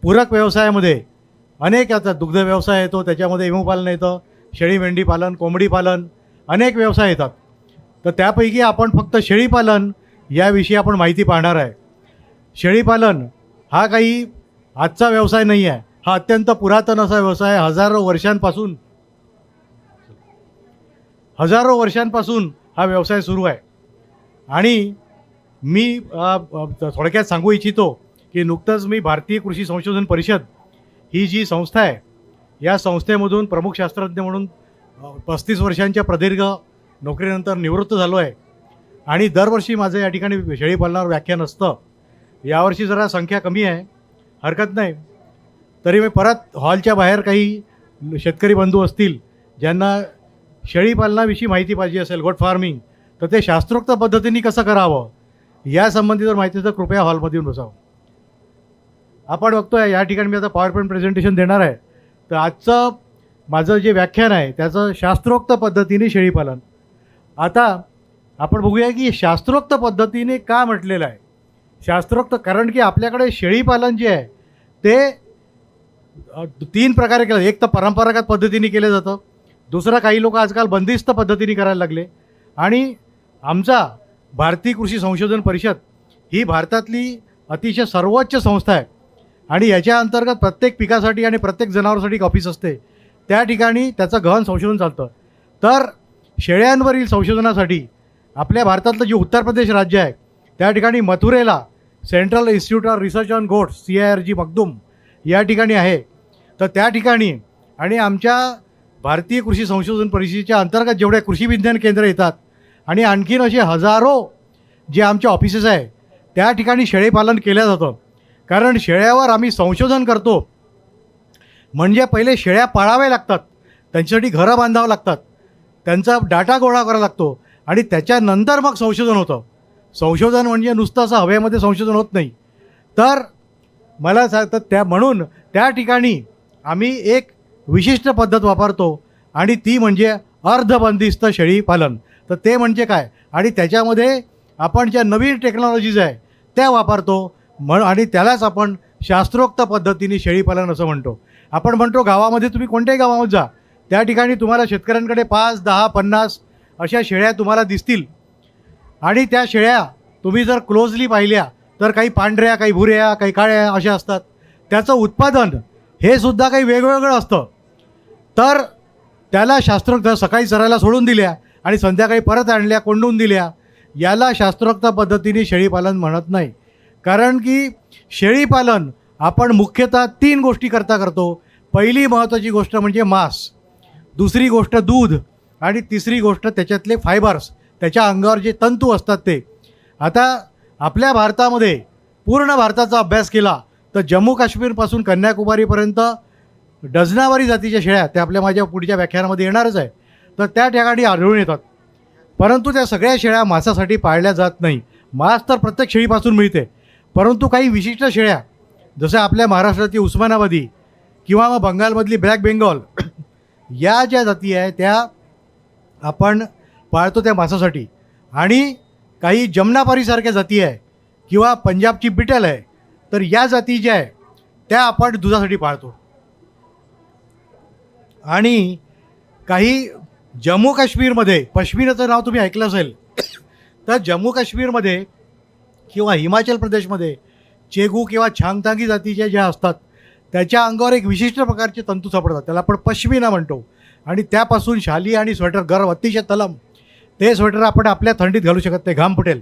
पूरक व्यवसायामध्ये अनेक आता दुग्ध व्यवसाय येतो, त्याच्यामध्ये इमुपालन येतं, शेळी मेंढी पालन, कोंबडी पालन, अनेक व्यवसाय येतात. तर त्यापैकी आपण फक्त शेळीपालन याविषयी आपण माहिती पाहणार आहे. शेळीपालन हा काही आजचा व्यवसाय नाही आहे, हा अत्यंत पुरातन असा व्यवसाय हजारो वर्षांपासून हा व्यवसाय सुरू आहे. आणि मी थोडक्यात सांगू इच्छितो की नुकतंच मी भारतीय कृषी संशोधन परिषद ही जी संस्था आहे, या संस्थेमधून प्रमुख शास्त्रज्ञ म्हणून 35 वर्षांच्या प्रदीर्घ नोकरीनंतर निवृत्त झालो आहे. आणि दरवर्षी माझं या ठिकाणी शेळीपालनावर व्याख्यान असतं. यावर्षी जरा संख्या कमी आहे, हरकत नाही. तरी मी परत हॉलच्या बाहेर काही शेतकरी बंधू असतील ज्यांना शेळीपालनाविषयी माहिती पाहिजे असेल, गोट फार्मिंग, तर ते शास्त्रोक्त पद्धतीने कसं करावं यासंबंधी जर माहिती तर कृपया हॉलमध्ये येऊन बसावं. आपण बघतोय या ठिकाणी मी आता पॉवर पॉईंट प्रेझेंटेशन देणार आहे. तर आजचं माझं जे व्याख्यान आहे त्याचं शास्त्रोक्त पद्धतीने शेळीपालन. आता आपण बघूया की शास्त्रोक्त पद्धतीने का म्हटलेलं आहे. शास्त्रोक्त कारण की आपल्याकडे शेळीपालन जे आहे ते 3 प्रकारे केलं. एक तर परंपरागत पद्धतीने केलं जातं, दुसरं काही लोक आजकाल बंदिस्त पद्धतीने करायला लागले. आणि आमचा भारतीय कृषी संशोधन परिषद ही भारतातली अतिशय सर्वोच्च संस्था आहे. आणि याच्या अंतर्गत प्रत्येक पिकासाठी आणि प्रत्येक जनावरासाठी एक ऑफिस असते, त्या ठिकाणी त्याचं गहन संशोधन चालतं. तर शेळ्यांवरील संशोधनासाठी आपल्या भारतातलं जे उत्तर प्रदेश राज्य आहे त्या ठिकाणी मथुरेला central institute of research on goats CIRG Makhdoom या ठिकाणी आहे. तर त्या ठिकाणी आणि आमच्या भारतीय कृषी संशोधन परिषदेच्या अंतर्गत जेवढे कृषी विज्ञान केंद्र येतात आणि आणखीन असे हजारो जे आमचे ऑफिसेस आहे त्या ठिकाणी शेळीपालन केलं जातं. कारण शेळ्यावर आम्ही संशोधन करतो म्हणजे पहिले शेळ्या पाळाव्या लागतात, त्यांच्यासाठी घरं बांधावं लागतात, त्यांचा डाटा गोळा करावा लागतो आणि त्याच्यानंतर मग संशोधन होतं. संशोधन म्हणजे नुसतं असं हवेमध्ये संशोधन होत नाही. तर मला सांगतात म्हणून त्या ठिकाणी आम्ही एक विशिष्ट पद्धत वापरतो आणि ती म्हणजे अर्धबंदिस्त शेळीपालन. तर ते म्हणजे काय आणि त्याच्यामध्ये आपण ज्या नवीन टेक्नॉलॉजीज आहे त्या वापरतो आणि त्यालाच आपण शास्त्रोक्त पद्धतीने शेळीपालन असं म्हणतो. आपण म्हणतो गावामध्ये तुम्ही कोणत्याही गावामध्ये जा, त्या ठिकाणी तुम्हाला शेतकऱ्यांकडे 5, 10, 50 अशा शेळ्या तुम्हाला दिसतील. आणि त्या शेळ्या तुम्ही जर क्लोजली पाहिल्या तर काही पांढऱ्या, काही भुऱ्या, काही काळ्या अशा असतात. त्याचं उत्पादन हे सुद्धा काही वेगवेगळं असतं. तर त्याला शास्त्रोक्त सकाळी चरायला सोडून दिल्या आणि संध्याकाळी परत आणल्या, कोंडून दिल्या, याला शास्त्रोक्त पद्धतीने शेळीपालन म्हणत नाही. कारण की शेळीपालन आपण मुख्यतः 3 गोष्टी करतो. पहिली महत्त्वाची गोष्ट म्हणजे मांस, दुसरी गोष्ट दूध आणि तिसरी गोष्ट त्याच्यातले फायबर्स, त्याच्या अंगावर जे तंतू असतात ते. आता आपल्या भारतामध्ये पूर्ण भारताचा अभ्यास केला तर जम्मू काश्मीरपासून कन्याकुमारीपर्यंत डझनावारी जातीच्या शेळ्या त्या माझ्या पुढच्या व्याख्यानामध्ये येणारच आहे, तर त्या ठिकाणी आढळून येतात. परंतु त्या सगळ्या शेळ्या मांसासाठी पाळल्या जात नाही. मांस तर प्रत्येक शेळीपासून मिळते, परंतु काही विशिष्ट शेळ्या जसं आपल्या महाराष्ट्रातली उस्मानाबादी किंवा मग बंगालमधली ब्लॅक बेंगॉल या ज्या जाती आहे त्या आपण पाळतो त्या मांसासाठी. आणि काही जमनापारीसारख्या जाती आहे किंवा पंजाबची बिटल आहे, तर या जाती ज्या आहे त्या आपण दुधासाठी पाळतो. आणि काही जम्मू काश्मीरमध्ये पश्मिनाचं नाव तुम्ही ऐकलं असेल, तर जम्मू काश्मीरमध्ये किंवा हिमाचल प्रदेशमध्ये चेगू किंवा छांगतांगी जातीच्या ज्या असतात त्याच्या अंगावर एक विशिष्ट प्रकारचे तंतू सापडतात, त्याला आपण पश्मिना म्हणतो. आणि त्यापासून शाली आणि स्वेटर, गरम अतिशय तलम, ते स्वेटर आपण आपल्या थंडीत घालू शकत नाही, घाम फुटेल,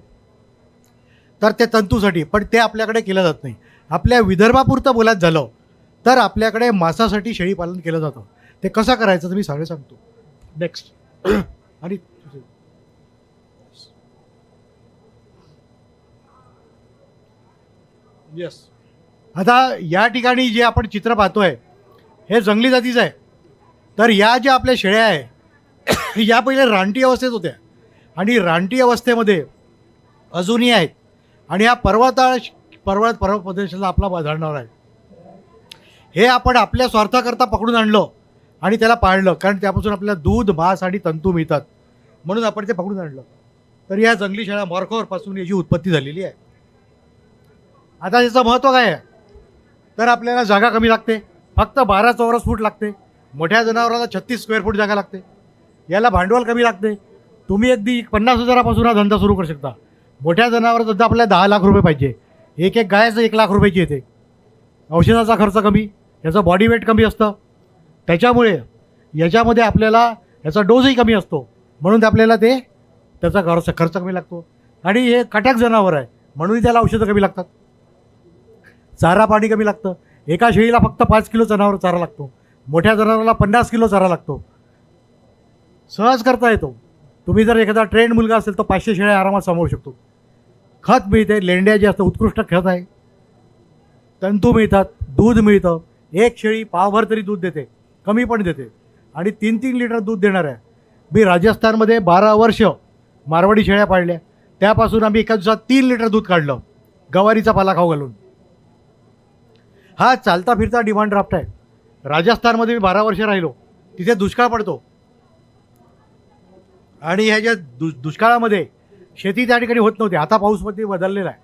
तर ते तंतूसाठी. पण ते आपल्याकडे केलं जात नाही. आपल्या विदर्भापुरतं बोलायचं झालं तर आपल्याकडे मांसासाठी शेळीपालन केलं जातं. ते कसं करायचं तर मी सांगतो. नेक्स्ट. आणि येस, आता या ठिकाणी जे आपण चित्र पाहतोय हे जंगली जातीचं आहे. तर या ज्या आपल्या शेळ्या आहे या पहिले रानटी अवस्थेत होत्या आणि रानटी अवस्थेमध्ये अजूनही आहेत. आणि हा पर्वत प्रदेशाला आपला जाणणार आहे. हे आपण आपल्या स्वार्थाकरता पकडून आणलं आणि त्याला पाळलं, कारण त्यापासून आपल्याला दूध, मांस आणि तंतू मिळतात म्हणून आपण ते पकडून आणलं. तर या जंगली शेळ्या मॉर्खॉरपासून याची उत्पत्ती झालेली आहे. आता याचं महत्त्व काय आहे तर आपल्याला जागा कमी लागते, फक्त 12 चौरस फूट लागते. मोठ्या जनावराला 36 स्क्वेअर फूट जागा लागते. याला भांडवल कमी लागते. तुम्ही अगदी 50,000पासून हा धंदा सुरू करू शकता. मोठ्या जनावराचा धंदा आपल्याला 10 लाख रुपये पाहिजे. एक एक गायचं 1 लाख रुपयाची येते. औषधाचा खर्च कमी, याचं बॉडी वेट कमी असतं, त्याच्यामुळे याच्यामध्ये आपल्याला याचा डोसही कमी असतो, म्हणून आपल्याला त्याचा खर्च कमी लागतो. आणि हे कटक जनावर आहे म्हणून त्याला औषधं कमी लागतात. चारा पाणी कमी लागतं. एका शेळीला फक्त 5 किलो जनावर चारा लागतो. मोठ्या जनावराला 50 किलो चारा लागतो. सहज करता येतो. तुम्ही जर एखादा ट्रेंड मुलगा असेल तर 500 शेळ्या आरामात सांभाळू शकतो. खत मिळते, लेंड्या जे असतं उत्कृष्ट खत आहे, तंतू मिळतात, दूध मिळतं. एक शेळी पावभर तरी दूध देते, कमी पण देते, आणि 3-3 लिटर दूध देणार आहे. मी राजस्थानमध्ये 12 वर्ष मारवाडी शेळ्या पाळल्या. त्यापासून आम्ही एका दिवसात 3 लिटर दूध काढलं, गवारीचा पाला खाऊ घालून. हा चालता फिरता डिमांड ड्राफ्ट आहे. राजस्थानमध्ये मी 12 वर्ष राहिलो. तिथे दुष्काळ पडतो, आणि ह्या ज्या दुष्काळामध्ये शेती त्या ठिकाणी होत नव्हती. आता पाऊसमध्ये बदललेला आहे.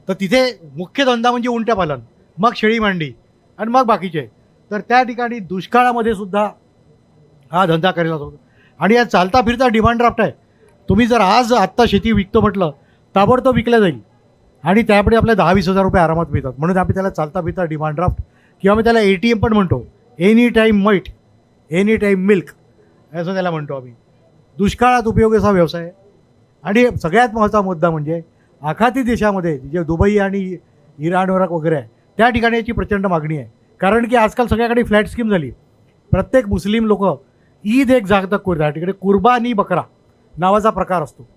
तर तिथे मुख्य धंदा म्हणजे उंट्या पालन, मग शेळी मांडी, आणि मग बाकीचे. तर त्या ठिकाणी दुष्काळामध्ये सुद्धा हा धंदा करायला होता. आणि या चालता फिरता डिमांड ड्राफ्ट आहे. तुम्ही जर आत्ता शेती विकतो म्हटलं, ताबडतोब विकल्या जाईल, आणि त्यापुढे आपल्याला 10-20 हजार रुपये आरामात मिळतात. म्हणून आम्ही त्याला चालता फिरता डिमांड ड्राफ्ट किंवा आम्ही त्याला ATM पण म्हणतो. Any time meat, any time milk असं त्याला म्हणतो आम्ही. दुष्काळात उपयोगी असा व्यवसाय आहे. आणि सगळ्यात महत्त्वाचा मुद्दा म्हणजे आखाती देशामध्ये जे दुबई आणि इराण इराक वगैरे आहे, त्या ठिकाणी याची प्रचंड मागणी आहे. कारण की आजकाल सगळ्याकडे फ्लॅट स्कीम झाली. प्रत्येक मुस्लिम लोक ईद एक जागतिक त्या ठिकाणी कुर्बानी बकरा नावाचा प्रकार असतो.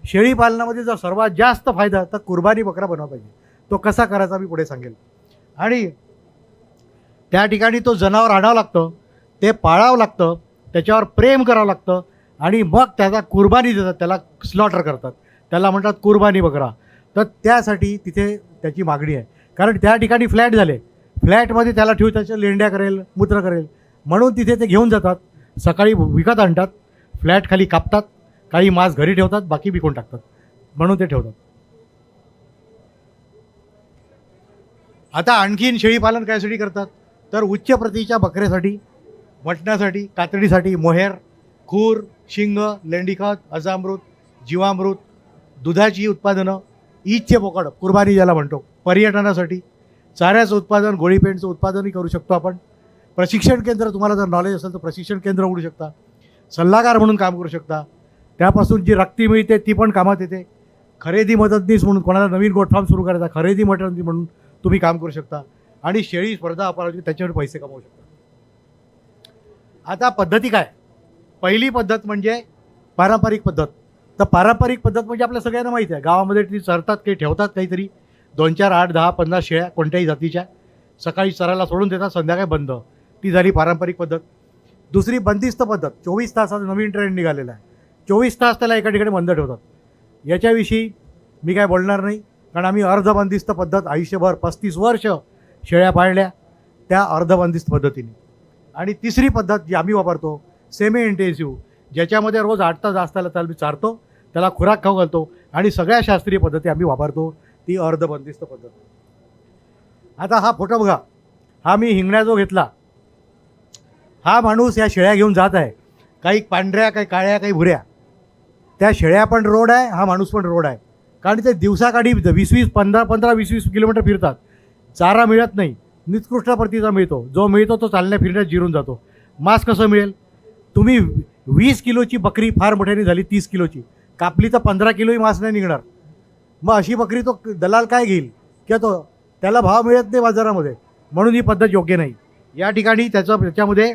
शेळी पालनामध्ये जर सर्वात जास्त फायदा तर कुर्बानी बकरा बनवला पाहिजे. तो कसा करायचा मी पुढे सांगेल. आणि त्या ठिकाणी तो जनावर आणावं लागतं, ते पाळावं लागतं, त्याच्यावर प्रेम करावं लागतं, आणि मग त्याचा कुर्बानी देतात, त्याला स्लॉटर करतात, त्याला म्हणतात कुर्बानी बकरा. तर त्यासाठी तिथे त्याची मागणी आहे. कारण त्या ठिकाणी फ्लॅट झाले, फ्लॅटमध्ये त्याला ठेवून त्याच्या लेंड्या करेल, मूत्र करेल, म्हणून तिथे ते घेऊन जातात, सकाळी विकत आणतात, फ्लॅट खाली कापतात, काही मांस घरी ठेवतात, बाकी विकून टाकतात, म्हणून ते ठेवतात. आता आणखीन शेळीपालन कायसाठी करतात तर उच्च प्रतीच्या बकऱ्यासाठी, मटणासाठी, कातडीसाठी मोहेर, खूर, शिंग, लेंडीखत, अजामृत, जीवामृत, दुधाची उत्पादनं, ईदचे बोकड कुर्बानी ज्याला म्हणतो, पर्यटनासाठी, चाऱ्याचं उत्पादन, गोळीपेंटचं उत्पादनही करू शकतो आपण. प्रशिक्षण केंद्र, तुम्हाला जर नॉलेज असेल तर प्रशिक्षण केंद्र उघडू शकता, सल्लागार म्हणून काम करू शकता. त्यापासून जी रक्ती मिळते ती पण कामात येते. खरेदी मदतनीस म्हणून, कोणाला नवीन गोटफार्म सुरू करायचा, खरेदी मदतनीस म्हणून तुम्ही काम करू शकता. आणि शेळी स्पर्धा अपराधी त्याच्यावर पैसे कमवू शकता. आता पद्धती काय? पहिली पद्धत म्हणजे पारंपरिक पद्धत. तर पारंपरिक पद्धत म्हणजे आपल्या सगळ्यांना माहीत आहे, गावामध्ये ती चरतात, काही ठेवतात, काहीतरी 2-4, 8, 10, 15 शेळ्या कोणत्याही जातीच्या सकाळी चरायला सोडून देतात, संध्याकाळी बंद. ती झाली पारंपरिक पद्धत. दुसरी बंदिस्त पद्धत. 24 तासाचा नवीन ट्रेंड निघालेला आहे. 24 तास त्याला एका ठिकाणी बंद ठेवतात. याच्याविषयी मी काय बोलणार नाही, कारण आम्ही अर्धबंदिस्त पद्धत आयुष्यभर 35 वर्ष शेळ्या पाळल्या, त्या अर्धबंदिस्त पद्धतीने. आणि तिसरी पद्धत जी आम्ही वापरतो, सेमी इंटेन्सिव्ह, ज्याच्यामध्ये रोज 8 तास जास्त त्याला मी चारतो, त्याला खुराक खाऊ घालतो, आणि सगळ्या शास्त्रीय पद्धती आम्ही वापरतो, ती अर्धबंदिस्त पद्धत. आता हा फोटो बघा, हा मी हिंगण्या जो घेतला, हा माणूस या शेळ्या घेऊन जात आहे, काही पांढऱ्या, काही काळ्या, काही भुऱ्या. त्या शेळ्या पण रोड आहे, हा माणूस पण रोड आहे. कारण ते दिवसाकाठी 20-20, 15-15, 20-20 किलोमीटर फिरतात. चारा मिळत नाही, निकृष्ट प्रतीचा मिळतो. जो मिळतो तो चालण्या फिरण्यात जिरून जातो. मांस कसं मिळेल? तुम्ही 20 किलोची बकरी फार मोठ्याने झाली, 30 किलोची कापली तर 15 किलोही मांस नाही निघणार. मग अशी बकरी तो दलाल काय घेईल? किंवा त्याला भाव मिळत नाही बाजारामध्ये, म्हणून ही पद्धत योग्य नाही. या ठिकाणी त्याच्यामध्ये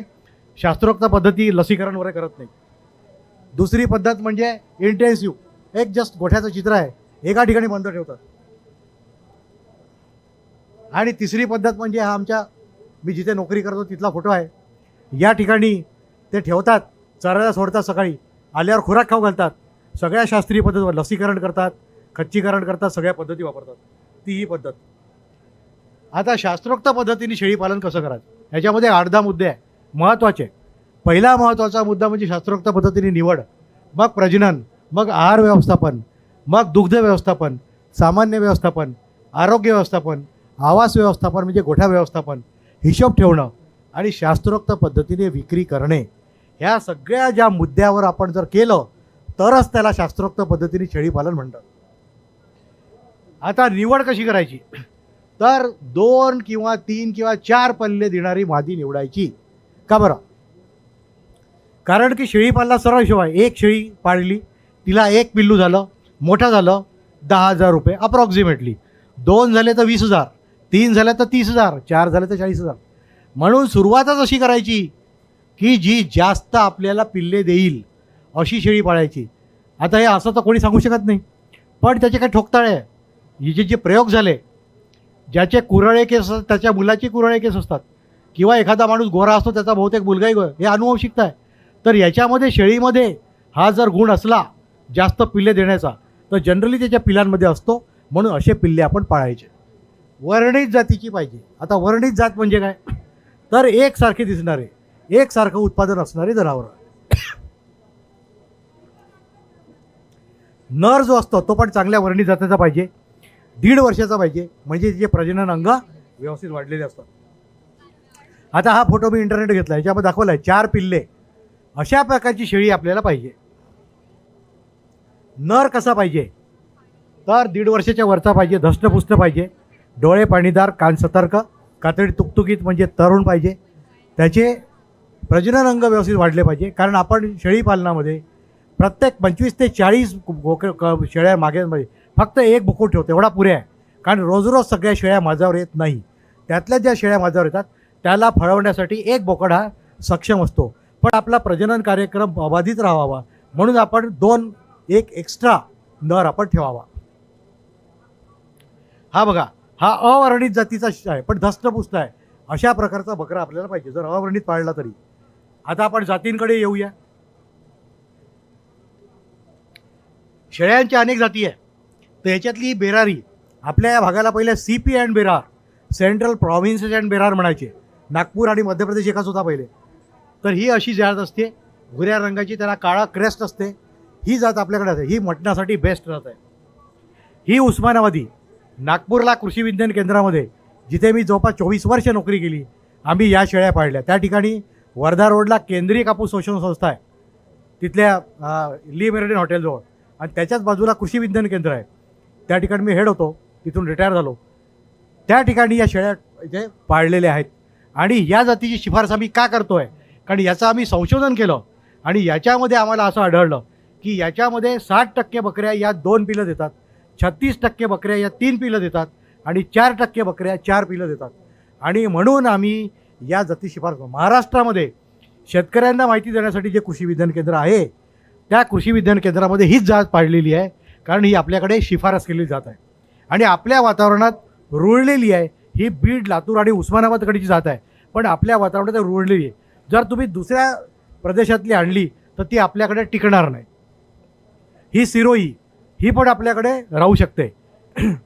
शास्त्रोक्त पद्धती लसीकरण वगैरे करत नाही. दुसरी पद्धत म्हणजे इंटेन्सिव्ह, एक जस्ट गोठ्याचं चित्र आहे, एका ठिकाणी बंद ठेवतात. आणि तिसरी पद्धत म्हणजे हा मी जिथे नोकरी करतो तिथला फोटो आहे. या ठिकाणी ते ठेवतात, चरायला सोडतात, सकाळी आल्यावर खुराक खाऊ घालतात, सगळ्या शास्त्रीय पद्धतीवर लसीकरण करतात, खच्चीकरण करतात, सगळ्या पद्धती वापरतात. ती ही पद्धत. आता शास्त्रोक्त पद्धतीने शेळीपालन कसं करायचं, ह्याच्यामध्ये 8-10 मुद्दे आहे महत्त्वाचे. पहिला महत्त्वाचा मुद्दा म्हणजे शास्त्रोक्त पद्धतीने निवड, मग प्रजनन, मग आहार व्यवस्थापन, मग दुग्ध व्यवस्थापन, सामान्य व्यवस्थापन, आरोग्य व्यवस्थापन, आवास व्यवस्थापन म्हणजे गोठा व्यवस्थापन, हिशोब ठेवणं आणि शास्त्रोक्त पद्धतीने विक्री करणे, ह्या सगळ्या ज्या मुद्द्यावर आपण जर केलं तरच त्याला शास्त्रोक्त पद्धतीने शेळीपालन म्हणतात. आता निवड कशी करायची, तर 2 किंवा 3 किंवा 4 पल्ले देणारी मादी निवडायची. का बरं? कारण की शेळीपालनात सरळ हिशोब आहे. एक शेळी पाळली, तिला एक पिल्लू झालं, मोठं झालं, 10,000 रुपये अप्रॉक्सिमेटली. 2 झाले तर 20,000, 3 झाले तर 30,000, 4 झाले तर 40,000. म्हणून सुरुवातच अशी करायची की जी जास्त आपल्याला पिल्ले देईल अशी शेळी पाळायची. आता हे असं तर कोणी सांगू शकत नाही, पण त्याचे काही ठोकताळे आहे. हिचे जे प्रयोग झाले, ज्याचे कुरळे केस असतात त्याच्या मुलाचे कुरळे केस असतात, किंवा एखादा माणूस गोरा असतो त्याचा बहुतेक मुलगाही गोरा, हे अनुवंशिकता आहे. तर याच्यामध्ये शेळीमध्ये हा जर गुण असला जास्त पिल्ले देण्याचा, तर जनरली त्याच्या पिल्लांमध्ये असतो. म्हणून असे पिल्ले आपण पाळायचे. वर्णित जातीची पाहिजे. आता वर्णित जात म्हणजे काय, तर एकसारखे दिसणारे, एकसारखं उत्पादन असणारे जनावरं. नर जो असतो तो पण चांगल्या वर्णित जातीचा पाहिजे, 1.5 वर्षाचा पाहिजे, म्हणजे तिचे प्रजनन अंग व्यवस्थित वाढलेले असतात. आता हा फोटो मी इंटरनेट घेतला, याच्यामध्ये दाखवला आहे 4 पिल्ले. अशा प्रकारची शेळी आपल्याला पाहिजे. नर कसा पाहिजे, तर 1.5 वर्षाच्या वरचा पाहिजे, धष्टपुष्ट पाहिजे, डोळे पाणीदार, कान सतर्क, कातडी तुकतुकीत म्हणजे तरुण पाहिजे, त्याचे प्रजनन अंग व्यवस्थित वाढले पाहिजे. कारण आपण शेळीपालनामध्ये प्रत्येक 25 ते 40 शेळ्या मागेमध्ये फक्त एक बोकड ठेवतो, एवढा पुरे आहे. कारण रोज रोज सगळ्या शेळ्या माझ्यावर येत नाही. त्यातल्या ज्या शेळ्या माझ्यावर येतात त्याला फळवण्यासाठी एक बोकड हा सक्षम असतो. पण आपला प्रजनन कार्यक्रम अबाधित राहावा म्हणून आपण 1 एक्स्ट्रा नर आपण ठेवावा. हा बघा, हा अवर्णित जातीचा आहे पण धष्टपुष्ट आहे. अशा प्रकारचा बकरा आपल्याला पाहिजे जर अवर्णित पाळला तरी. आता आपण जातींकडे येऊया. शेळ्यांच्या अनेक जाती आहे, तर ह्याच्यातली बेरारी, आपल्या या भागाला पहिले CP and Berar, central provinces and Berar म्हणायचे. नागपूर आणि मध्य प्रदेश एकाच होता पहिले. तर ही अशी जात असते, भुऱ्या रंगाची, त्याला काळा क्रेस्ट असते. ही जात आपल्याकडे असते, ही मटणासाठी बेस्ट जात आहे. ही उस्मानाबादी, नागपूरला कृषी विज्ञान केंद्रामध्ये जिथे मी जवळपास 24 वर्ष नोकरी केली, आम्ही या शेळ्या पाळल्या. त्या ठिकाणी वर्धा रोडला केंद्रीय कापूस संशोधन संस्था आहे, तिथल्या ली मेरिडियन हॉटेलजवळ, आणि त्याच्याच बाजूला कृषी विज्ञान केंद्र आहे. त्या ठिकाणी मी हेड होतो, तिथून रिटायर झालो. त्या ठिकाणी या शेळ्या इथे पाळलेल्या आहेत. आणि या जातीची शिफारस आम्ही का करतो आहे, कारण याचं आम्ही संशोधन केलं आणि याच्यामध्ये आम्हाला असं आढळलं की याच्यामध्ये 60% बकऱ्या या 2 पिलं देतात, 36% बकऱ्या या 3 पिलं देतात आणि 4% बकऱ्या 4 पिलं देतात. आणि म्हणून आम्ही या जाती शिफारस, महाराष्ट्रामध्ये शेतकऱ्यांना माहिती देण्यासाठी जे कृषी विज्ञान केंद्र आहे त्या कृषी विज्ञान केंद्रामध्ये हीच जात पाळलेली आहे. कारण ही आपल्याकडे शिफारस केली जात आहे आणि आपल्या वातावरणात रुळलेली आहे. ही बीड, लातूर आणि उस्मानाबादकडची जात आहे, पण आपल्या वातावरणात रुळलेली आहे. जर तुम्ही दुसऱ्या प्रदेशातली आणली तर ती आपल्याकडे टिकणार नाही. ही सिरोही, ही पण आपल्याकडे राहू शकते.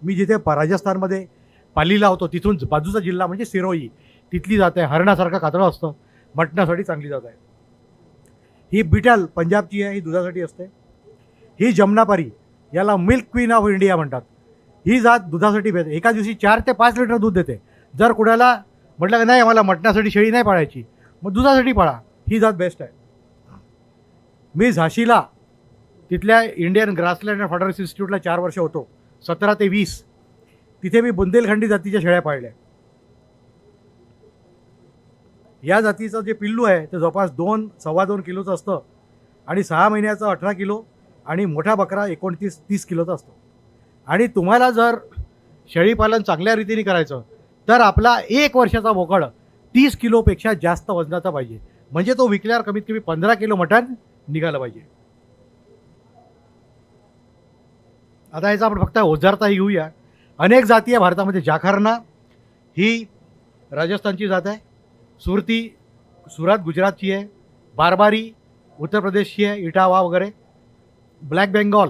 मी जिथे राजस्थानमध्ये पालीला होतो तिथून बाजूचा जिल्हा म्हणजे सिरोही, तिथली जात आहे. हरणासारखं कातळं असतं, मटणासाठी चांगली जात आहे. ही बिटल पंजाबची आहे, ही दुधासाठी असते. ही जमनापारी, याला मिल्क क्वीन ऑफ इंडिया म्हणतात. ही जात दुधासाठी भेटते, एका दिवशी 4 ते 5 लिटर दूध देते. जर कुणाला म्हटलं की नाही आम्हाला मटणासाठी शेळी नाही पाळायची, मग दुधासाठी पाळा, ही जात बेस्ट आहे. मी झाशीला तिथल्या इंडियन ग्रासलँड अँड फॉडरस इन्स्टिट्यूटला 4 वर्ष होतो, 17 ते 20. तिथे मी बुंदेलखंडी जातीच्या शेळ्या पाळल्या. या जातीचं जे पिल्लू आहे ते जवळपास 2-2.25 किलोचं असतं आणि 6 महिन्याचं 18 किलो आणि मोठा बकरा 29-30 किलोचा असतो. आणि तुम्हाला जर शेळीपालन चांगल्या रीतीने करायचं तर आपला 1 वर्षाचा बोकड 30 किलोपेक्षा जास्त वजनाचा पाहिजे, म्हणजे तो विकल्यावर कमीत कमी 15 किलो मटण निघालं पाहिजे. आता याचा आपण फक्त ओझारताही घेऊया. अनेक जाती आहे भारतामध्ये. जाखरणा ही राजस्थानची जात आहे, सुरती सुरत गुजरातची आहे, बारबारी उत्तर प्रदेशची आहे, इटावा वगैरे. ब्लॅक बेंगॉल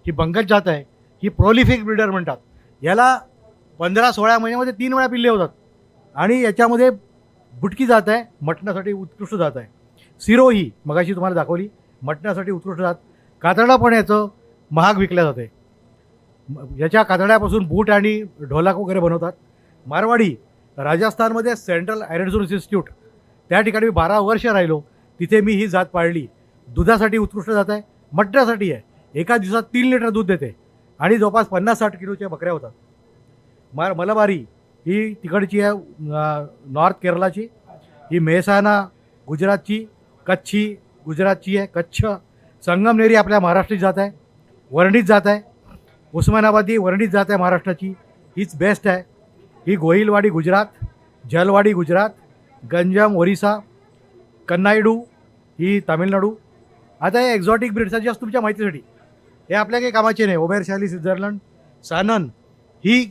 ही बंगाल जात आहे, ही प्रोलिफिक ब्रीडर म्हणतात. याला 15-16 महिन्यामध्ये 3 वेळा पिल्ले होतात आणि याच्यामध्ये बुटकी जात आहे, मटणासाठी उत्कृष्ट जात आहे. सिरोही मगाशी तुम्हाला दाखवली, मटणासाठी उत्कृष्ट जात. कातडं पण याचं महाग विकल्या जाते. याच्या कातड्यापासून बूट आणि ढोलक वगैरे बनवतात. मारवाडी राजस्थानमध्ये सेंट्रल ॲरेड इन्स्टिट्यूट, त्या ठिकाणी मी 12 वर्ष राहिलो. तिथे मी ही जात पाळली. दुधासाठी उत्कृष्ट जात आहे, मटण्यासाठी आहे. एका दिवसात 3 लिटर दूध देते आणि जवळपास 50-60 किलोच्या बकऱ्या होतात. मलबारी ही तिकडची आहे, नॉर्थ केरळाची. ही मेहसाणा गुजरातची, कच्छी गुजरातची आहे, कच्छ. संगमनेरी आपल्या महाराष्ट्राची जात आहे, वर्णित जात आहे. उस्मानाबादी वर्णित जात आहे महाराष्ट्राची, हीच बेस्ट आहे. ही गोहिलवाडी गुजरात, जलवाडी गुजरात, गंजम ओरिसा, कन्नायडू ही तामिळनाडू. आता हे एक्झॉटिक ब्रीड्स जस्ट तुमच्या माहितीसाठी, हे आपल्या काही कामाचे नाही. ओबेरशाली स्वित्झर्लंड, सानन ही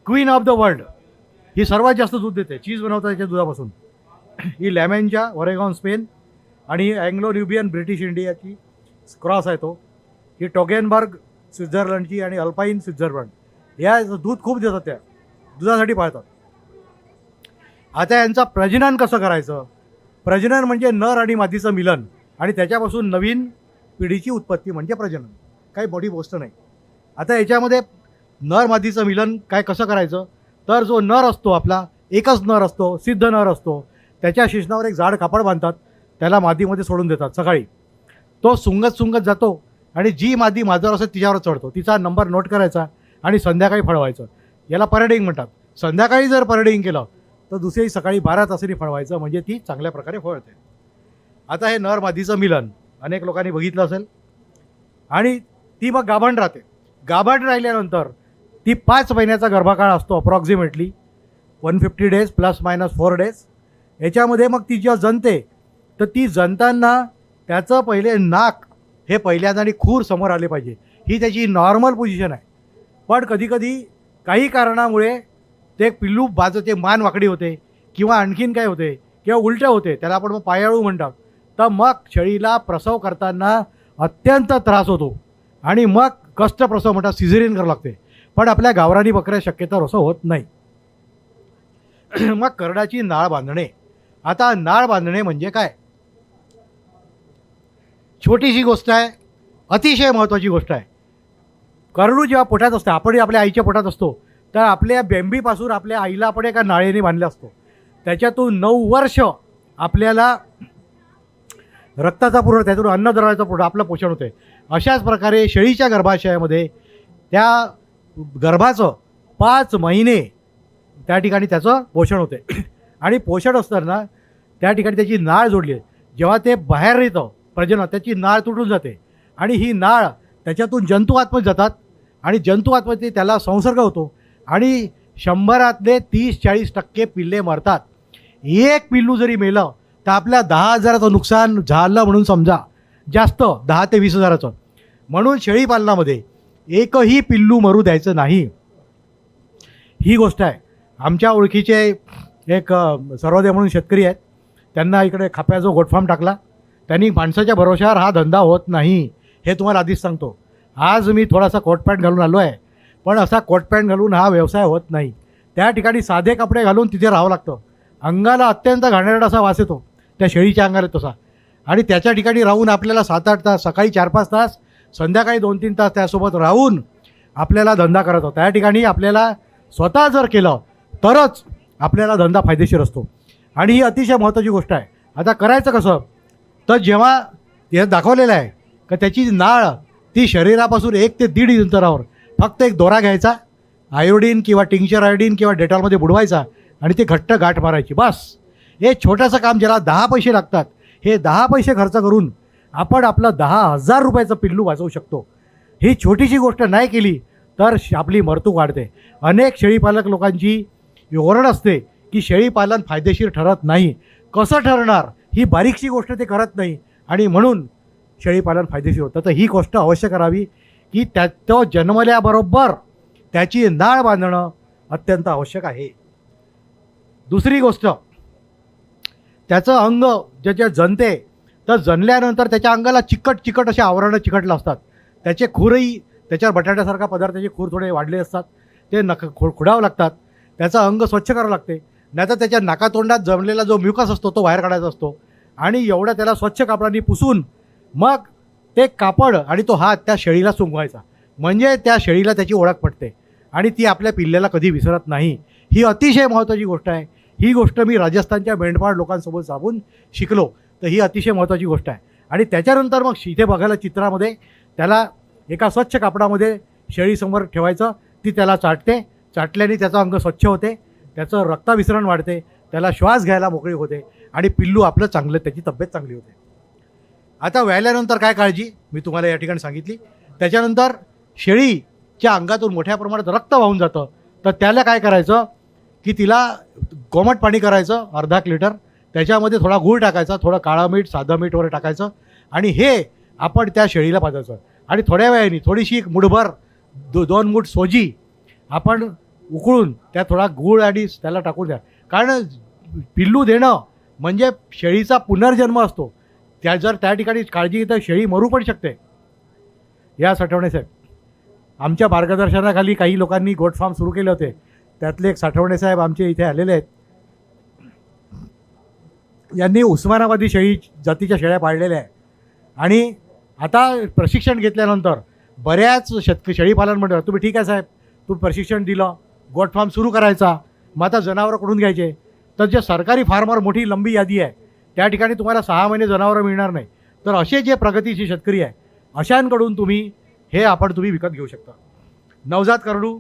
क्वीन ऑफ द वर्ल्ड, ही सर्वात जास्त दूध देते. चीज बनवतात त्याच्या दुधापासून. ही लॅमेंजा ओरेगॉन स्पेन आणि अँग्लो न्यूबियन ब्रिटिश इंडियाची क्रॉस आहे तो. ही टोगेनबर्ग स्वित्झर्लंडची आणि अल्पाईन स्वित्झर्लंड. या दूध खूप देतात, त्या दुधासाठी पाळतात. आता यांचं प्रजनन कसं करायचं? प्रजनन म्हणजे नर आणि मादीचं मिलन आणि त्याच्यापासून नवीन पिढीची उत्पत्ती म्हणजे प्रजनन. काही मोठी गोष्ट नाही. आता याच्यामध्ये नर मादीचं मिलन काय कसं करायचं, तर जो नर असतो आपला, एकच नर असतो, सिद्ध नर असतो, त्याच्या शिश्नावर एक जाड कापड बांधतात, त्याला मादीमध्ये सोडून देतात. सकाळी तो सुंगत जातो आणि जी मादी माझर असेल तिच्यावर चढतो. तिचा नंबर नोट करायचा आणि संध्याकाळी फळवायचं. याला परेडिंग म्हणतात. संध्याकाळी जर परेडिंग केलं तर दुसरी सकाळी 12 तासांनी फळवायचं, म्हणजे ती चांगल्या प्रकारे फळते. आता हे नर मादीचं मिलन अनेक लोकांनी बघितलं असेल. आणि ती मग गाभण राहते. गाभण राहिल्यानंतर ती 5 महिन्याचा गर्भकाळ असतो, अप्रॉक्सिमेटली 150 डेज ±4 डेज. याच्यामध्ये मग ती जेव्हा जणते तर ती जणताना त्याचं पहिले नाक हे पहिल्यांदा आणि खूर समोर आले पाहिजे. ही त्याची नॉर्मल पोझिशन आहे. पण कधीकधी काही कारणामुळे ते पिल्लू बाजूचे मान वाकडी होते किंवा आणखीन काय होते किंवा उलटं होते, त्याला आपण मग पायाळू म्हणतात. तर मग शेळीला प्रसव करताना अत्यंत त्रास होतो आणि मग कष्ट प्रसव म्हणतात, सिझेरियन करावं लागते. पण आपल्या गावरानी बकऱ्या शक्यतो असं होत नाही. मग करडाची नाळ बांधणे. आता नाळ बांधणे म्हणजे काय? छोटीशी गोष्ट आहे, अतिशय महत्त्वाची गोष्ट आहे. करडू जेव्हा पोटात असतं, आपण आपल्या आईच्या पोटात असतो, तर आपल्या बेंबीपासून आपल्या आईला आपण एका नाळेने बांधले असतो. त्याच्यातून 9 वर्ष आपल्याला रक्ताचा पुरवठा, त्यातून अन्नद्रव्याचा पुरवठा, आपलं पोषण होते. अशाच प्रकारे शेळीच्या गर्भाशयामध्ये त्या गर्भाचं 5 महिने त्या ठिकाणी त्याचं पोषण होते. आणि पोषण असताना त्या ठिकाणी त्याची नाळ जोडली आहे. जेव्हा ते बाहेर येतं प्रजनन, त्याची नाळ तुटून जाते आणि ही नाळ त्याच्यातून जंतू आतमध्ये जातात आणि जंतू आतमध्ये त्याला संसर्ग होतो आणि 100 30-40% पिल्ले मरतात. एक पिल्लू जरी मेलं तर आपल्या 10,000चं नुकसान झालं म्हणून समजा, जास्त 10 ते 20,000चं. म्हणून शेळीपालनामध्ये एकही पिल्लू मरू द्यायचं नाही. ही गोष्ट आहे. आमच्या ओळखीचे एक सर्वोदय म्हणून शेतकरी आहेत, त्यांना इकडे खाप्या जो गोटफार्म टाकला, त्यांनी माणसाच्या भरोशावर हा धंदा होत नाही, हे तुम्हाला आधीच सांगतो. आज मी थोडासा कोट पॅन्ट घालून आलो आहे, पण असा कोट पॅन्ट घालून हा व्यवसाय होत नाही. त्या ठिकाणी साधे कपडे घालून तिथे राहावं लागतं. अंगाला अत्यंत घाणेरडा असा वास येतो, त्या शेळीच्या अंगाला तसा. आणि त्याच्या ठिकाणी राहून आपल्याला 7-8 तास, सकाळी 4-5 तास, संध्याकाळी 2-3 तास त्यासोबत राहून आपल्याला धंदा करत होता. त्या ठिकाणी आपल्याला स्वतः जर केलं तरच आपल्याला धंदा फायदेशीर असतो. आणि ही अतिशय महत्त्वाची गोष्ट आहे. आता करायचं कसं, तर जेव्हा हे दाखवलेलं आहे का त्याची नाळ ती शरीरापासून 1 ते 1.5 अंतरावर फक्त एक दोरा घ्यायचा, आयोडीन किंवा टिंक्चर आयोडीन किंवा डेटॉलमध्ये बुडवायचा आणि ते घट्ट गाठ मारायची, बस. हे छोटंसं काम, ज्याला 10 पैसे लागतात, हे 10 पैसे खर्च करून आपण आपलं 10,000 रुपयाचं पिल्लू वाचवू शकतो. ही छोटीशी गोष्ट नाही केली तर आपली मर्तूक वाढते. अनेक शेळीपालक लोकांची ओरड असते की शेळीपालन फायदेशीर ठरत नाही. कसं ठरणार, ही बारीकशी गोष्ट ते करत नाही आणि म्हणून शेळीपालन फायदेशीर होतं. तर ही गोष्ट अवश्य करावी की तो जन्मल्याबरोबर त्याची नाळ बांधणं अत्यंत आवश्यक आहे. दुसरी गोष्ट, त्याचं अंग ज्याच्या जणते, तर जणल्यानंतर त्याच्या अंगाला चिकट असे आवरणं चिकटलं असतात. त्याचे खूरही त्याच्यावर बटाट्यासारखा पदार्थाचे खूर थोडे वाढले असतात, ते खुडावं लागतात. त्याचं अंग स्वच्छ करावं लागते, नाहीतर त्याच्या नाकातोंडात जमलेला जो म्युकस असतो तो बाहेर काढायचा असतो. आणि एवढं त्याला स्वच्छ कापडाने पुसून मग ते कापड आणि तो हात त्या शेळीला सुंगवायचा, म्हणजे त्या शेळीला त्याची ओळख पडते आणि ती आपल्या पिल्ल्याला कधी विसरत नाही. ही अतिशय महत्त्वाची गोष्ट आहे. ही गोष्ट मी राजस्थानच्या मेंढपाळ लोकांसोबत जाऊन शिकलो, तर ही अतिशय महत्त्वाची गोष्ट आहे. आणि त्याच्यानंतर मग इथे बघायला चित्रामध्ये त्याला एका स्वच्छ कापडामध्ये शेळीसमोर ठेवायचं, ती त्याला चाटते, चाटल्याने त्याचं अंग स्वच्छ होते, त्याचं रक्ताभिसरण वाढते, त्याला श्वास घ्यायला मोकळी होते आणि पिल्लू आपलं चांगलं, त्याची तब्येत चांगली होते. आता व्याल्यानंतर काय काळजी मी तुम्हाला या ठिकाणी सांगितली. त्याच्यानंतर शेळीच्या अंगातून मोठ्या प्रमाणात रक्त वाहून जातं, तर त्याला काय करायचं की तिला कोमट पाणी करायचं 1/2 लिटर, त्याच्यामध्ये थोडा गूळ टाकायचा, थोडं काळं मीठ, साधं मीठ वगैरे टाकायचं आणि हे आपण त्या शेळीला पाजायचं. आणि थोड्या वेळाने थोडीशी मुठभर 2 मूठ सोजी आपण उकळून त्यात थोडा गूळ आणि त्याला टाकून द्या. कारण पिल्लू देणं म्हणजे शेळीचा पुनर्जन्म असतो. जर त्या ठिकाणी काळजी घेता शेळी मरू पण शकते. या साठवणे साहेब, आमच्या मार्गदर्शनाखाली काही लोकांनी गोट फार्म सुरू केले होते. त्यातले एक साठवणे साहेब आमचे इथे आलेले आहेत. यांनी उस्मानाबादी शेळी जातीच्या शेळ्या पाळलेल्या आहे आणि आता प्रशिक्षण घेतल्यानंतर बऱ्याच शेळीपालन म्हणतात, तुम्ही ठीक आहे साहेब, तुम्ही प्रशिक्षण दिलं, गोट फार्म सुरू करायचा, मग आता जनावरं कुठून घ्यायचे. तर जे सरकारी फार्मर मोठी लंबी यादी आहे, त्या ठिकाणी तुम्हाला 6 महिने जनावरं मिळणार नाही. तर असे जे प्रगतीशील शेतकरी आहे अशांकडून तुम्ही तुम्ही विकत घेऊ शकता. नवजात करडू,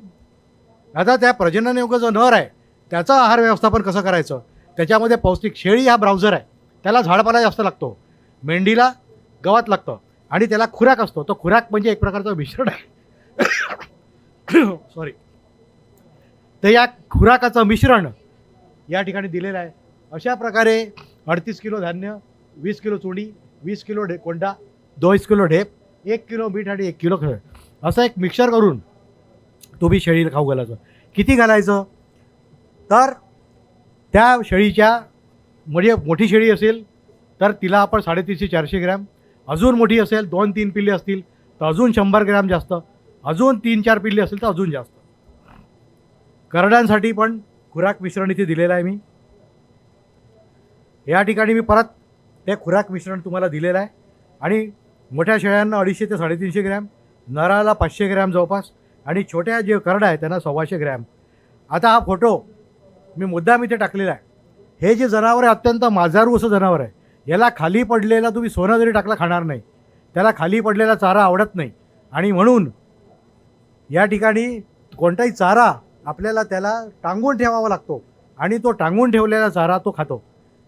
आता त्या प्रजननयोग्य जो नर आहे त्याचं आहार व्यवस्थापन कसं करायचं, त्याच्यामध्ये पौष्टिक, शेळी हा ब्राउझर आहे, त्याला झाडपाला जास्त लागतो, मेंढीला गवत लागतं आणि त्याला खुराक असतो. तो खुराक म्हणजे एक प्रकारचं मिश्रण आहे सॉरी. तर या खुराकाचं मिश्रण या ठिकाणी दिलेलं आहे. अशा प्रकारे 38 किलो धान्य, 20 किलो चुडी, 20 किलो कोंडा, 2 किलो ढेप, 1 किलो मीठ आणि 1 किलो खळ, असं एक मिक्सर करून तुम्ही शेळीला खाऊ घालायचं. किती घालायचं तर त्या शेळीच्या, म्हणजे मोठी शेळी असेल तर तिला आपण 350-400 ग्रॅम, अजून मोठी असेल 2-3 पिल्ले असतील तर अजून 100 ग्रॅम जास्त, अजून 3-4 पिल्ले असेल तर अजून जास्त. करड्यांसाठी पण खुराक मिश्रण इथे दिलेलं आहे मी. या ठिकाणी मी परत ते खुराक मिश्रण तुम्हाला दिलेलं आहे. आणि मोठ्या शेळ्यांना 250 ते 350 ग्रॅम, नराला 500 ग्रॅम जवळपास, आणि छोट्या जे करडा आहे त्यांना 125 ग्रॅम. आता हा फोटो मी मुद्दाम इथे टाकलेला आहे. हे जे जनावर आहे अत्यंत माजारू असं जनावर आहे. याला खाली पडलेला तुम्ही सोनं जरी टाकला खाणार नाही, त्याला खाली पडलेला चारा आवडत नाही. आणि म्हणून या ठिकाणी कोणताही चारा आपल्याला त्याला टांगून ठेवावा लागतो आणि तो टांगून ठेवलेला चारा तो खातो.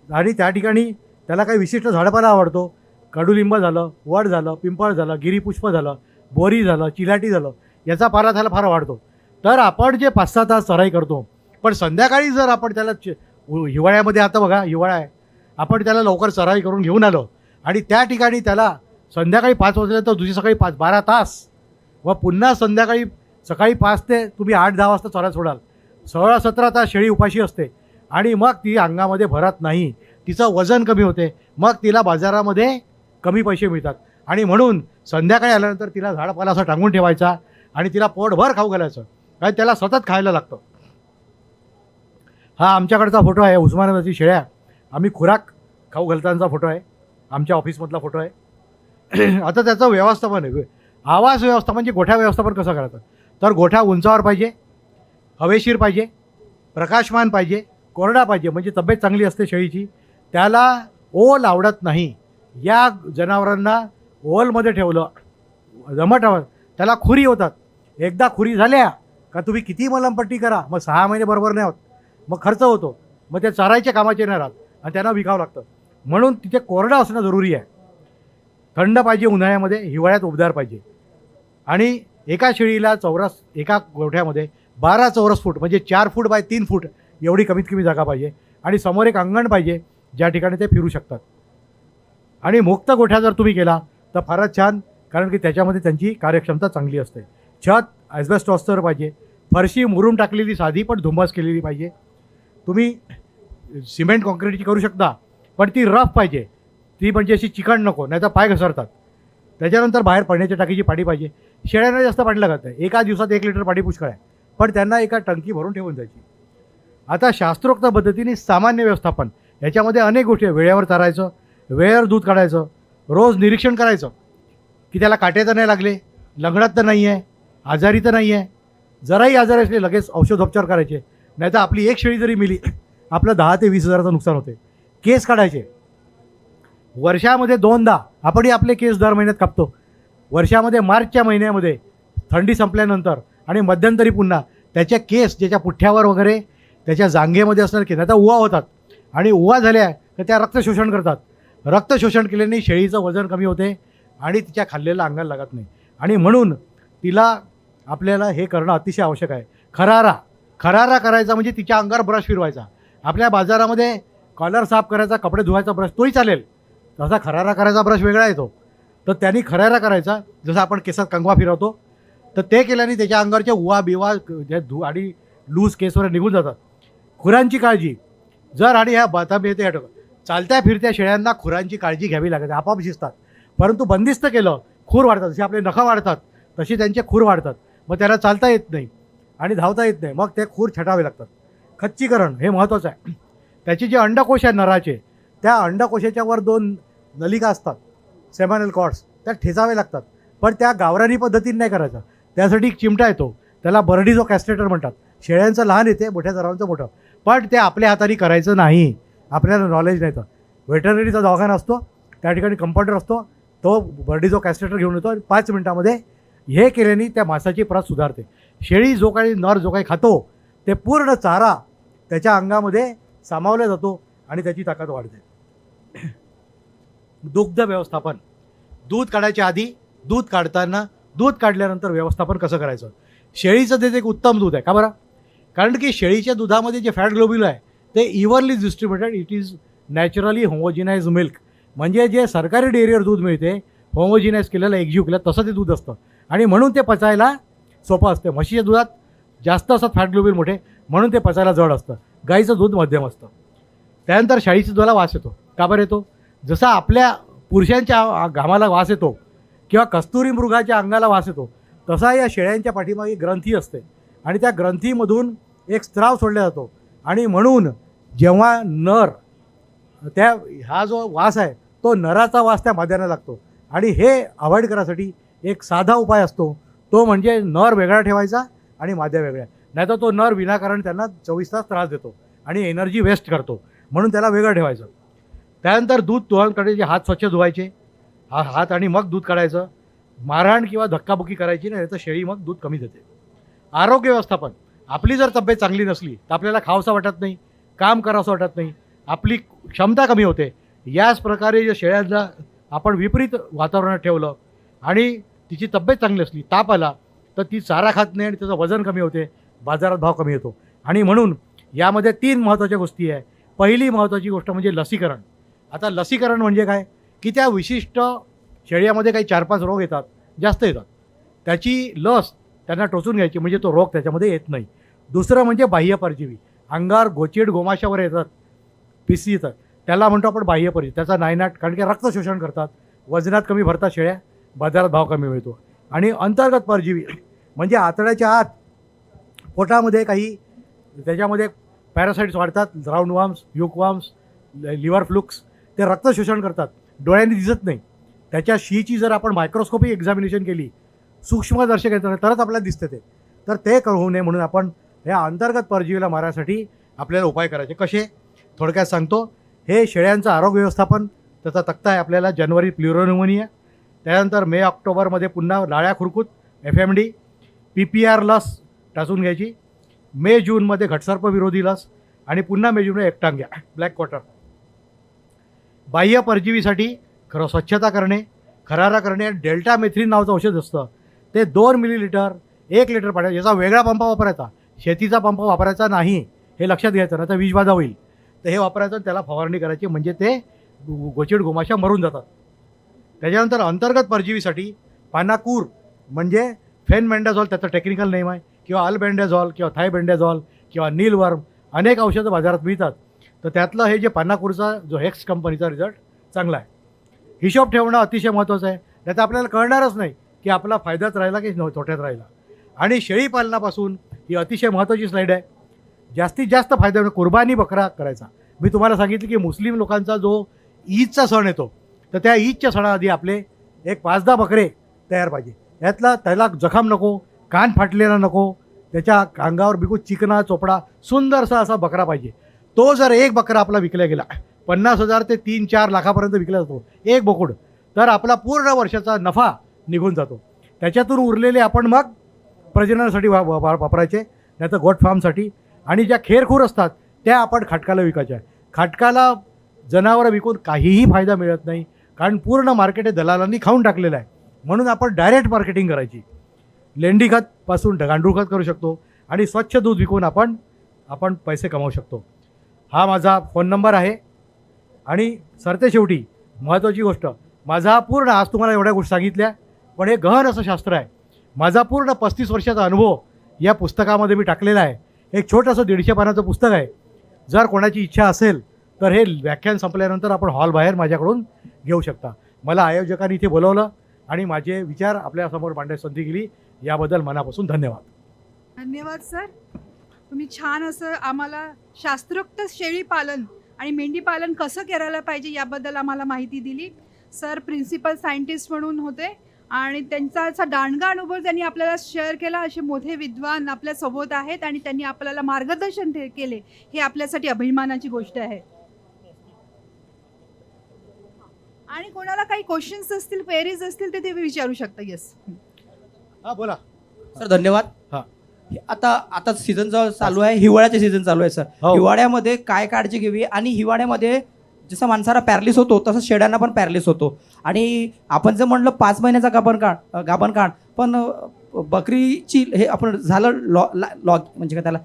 आणि त्या ठिकाणी त्याला काही विशिष्ट झाडपाला आवडतो. कडुलिंब झालं, वड झालं, पिंपळ झालं, गिरीपुष्प झालं, बोरी झालं, चिलाटी झालं, याचा पाला त्याला फार आवडतो. तर आपण जे 5-6 तास चराई करतो, पण संध्याकाळी जर आपण त्याला हिवाळ्यामध्ये, आता बघा हिवाळा आहे, आपण त्याला लवकर चराई करून घेऊन आलो आणि त्या ठिकाणी त्याला संध्याकाळी 5 वाजले तर दुसरी सकाळी 12 तास, व पुन्हा सकाळी 5 ते तुम्ही 8-10 वाजता चरा सोडाल, 16-17 तास शेळी उपाशी असते आणि मग ती अंगामध्ये भरत नाही, तिचं वजन कमी होते, मग तिला बाजारामध्ये कमी पैसे मिळतात. आणि म्हणून संध्याकाळी आल्यानंतर तिला झाडपाला असा टांगून ठेवायचा आणि तिला पोटभर खाऊ घालायचं, कारण त्याला सतत खायला लागतं. हा आमच्याकडचा फोटो आहे, उस्मानाबादी शेळ्या आम्ही खुराक खाऊ घालतानाचा फोटो आहे, आमच्या ऑफिसमधला फोटो आहे. आता त्याचं व्यवस्थापन आहे, आवास व्यवस्थापन, म्हणजे गोठा व्यवस्थापन कसं करायचं. तर गोठा उंचावर पाहिजे, हवेशीर पाहिजे, प्रकाशमान पाहिजे, कोरडा पाहिजे, म्हणजे तब्येत चांगली असते शेळीची. त्याला ओल आवडत नाही. या जनावरांना ओलमध्ये ठेवलं दमट हवं, त्याला खुरी होतात. एकदा खुरी झाल्या का तुम्ही किती मलमपट्टी करा, मग 6 महिने बरोबर नाही होत, मग खर्च होतो, मग ते चरायच्या कामाचे नाही राहत आणि त्यांना विकावं लागतं. म्हणून तिथे कोरडं असणं जरुरी आहे. थंड पाहिजे उन्हाळ्यामध्ये, हिवाळ्यात उबदार पाहिजे. आणि एका शेळीला एका गोठ्यामध्ये 12 चौरस फूट, म्हणजे 4 फूट बाय 3 फूट एवढी कमीत कमी जागा पाहिजे. आणि समोर एक अंगण पाहिजे ज्या ठिकाणी ते फिरू शकतात. आणि मुक्त गोठ्या जर तुम्ही केला तर फारच छान, कारण की त्याच्यामध्ये त्यांची कार्यक्षमता चांगली असते. छत ॲस्बेस्टॉसवर पाहिजे, फरशी मुरुम टाकलेली साधी पण धुम्मस केलेली पाहिजे. तुम्ही सिमेंट कॉन्क्रीटची करू शकता, पण ती रफ पाहिजे, ती म्हणजे अशी चिकण नको, नाही तर पाय घसरतात. त्याच्यानंतर बाहेर पडण्याच्या टाकीची पाणी पाहिजे. शेळ्यांना जास्त पाणी लागत नाही, एका दिवसात 1 लिटर पाणी पुष्कळ आहे, पण त्यांना एका टंकी भरून ठेवून जायची. आता शास्त्रोक्त पद्धतीने सामान्य व्यवस्थापन, याच्यामध्ये अनेक गोष्टी आहे. वेळेवर चारायचं, वेळेवर दूध काढायचं, रोज निरीक्षण करायचं की त्याला काटे तर नाही लागले, लंगडत तर नाही आहे, आजारी तर नाही आहे. जराही आजारी असले लगेच औषधोपचार करायचे. नाही तर आपली एक शेळी जरी मिली आपलं 10 ते 20 हजाराचं नुकसान होते. केस काढायचे वर्षामध्ये 2दा. आपणही आपले केस दर महिन्यात कापतो. वर्षामध्ये मार्चच्या महिन्यामध्ये थंडी संपल्यानंतर आणि मध्यंतरी पुन्हा त्याच्या केस ज्याच्या पुठ्ठ्यावर वगैरे त्याच्या जांघेमध्ये असणार केस आता उवा होतात आणि उवा झाल्या तर त्या रक्त शोषण करतात. रक्त शोषण केल्याने शेळीचं वजन कमी होते आणि तिच्या खाल्लेलं अंगाला लागत नाही. आणि म्हणून तिला आपल्याला हे करणं अतिशय आवश्यक आहे. खरारा करायचा म्हणजे तिच्या अंगावर ब्रश फिरवायचा. आपल्या बाजारामध्ये कॉलर साफ करायचा, कपडे धुवायचा ब्रश तोही चालेल, तसा खरारा करायचा ब्रश वेगळा येतो. तर त्यांनी खरारा करायचा, जसं आपण केसात कंगवा फिरवतो, तर ते केल्याने त्याच्या अंगावरच्या उवा बिवा आणि लूज केसवर निघून जातात. खुरांची काळजी जर आणि ह्या बाता येते ह्या चालत्या फिरत्या शेळ्यांना खुरांची काळजी घ्यावी लागते. आपोआप शिजतात. परंतु बंदिस्त केलं खूर वाढतात. जसे आपले नखं वाढतात तशी त्यांचे खूर वाढतात. मग त्याला चालता येत नाही आणि धावता येत नाही. मग ते खूर छटावे लागतात. खच्चीकरण हे महत्त्वाचं आहे. त्याचे जे अंडकोश आहे नराचे, त्या अंडकोशाच्या वर 2 नलिका असतात, सेमानल कॉर्ड्स, त्या ठेचावे लागतात. पण त्या गावरानी पद्धतीने नाही करायचा. त्यासाठी एक चिमटा येतो, त्याला बर्डीजो कॅस्ट्रेटर म्हणतात. शेळ्यांचं लहान येते, मोठ्या जनावरांचं मोठं. पण ते आपल्या हाताने करायचं नाही. आपल्याला नॉलेज नाही. तर व्हेटरनरीचा दवाखाना असतो, त्या ठिकाणी कंपाऊंडर असतो, तो बर्डीजो कॅस्ट्रेटर घेऊन येतो आणि 5 मिनिटामध्ये हे केल्याने त्या मांसाची प्रत सुधारते. शेळी जो काही नर जो काही खातो ते पूर्ण चारा त्याच्या अंगामध्ये सामावला जातो आणि त्याची ताकद वाढते. दुग्ध व्यवस्थापन, दूध काढायच्या आधी, दूध काढताना, दूध काढल्यानंतर व्यवस्थापन कसं करायचं. शेळीचं ते एक उत्तम दूध आहे. का बरं? कारण की शेळीच्या दुधामध्ये जे फॅट ग्लोब्युल आहे ते evenly distributed. It is naturally homogenize milk. म्हणजे जे सरकारी डेअरीवर दूध मिळते होमोजिनाइज केलेलं, एक्झ्यू केलं तसं ते दूध असतं आणि म्हणून ते पचायला सोपं असते. म्हशीच्या दुधात जास्त असतात फॅट ग्लोब्युल मोठे, म्हणून ते पचायला जड असतं. गाईचं दूध मध्यम असतं. त्यानंतर शेळीच्या दुधाला वास येतो. का बरं येतो? जसा आपल्या पुरुषांच्या घामाला वास येतो किंवा कस्तुरी मृगाच्या अंगाला वास येतो, तसा या शेळ्यांच्या पाठीमागे ग्रंथी असते आणि त्या ग्रंथीमधून एक स्त्राव सोडला जातो आणि म्हणून जेव्हा नर त्या हा जो वास आहे तो नराचा वास त्या माद्याला लागतो. आणि हे अवॉइड करायसाठी एक साधा उपाय असतो, तो म्हणजे नर वेगळा ठेवायचा आणि माद्या वेगळ्या. नाहीतर तो नर विनाकारण त्यांना 24 तास त्रास देतो आणि एनर्जी वेस्ट करतो, म्हणून त्याला वेगळं ठेवायचं. त्यानंतर दूध काढायचे, हात स्वच्छ धुवायचे, हात आणि मग दूध काढायचं. मारहाण किंवा धक्काबुक्की करायची नाही, तर शेळी मग दूध कमी देते. आरोग्य व्यवस्थापन, आपली जर तब्येत चांगली नसली तर आपल्याला खावंसं वाटत नाही, काम करावंसं वाटत नाही, आपली क्षमता कमी होते. याच प्रकारे जर शेळ्यांना आपण विपरीत वातावरणात ठेवलं आणि तिची तब्येत चांगली असली, ताप आला, तर ती चारा खात नाही आणि त्याचं वजन कमी होते, बाजारात भाव कमी येतो. आणि म्हणून यामध्ये 3 महत्त्वाच्या गोष्टी आहे. पहिली महत्त्वाची गोष्ट म्हणजे लसीकरण. आता लसीकरण म्हणजे काय की त्या विशिष्ट शेळ्यामध्ये काही 4-5 रोग येतात, जास्त येतात, त्याची लस त्यांना टोचून घ्यायची म्हणजे तो रोग त्याच्यामध्ये येत नाही. दुसरं म्हणजे बाह्य परजीवी. अंगावर गोचीड गोमाशावर येतात, पिसी येतात, त्याला म्हणतो आपण बाह्य परजीवी. त्याचा नायनाट, कारण की रक्त शोषण करतात, वजनात कमी भरतात शेळ्या, बाजारात भाव कमी मिळतो. आणि अंतर्गत परजीवी म्हणजे आतड्याच्या आत पोटामध्ये काही त्याच्यामध्ये पॅरासाईट्स वाढतात, राऊंड वार्म्स, ह्यूकवार्म्स, लिव्हर फ्लुक्स, ते रक्त शोषण करतात, डोळ्यांनी दिसत नाही. त्याच्या शीची जर आपण मायक्रोस्कोपिक एक्झामिनेशन केली, सूक्ष्मदर्शक येतं तरच आपल्याला दिसते ते. तर ते होऊ नये म्हणून आपण ह्या अंतर्गत परजीवीला मारण्यासाठी आपल्याला उपाय करायचे. कसे? थोडक्यात सांगतो. हे शेळ्यांचं आरोग्य व्यवस्थापन, त्याचा तक्ता आहे आपल्याला. जानेवारी प्ल्युरोन्युमोनिया, त्यानंतर मे ऑक्टोबरमध्ये पुन्हा लाळ्या खुरकूत, FMD, PPR लस टाचून घ्यायची, मे जूनमध्ये घटसर्प विरोधी लस आणि पुन्हा मे जूनमध्ये एकटांग्या, ब्लॅक क्वार्टर. बाह्य परजीवीसाठी खरं स्वच्छता करणे, खरारा करणे. डेल्टा मेथ्रिन नावाचं औषध असतं, ते 2 मिलीलिटर 1 लिटर पाण्यात, याचा वेगळा पंप वापरायचा, शेतीचा पंप वापरायचा नाही, हे लक्षात घ्यायचं, नाही तर विषबाधा होईल. तर हे वापरायचं, त्याला फवारणी करायची, म्हणजे ते गोचिड गोमाशा मरून जातात. त्याच्यानंतर अंतर्गत परजीवीसाठी पानाकूर म्हणजे फेनमेंडाझॉल, त्याचं टेक्निकल नेम आहे, किंवा अल्बेंडाझॉल किंवा थायबेंडाझॉल किंवा नीलवर्म, अनेक औषधं बाजारात मिळतात. तर त्यातलं हे जे पानाकूरचा जो हेक्स कंपनीचा रिझल्ट चांगला आहे. हिशोब ठेवणं अतिशय महत्त्वाचं आहे, नाही तर आपल्याला कळणारच नाही की आपला फायद्यात राहिला की तोट्यात राहिला. आणि शेळी पालनापासून ही अतिशय महत्त्वाची स्लाईड आहे. जास्तीत जास्त फायदा कुर्बानी बकरा करायचा. मी तुम्हाला सांगितलं की मुस्लिम लोकांचा जो ईदचा सण येतो, तर त्या ईदच्या सणाआधी आपले एक 5-10 बकरे तयार पाहिजे. यातला त्याला जखम नको, कान फाटलेला नको, त्याच्या अंगावर बिलकुल चिकना चोपडा सुंदरसा असा बकरा पाहिजे. तो जर एक बकरा आपला विकला गेला 50,000 ते 3-4 लाखापर्यंत विकला जातो एक बोकड, तर आपला पूर्ण वर्षाचा नफा निघून जातो. त्याच्यातून उरलेले आपण मग प्रजननासाठी वापरायचे, नाही तर गोट फार्मसाठी. आणि ज्या खेरखूर असतात त्या आपण खाटकाला विकायच्या. खाटकाला जनावरं विकून काहीही फायदा मिळत नाही, कारण पूर्ण मार्केट हे दलालांनी खाऊन टाकलेलं आहे. म्हणून आपण डायरेक्ट मार्केटिंग करायची. लेंडी खतपासून गांडूळ खत करू शकतो आणि स्वच्छ दूध विकून आपण पैसे कमावू शकतो. हा माझा फोन नंबर आहे. आणि सरते शेवटी महत्त्वाची गोष्ट, माझा पूर्ण आज तुम्हाला एवढ्या गोष्टी सांगितल्या, पण हे गहन असं शास्त्र आहे. माझा पूर्ण 35 वर्षाचा अनुभव या पुस्तकामध्ये मी टाकलेला आहे. एक छोटंसं 150 पानाचं पुस्तक आहे. जर कोणाची इच्छा असेल तर हे व्याख्यान संपल्यानंतर आपण हॉल बाहेर माझ्याकडून घेऊ शकता. मला आयोजकांनी इथे बोलवलं आणि माझे विचार आपल्यासमोर मांडण्याची संधी केली, याबद्दल मनापासून धन्यवाद. धन्यवाद सर. तुम्ही छान असं आम्हाला शास्त्रोक्त शेळी पालन आणि मेंढी पालन कसं करायला पाहिजे याबद्दल आम्हाला माहिती दिली. सर प्रिन्सिपल सायंटिस्ट म्हणून होते आणि त्यांचा असा दांडगा अनुभव त्यांनी आपल्याला शेअर केला. असे मोठे विद्वान आपल्या सोबत आहेत आणि त्यांनी आपल्याला मार्गदर्शन केले, हे आपल्यासाठी अभिमानाची गोष्ट आहे. आणि कोणाला काही क्वेश्चन्स असतील, क्वेरीज असतील, ते विचारू शकता. येस, हां बोला सर. धन्यवाद. हां, आता सीझन जो चालू आहे, हिवाळ्याचे सीझन चालू आहे सर. हो. हिवाळ्यामध्ये काय काळजी घ्यावी? आणि हिवाळ्यामध्ये जसं माणसाला पॅरलिस होतो तसं शेळ्यांना पण पॅरलिस होतो. आणि आपण जर म्हणलं 5 महिन्याचा गाभण काढ, पण बकरीची हे आपण झालं लॉग म्हणजे काय त्याला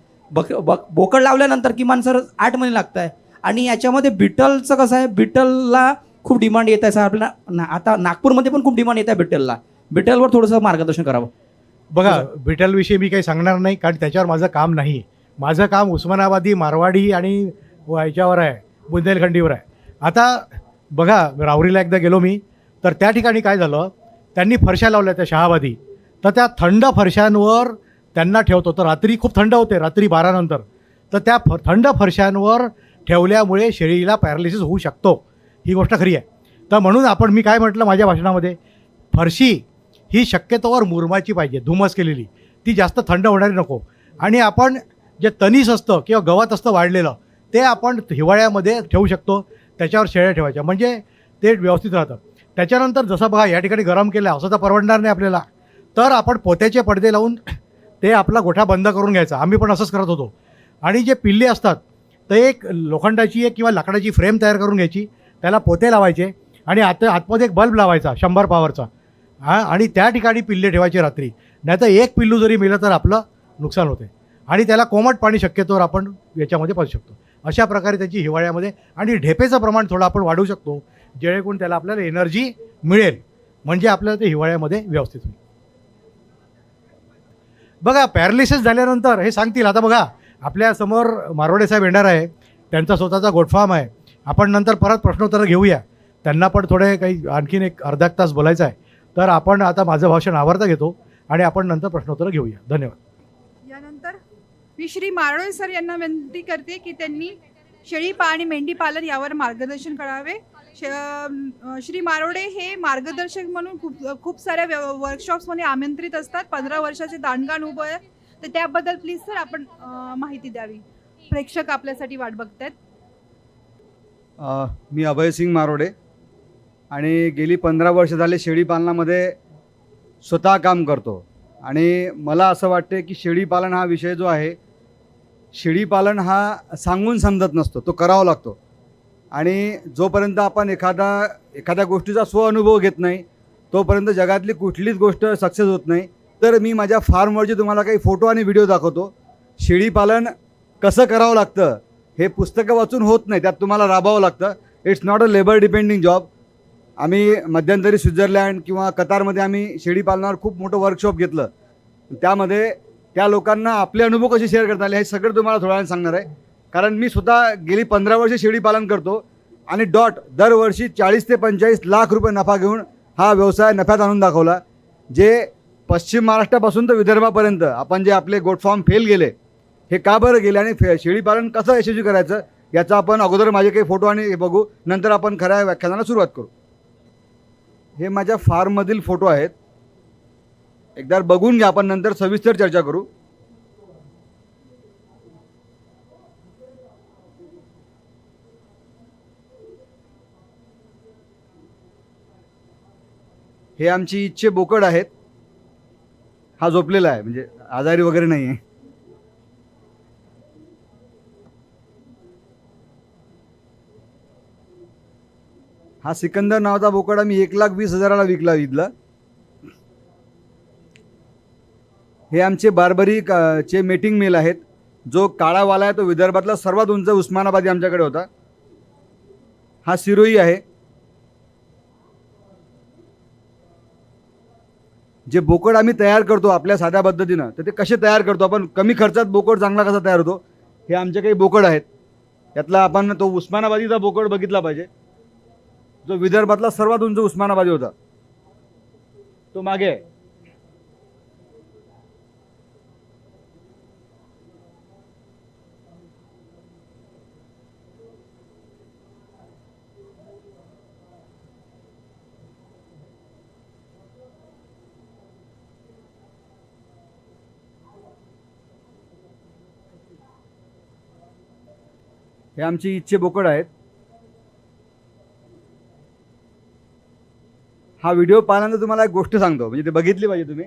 बोकड लावल्यानंतर किमान सर 8 महिने लागत आहे. आणि याच्यामध्ये बिटलचं कसं आहे, बिटलला खूप डिमांड येत आहे सर. आपल्याला आता नागपूरमध्ये पण खूप डिमांड येत आहे बिटलला. बिटलवर थोडंसं मार्गदर्शन करावं. बघा, बिटलविषयी मी काही सांगणार नाही, कारण त्याच्यावर माझं काम नाही. माझं काम उस्मानाबादी, मारवाडी आणि याच्यावर आहे, बुंदेलखंडीवर आहे. आता बघा, राहुरीला एकदा गेलो मी, तर त्या ठिकाणी काय झालं, त्यांनी फरशा लावल्या त्या शहाबादी. तर त्या थंड फरशांवर त्यांना ठेवतो. तर रात्री खूप थंड होते, रात्री 12 नंतर. तर त्या थंड फरशांवर ठेवल्यामुळे शेळीला पॅरालिसिस होऊ शकतो, ही गोष्ट खरी आहे. तर म्हणून मी काय म्हटलं माझ्या भाषणामध्ये, फरशी ही शक्यतोवर मुरमाची पाहिजे, धुमस केलेली, ती जास्त थंड होणारी नको. आणि आपण जे तणीस असतं किंवा गवत असतं वाढलेलं, ते आपण हिवाळ्यामध्ये ठेवू शकतो. त्याच्यावर शेळ्या ठेवायच्या, म्हणजे ते व्यवस्थित राहतं. त्याच्यानंतर जसं बघा या ठिकाणी गरम केलं, असं तर परवडणार नाही आपल्याला, तर आपण पोत्याचे पडदे लावून ते आपला गोठा बंद करून घ्यायचा. आम्ही पण असंच करत होतो. आणि जे पिल्ले असतात, तर एक लोखंडाची किंवा लाकडाची फ्रेम तयार करून घ्यायची, त्याला पोते लावायचे आणि आतमध्ये एक बल्ब लावायचा 100 पॉवरचा. आणि त्या ठिकाणी पिल्ले ठेवायचे रात्री. नाही तर एक पिल्लू जरी मेलं तर आपलं नुकसान होते. आणि त्याला कोमट पाणी शक्यतोवर आपण याच्यामध्ये पाजू शकतो. अशा प्रकारे त्याची हिवाळ्यामध्ये, आणि ढेपेचं प्रमाण थोडं आपण वाढवू शकतो, जेणेकरून त्याला आपल्याला एनर्जी मिळेल, म्हणजे आपल्याला ते हिवाळ्यामध्ये व्यवस्थित होईल. बघा, पॅरालिसिस झाल्यानंतर हे सांगतील. आता बघा, आपल्यासमोर मारवडे साहेब येणार आहे, त्यांचा स्वतःचा गोटफार्म आहे. आपण नंतर परत प्रश्नोत्तरं घेऊया. त्यांना पण थोडे काही आणखीन एक अर्धा तास बोलायचं आहे. तर आपण आता माझं भाषण आवरता घेतो आणि आपण नंतर प्रश्नोत्तरं घेऊया. धन्यवाद. यानंतर मी श्री मारोळे सर यांना विनंती करते की त्यांनी शेळी आणि मेंढी पालन यावर मार्गदर्शन करावे. श्री मारोळे हे मार्गदर्शक म्हणून खूप साऱ्या वर्कशॉप्समध्ये आमंत्रित असतात. 15 वर्षाचे दांडगा अनुभव आहे. तर त्याबद्दल प्लीज सर आपण माहिती द्यावी. प्रेक्षक आपल्यासाठी वाट बघतात. मी अभय सिंग मारोडे आणि गेली 15 वर्ष झाले शेळी पालनामध्ये स्वतः काम करतो. आणि मला असं वाटते की शेळी पालन हा विषय जो आहे, शेळी पालन हा सांगून समजत नसतो, तो करावा लागतो. आणि जोपर्यंत आपण एखाद्या गोष्टीचा स्वअनुभव घेत नाही, तोपर्यंत जगातली कुठलीच गोष्ट सक्सेस होत नाही. तर मी माझ्या फार्मवरचे तुम्हाला काही फोटो आणि व्हिडिओ दाखवतो. शेळी पालन कसं करावं लागतं हे पुस्तकं वाचून होत नाही, त्यात तुम्हाला राबावं लागतं. It's not a labour depending job. आम्ही मध्यंतरी स्वित्झर्लंड किंवा कतारमध्ये आम्ही शेळी पालनावर खूप मोठं वर्कशॉप घेतलं. त्यामध्ये त्या लोकांना आपले अनुभव कसे शेअर करता आले हे सगळं तुम्हाला थोड्या वेळाने सांगणार आहे. कारण मी स्वतः गेली 15 वर्ष शेळी पालन करतो आणि दरवर्षी 40 ते 45 लाख रुपये नफा घेऊन हा व्यवसाय नफ्यात आणून दाखवला. जे पश्चिम महाराष्ट्रापासून तर विदर्भापर्यंत आपण जे आपले गोट फार्म फेल गेले, हे का बरं गेले आणि शेळी पालन कसं यशस्वी करायचं याचा आपण अगोदर माझे काही फोटो आणि हे बघू, नंतर आपण खऱ्या व्याख्यानाला सुरुवात करू. हे माझ्या फार्ममधील फोटो आहेत, एकदा बघून घ्या, आपण नंतर सविस्तर चर्चा करू. हे आमची इच्छे बोकड आहेत. हा झोपलेला आहे, म्हणजे आजारी वगैरे नाही आहे. हा सिकंदर नावाचा बोकड आम्ही 1,20,000ला विकला ईदला. हे आमचे बार्बरी चे मेटिंग मेल आहेत. जो काळावाला आहे तो विदर्भातला सर्वात उंच उस्मानाबादी आमच्याकडे होता. हा सिरोही आहे. जे बोकड आम्ही तयार करतो आपल्या साध्या पद्धतीनं, तर ते कसे तयार करतो आपण, कमी खर्चात बोकड चांगला कसा तयार होतो, हे आमचे काही बोकड आहेत. यातला आपण तो उस्मानाबादीचा बोकड बघितला पाहिजे, जो विदर्भातला सर्वात उंच उस्मानाबादी होता, तो मागे आहे. हे आमची इच्छे बोकड आहेत. हा व्हिडिओ पाहिल्यानंतर तुम्हाला एक गोष्ट सांगतो, म्हणजे ते बघितली पाहिजे तुम्ही.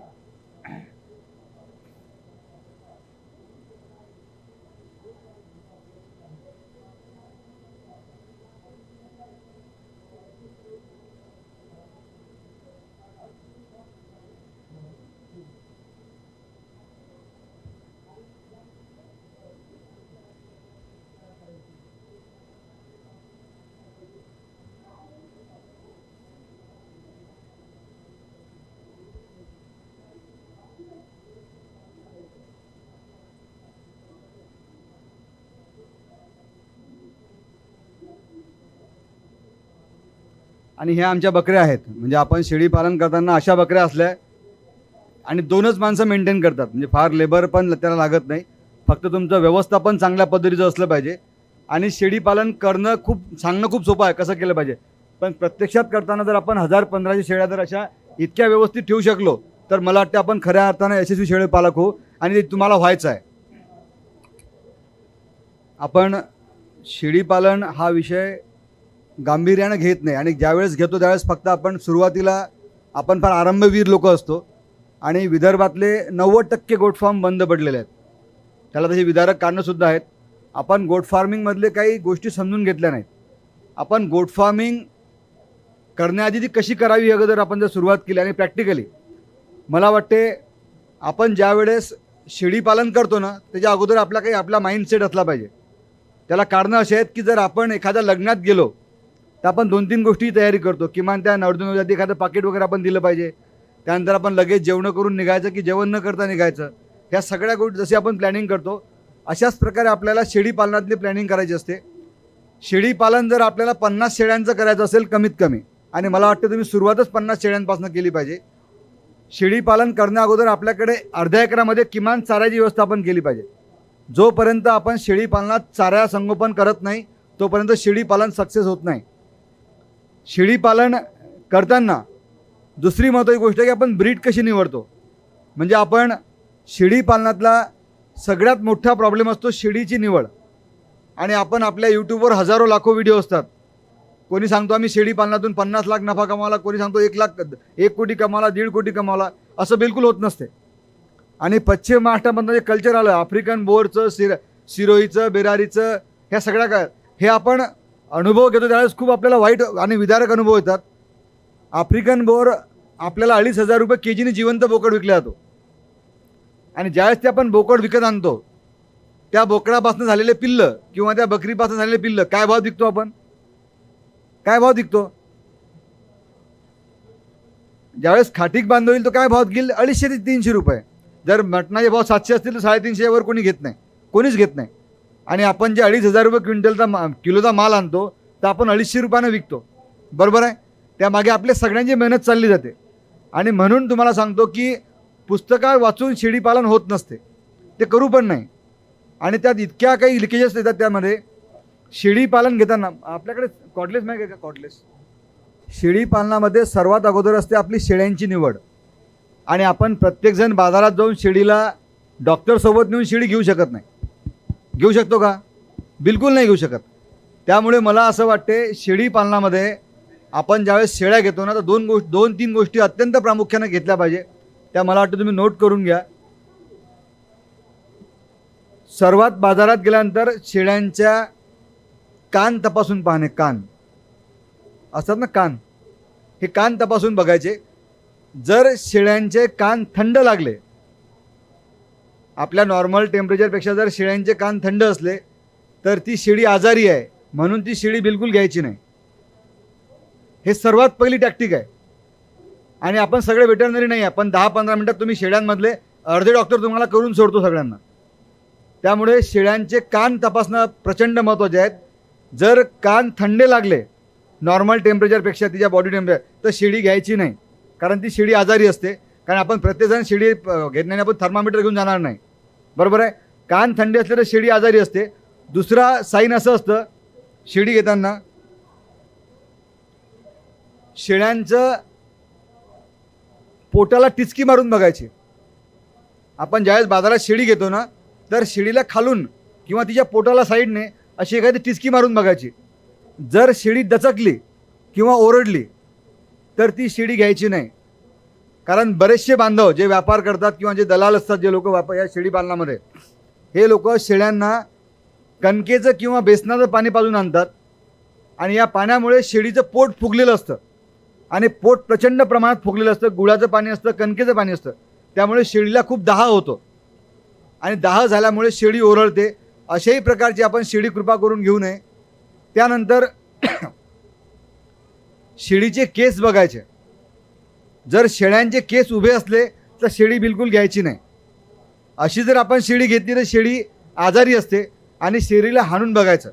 आणि ह्या आमच्या बकऱ्या आहेत. म्हणजे आपण शेळी पालन करताना अशा बकऱ्या असल्या, आणि 2च माणसं मेंटेन करतात, म्हणजे फार लेबर पण त्याला लागत नाही. फक्त तुमचं व्यवस्थापन चांगल्या पद्धतीचं असलं पाहिजे. आणि शेळी पालन करणं सांगणं खूप सोपं आहे कसं केलं पाहिजे, पण प्रत्यक्षात करताना जर आपण 1000-1500 शेळ्या जर अशा इतक्या व्यवस्थित ठेवू शकलो, तर मला वाटतं आपण खऱ्या अर्थानं यशस्वी शेळी पालक होऊ. आणि ते तुम्हाला व्हायचं आहे. आपण शेळी पालन हा विषय गांभीर्यानं घेत नाही, आणि ज्यावेळेस घेतो त्यावेळेस फक्त आपण सुरुवातीला आपण फार आरंभवीर लोक असतो. आणि विदर्भातले 90% गोट फार्म बंद पडलेले आहेत. त्याला तशी विदारक कारणंसुद्धा आहेत. आपण गोट फार्मिंगमधले काही गोष्टी समजून घेतल्या नाहीत. आपण गोट फार्मिंग करण्याआधी ती कशी करावी अगोदर आपण जर सुरुवात केली, आणि प्रॅक्टिकली मला वाटते आपण ज्या वेळेस शेळी पालन करतो ना, त्याच्या अगोदर आपला माइंडसेट असला पाहिजे. त्याला कारणं अशी आहेत की जर आपण एखाद्या लग्नात गेलो तर आपण 2-3 गोष्टी तयारी करतो. किमान त्या नवरदेवासाठी एखादं पाकिट वगैरे आपण दिलं पाहिजे. त्यानंतर आपण लगेच जेवण करून निघायचं की जेवण न करता निघायचं. ह्या सगळ्या गोष्टी जशी आपण प्लॅनिंग करतो, अशाच प्रकारे आपल्याला शेळी पालनातली प्लॅनिंग करायची असते. शेळी पालन जर आपल्याला 50 शेळ्यांचं करायचं असेल कमीत कमी, आणि मला वाटतं तुम्ही सुरुवातच 50 शेळ्यांपासून केली पाहिजे. शेळी पालन करण्या अगोदर आपल्याकडे अर्ध्या एकरामध्ये किमान चाऱ्याची व्यवस्था आपण केली पाहिजे. जोपर्यंत आपण शेळी पालनात चारा संगोपन करत नाही तोपर्यंत शेळी पालन सक्सेस होत नाही. शेळी पालन करताना दुसरी महत्त्वाची गोष्ट आहे की आपण ब्रीड कशी निवडतो. म्हणजे आपण शेळी पालनातला सगळ्यात मोठा प्रॉब्लेम असतो शेळीची निवड. आणि आपण आपल्या यूट्यूबवर हजारो लाखो व्हिडिओ असतात. कोणी सांगतो आम्ही शेळी पालनातून 50 लाख नफा कमावला, कोणी सांगतो 1 कोटी कमावला, 1.5 कोटी कमावला. असं बिलकुल होत नसते. आणि पश्चिम महाराष्ट्रामधलं जे कल्चर आलं, आफ्रिकन बोरचं, सिरोहीचं, बेरारीचं, ह्या सगळ्या काय हे आपण अनुभव घेतो त्यावेळेस खूप आपल्याला वाईट आणि विदारक अनुभव येतात. आफ्रिकन बोर आपल्याला 2,500 रुपये केजीने जिवंत बोकड विकला जातो. आणि ज्यावेळेस ते आपण बोकड विकत आणतो, त्या बोकडापासून झालेले पिल्लं किंवा त्या बकरीपासून झालेले पिल्लं काय भाव विकतो आपण, काय भाव विकतो. ज्यावेळेस खाटीक बांधव येईल तो काय भाव घेईल, 250 ते 300 रुपये. जर मटणाचे भाव 700 असतील तर 350 वर कोणी घेत नाही, कोणीच घेत नाही. आणि आपण जे 2,500 रुपये किलोचा माल आणतो तर आपण 250 रुपयानं विकतो. बरोबर आहे. त्यामागे आपल्या सगळ्यांची मेहनत चालली जाते. आणि म्हणून तुम्हाला सांगतो की पुस्तकं वाचून शेळी पालन होत नसते, ते करू पण नाही. आणि त्यात इतक्या काही लिकेजेस येतात त्यामध्ये. शेळी पालन घेताना आपल्याकडे कॉटलेस माहिती आहे का, कॉटलेस शेळी पालनामध्ये सर्वात अगोदर असते आपली शेळ्यांची निवड. आणि आपण प्रत्येकजण बाजारात जाऊन शेळीला डॉक्टरसोबत नेऊन शेळी घेऊ शकत नाही. घेऊ शकतो का, बिलकुल नाही घेऊ शकत. त्यामुळे मला असं वाटते शेळी पालनामध्ये आपण ज्यावेळेस शेळ्या घेतो ना, तर दोन तीन गोष्टी अत्यंत प्रामुख्याने घेतल्या पाहिजे. त्या मला वाटतं तुम्ही नोट करून घ्या. सर्वात बाजारात गेल्यानंतर शेळ्यांच्या कान तपासून पाहणे. कान असतात ना, कान, हे कान तपासून बघायचे. जर शेळ्यांचे कान थंड लागले, आपल्या नॉर्मल टेम्परेचरपेक्षा जर शेळ्यांचे कान थंड असले, तर ती शेळी आजारी आहे, म्हणून ती शेळी बिलकुल घ्यायची नाही. हे सर्वात पहिली टॅक्टिक आहे. आणि आपण सगळे वेटरनरी नाही आहे, पण 10-15 मिनटात तुम्ही शेळ्यांमधले अर्धे डॉक्टर तुम्हाला करून सोडतो सगळ्यांना. त्यामुळे शेळ्यांचे कान तपासणं प्रचंड महत्त्वाचे आहेत. जर कान थंडे लागले नॉर्मल टेम्परेचरपेक्षा, तिच्या बॉडी टेम्परेचर, तर शेळी घ्यायची नाही, कारण ती शेळी आजारी असते. कारण आपण प्रत्येकजण शेळी घेतल्याने आपण थर्मामीटर घेऊन जाणार नाही, बरोबर आहे. कान थंडी असले तर शेळी आजारी असते. दुसरा साईन असं असतं शेळी घेताना, शेळ्यांचं पोटाला टिचकी मारून बघायची. आपण ज्यावेळेस बाजारात शेळी घेतो ना, तर शेळीला खालून किंवा तिच्या पोटाला साईडने अशी एखादी टिचकी मारून बघायची. जर शेळी दचकली किंवा ओरडली तर ती शेळी घ्यायची नाही. कारण बरेचसे बांधव जे व्यापार करतात किंवा जे दलाल असतात, जे लोक या शेळी पालनामध्ये, हे लोक शेळ्यांना कणकेचं किंवा बेसनाचं पाणी पाजून आणतात. आणि या पाण्यामुळे शेळीचं पोट फुगलेलं असतं, आणि पोट प्रचंड प्रमाणात फुगलेलं असतं. गुळाचं पाणी असतं, कणकेचं पाणी असतं. त्यामुळे शेळीला खूप दाह होतो, आणि दाह झाल्यामुळे शेळी ओरडते. अशाही प्रकारची आपण शेळी कृपा करून घेऊ नये. त्यानंतर शेळीचे केस बघायचे. जर शेळ्यांचे केस उभे असले तर शेळी बिलकुल घ्यायची नाही. अशी जर आपण शेळी घेतली तर शेळी आजारी असते, आणि शेळीला हाणून बघायचं.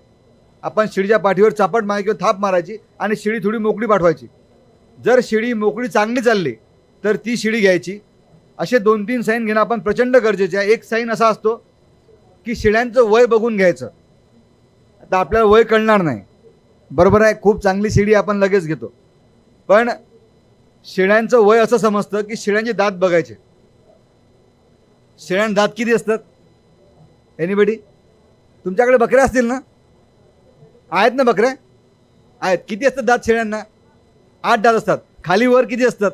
आपण शेळीच्या पाठीवर चापट मारायची किंवा थाप मारायची आणि शेळी थोडी मोकळी पाठवायची. जर शेळी मोकळी चांगली चालली तर ती शेळी घ्यायची. असे 2-3 साईन घेणं आपण प्रचंड गरजेचे आहे. एक साईन असा असतो की शेळ्यांचं वय बघून घ्यायचं. आता आपल्याला वय कळणार नाही, बरोबर आहे. खूप चांगली शेळी आपण लगेच घेतो, पण शेळ्यांचं वय असं समजतं की शेळ्यांचे दात बघायचे. शेळ्यांचे दात किती असतात? एनीबडी? तुमच्याकडे बकऱ्या असतील ना? आहेत ना बकऱ्या? आहेत. किती असतात दात शेळ्यांना? 8 दात असतात. खाली वर किती असतात?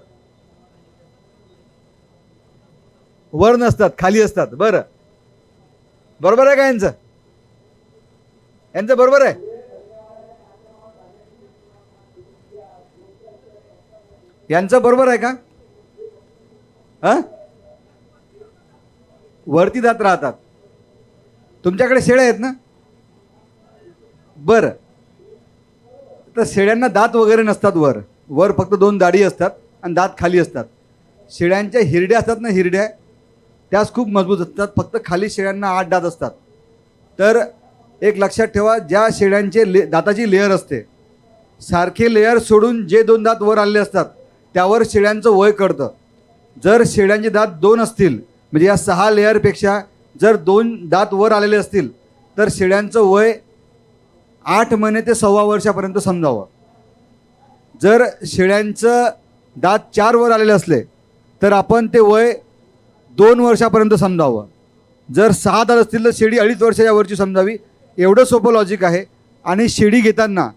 वर नसतात, खाली असतात. बरं, बरोबर आहे का यांचं? यांचं बरोबर आहे? यांचं बरोबर आहे का? वरती दात राहतात. तुमच्याकडे शेळ्या आहेत ना? बरं, तर शेळ्यांना दात वगैरे नसतात. वर फक्त 2 दाढी असतात आणि दात खाली असतात. शेळ्यांच्या हिरड्या असतात ना, हिरड्या, त्याच खूप मजबूत असतात. फक्त खाली शेळ्यांना 8 दात असतात. तर एक लक्षात ठेवा, ज्या शेळ्यांचे दाताची लेअर असते, सारखे लेअर सोडून जे 2 दात वर आलेले असतात त्यावर शेळ्यांचं वय कळतं. जर शेळ्यांचे दात 2 असतील, म्हणजे या 6 लेअरपेक्षा जर 2 दात वर आलेले असतील, तर शेळ्यांचं वय 8 महिने ते 1.25 वर्षापर्यंत समजावं. जर शेळ्यांचं दात 4 वर आलेले असले तर आपण ते वय 2 वर्षापर्यंत समजावं. जर 6 दात असतील तर शेळी 2.5 वर्षाच्या वरची समजावी. एवढं सोपं लॉजिक आहे. आणि शेळी घेताना